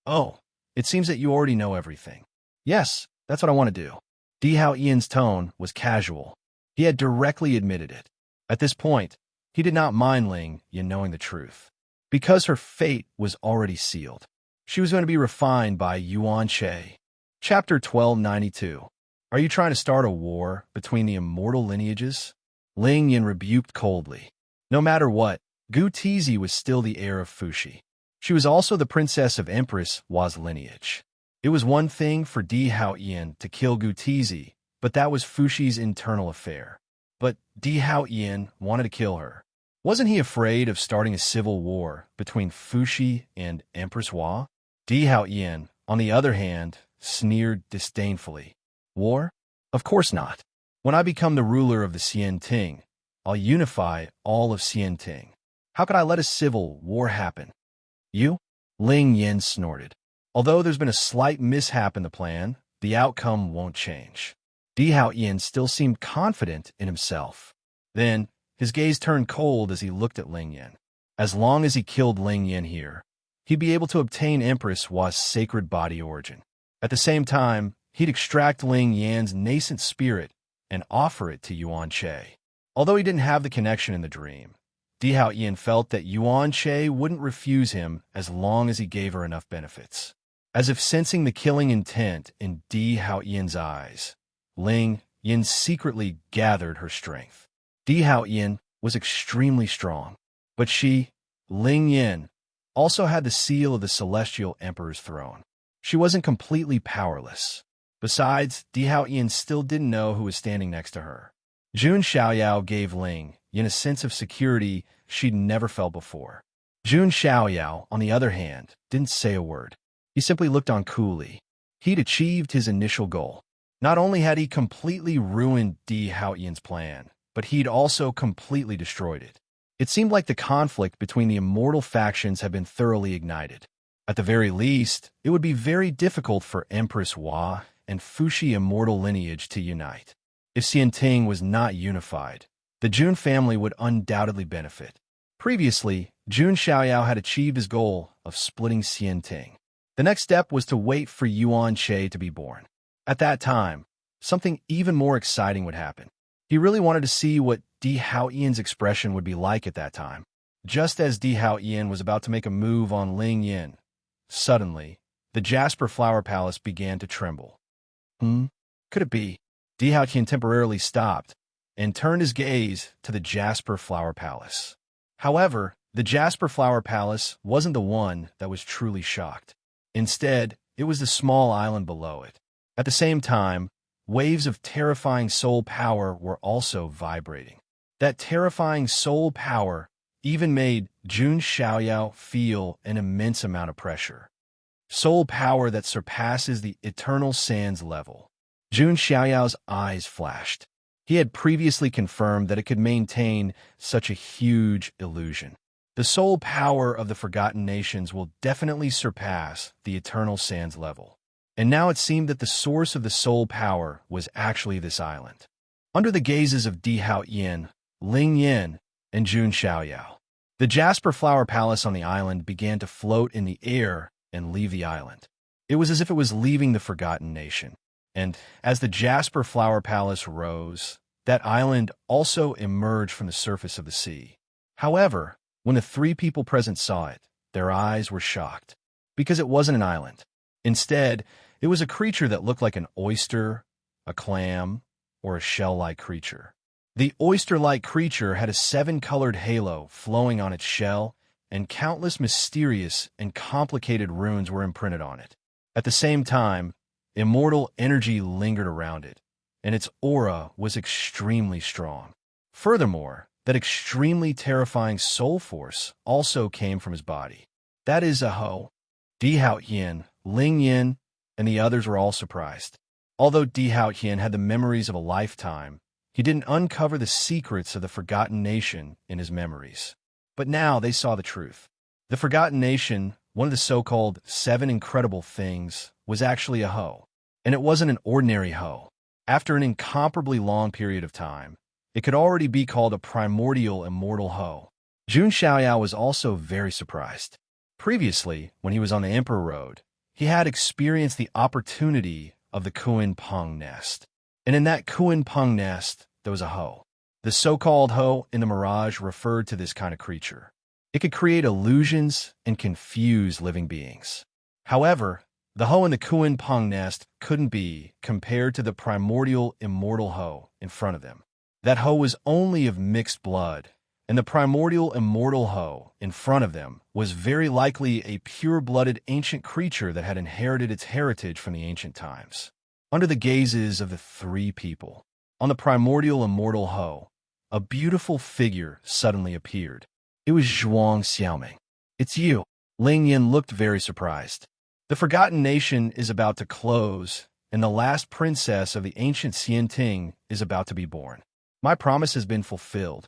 "Oh, it seems that you already know everything." "Yes, that's what I want to do." Di Haoyan's tone was casual. He had directly admitted it. At this point, he did not mind Ling Yin knowing the truth, because her fate was already sealed. She was going to be refined by Yuanche. Chapter 1292. Are you trying to start a war between the immortal lineages? Ling Yin rebuked coldly. No matter what, Gu Tizi was still the heir of Fuxi. She was also the princess of Empress Hua's lineage. It was one thing for Di Haoyan to kill Gu Tizi, but that was Fuxi's internal affair. But Di Haoyan wanted to kill her. Wasn't he afraid of starting a civil war between Fuxi and Empress Hua? Di Haoyan, on the other hand, sneered disdainfully. War? Of course not. When I become the ruler of the Xian Ting, I'll unify all of Xian Ting. How could I let a civil war happen? You? Ling Yin snorted. Although there's been a slight mishap in the plan, the outcome won't change. Di Haoyan still seemed confident in himself. Then, his gaze turned cold as he looked at Ling Yin. As long as he killed Ling Yin here, he'd be able to obtain Empress Hua's sacred body origin. At the same time, he'd extract Ling Yan's nascent spirit and offer it to Yuanche. Although he didn't have the connection in the dream, Di Haoyan felt that Yuanche wouldn't refuse him as long as he gave her enough benefits. As if sensing the killing intent in Di Haoyan's eyes, Ling Yin secretly gathered her strength. Di Haoyan was extremely strong, but she, Ling Yin, also had the seal of the Celestial Emperor's throne. She wasn't completely powerless. Besides, Di Haoyan still didn't know who was standing next to her. Jun Xiaoyao gave Ling Yin a sense of security she'd never felt before. Jun Xiaoyao, on the other hand, didn't say a word. He simply looked on coolly. He'd achieved his initial goal. Not only had he completely ruined Di Haoyan's plan, but he'd also completely destroyed it. It seemed like the conflict between the immortal factions had been thoroughly ignited. At the very least, it would be very difficult for Empress Hua and Fuxi immortal lineage to unite. If Xian Ting was not unified, the Jun family would undoubtedly benefit. Previously, Jun Xiaoyao had achieved his goal of splitting Xian Ting. The next step was to wait for Yuanche to be born. At that time, something even more exciting would happen. He really wanted to see what Di Haoyan's expression would be like at that time. Just as Di Haoyan was about to make a move on Ling Yin, suddenly, the Jasper Flower Palace began to tremble. Could it be? Di Haotian temporarily stopped and turned his gaze to the Jasper Flower Palace. However, the Jasper Flower Palace wasn't the one that was truly shocked. Instead, it was the small island below it. At the same time, waves of terrifying soul power were also vibrating. That terrifying soul power even made Jun Xiaoyao feel an immense amount of pressure. Soul power that surpasses the eternal sands level. Jun Xiaoyao's eyes flashed. He had previously confirmed that it could maintain such a huge illusion. The soul power of the Forgotten Nations will definitely surpass the eternal sands level. And now it seemed that the source of the soul power was actually this island. Under the gazes of Di Haoyan, Ling Yin, and Jun Xiaoyao, the Jasper Flower Palace on the island began to float in the air and leave the island. It was as if it was leaving the Forgotten Nation. And as the Jasper Flower Palace rose, that island also emerged from the surface of the sea. However, when the three people present saw it, their eyes were shocked, because it wasn't an island. Instead, it was a creature that looked like an oyster, a clam, or a shell-like creature. The oyster-like creature had a 7-colored halo flowing on its shell, and countless mysterious and complicated runes were imprinted on it. At the same time, immortal energy lingered around it, and its aura was extremely strong. Furthermore, that extremely terrifying soul force also came from his body. That is a Ho. Di Haoyan, Ling Yin, and the others were all surprised. Although Di Haoyan had the memories of a lifetime, he didn't uncover the secrets of the Forgotten Nation in his memories. But now they saw the truth. The Forgotten Nation, one of the so-called 7 incredible things, was actually a Ho. And it wasn't an ordinary Ho. After an incomparably long period of time, it could already be called a primordial immortal Ho. Jun Xiaoyao was also very surprised. Previously, when he was on the Emperor Road, he had experienced the opportunity of the Kuan Peng nest. And in that Kuan Peng nest, there was a Ho. The so-called Ho in the Mirage referred to this kind of creature. It could create illusions and confuse living beings. However, the Ho in the Kuan Peng nest couldn't be compared to the primordial immortal Ho in front of them. That Ho was only of mixed blood, and the primordial immortal Ho in front of them was very likely a pure-blooded ancient creature that had inherited its heritage from the ancient times. Under the gazes of the three people, on the primordial immortal Ho, a beautiful figure suddenly appeared. It was Zhuang Xiaoming. "It's you." Ling Yin looked very surprised. The Forgotten Nation is about to close, and the last princess of the ancient Xianting is about to be born. My promise has been fulfilled.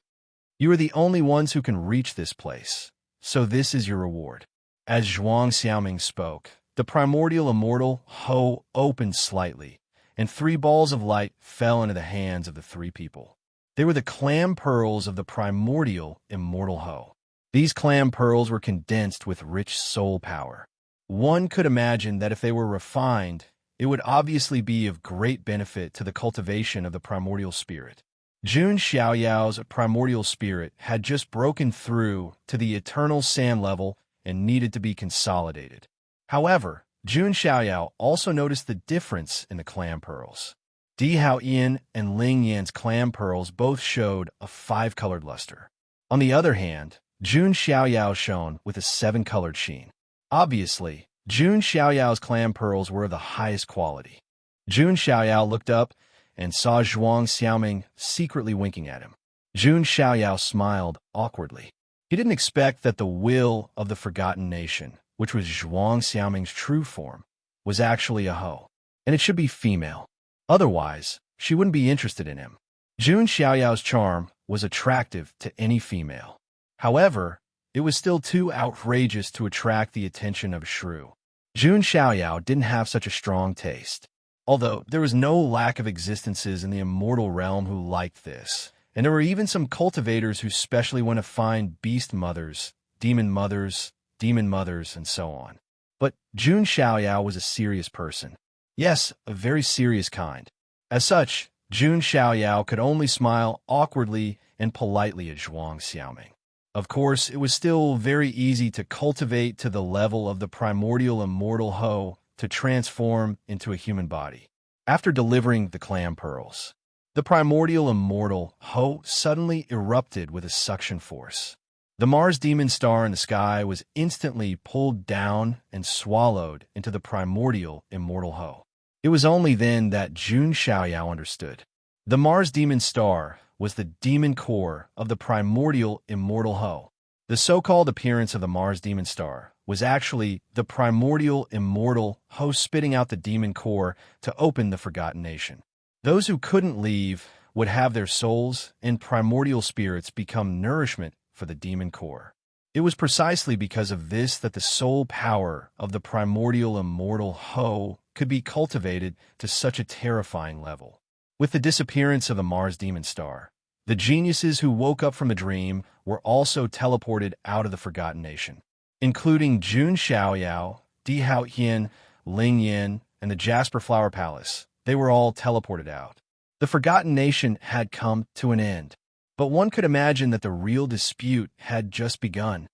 You are the only ones who can reach this place, so this is your reward. As Zhuang Xiaoming spoke, the primordial immortal Ho opened slightly, and 3 balls of light fell into the hands of the 3 people. They were the clam pearls of the primordial immortal Ho. These clam pearls were condensed with rich soul power. One could imagine that if they were refined, it would obviously be of great benefit to the cultivation of the primordial spirit. Jun Xiaoyao's primordial spirit had just broken through to the eternal sand level and needed to be consolidated. However, Jun Xiaoyao also noticed the difference in the clam pearls. Di Haoyan and Ling Yan's clam pearls both showed a 5-colored luster. On the other hand, Jun Xiaoyao shone with a 7-colored sheen. Obviously, Jun Xiaoyao's clam pearls were of the highest quality. Jun Xiaoyao looked up and saw Zhuang Xiaoming secretly winking at him. Jun Xiaoyao smiled awkwardly. He didn't expect that the will of the Forgotten Nation, which was Zhuang Xiaoming's true form, was actually a Ho, and it should be female. Otherwise, she wouldn't be interested in him. Jun Xiaoyao's charm was attractive to any female. However, it was still too outrageous to attract the attention of a shrew. Jun Xiaoyao didn't have such a strong taste. Although there was no lack of existences in the immortal realm who liked this, and there were even some cultivators who specially went to find beast mothers, demon mothers, and so on. But Jun Xiaoyao was a serious person. Yes, a very serious kind. As such, Jun Xiaoyao could only smile awkwardly and politely at Zhuang Xiaoming. Of course, it was still very easy to cultivate to the level of the primordial immortal Ho to transform into a human body. After delivering the clam pearls, the primordial immortal Ho suddenly erupted with a suction force. The Mars demon star in the sky was instantly pulled down and swallowed into the primordial immortal Ho. It was only then that Jun Xiaoyao understood. The Mars demon star was the demon core of the primordial immortal Ho. The so-called appearance of the Mars demon star was actually the primordial immortal Ho spitting out the demon core to open the forgotten nation. Those who couldn't leave would have their souls and primordial spirits become nourishment for the demon core. It was precisely because of this that the soul power of the primordial immortal Ho could be cultivated to such a terrifying level. With the disappearance of the Mars demon star, the geniuses who woke up from a dream were also teleported out of the forgotten nation, including Jun Xiaoyao, Di Haoyan, Ling Yin, and the Jasper Flower Palace. They were all teleported out. The forgotten nation had come to an end. But one could imagine that the real dispute had just begun.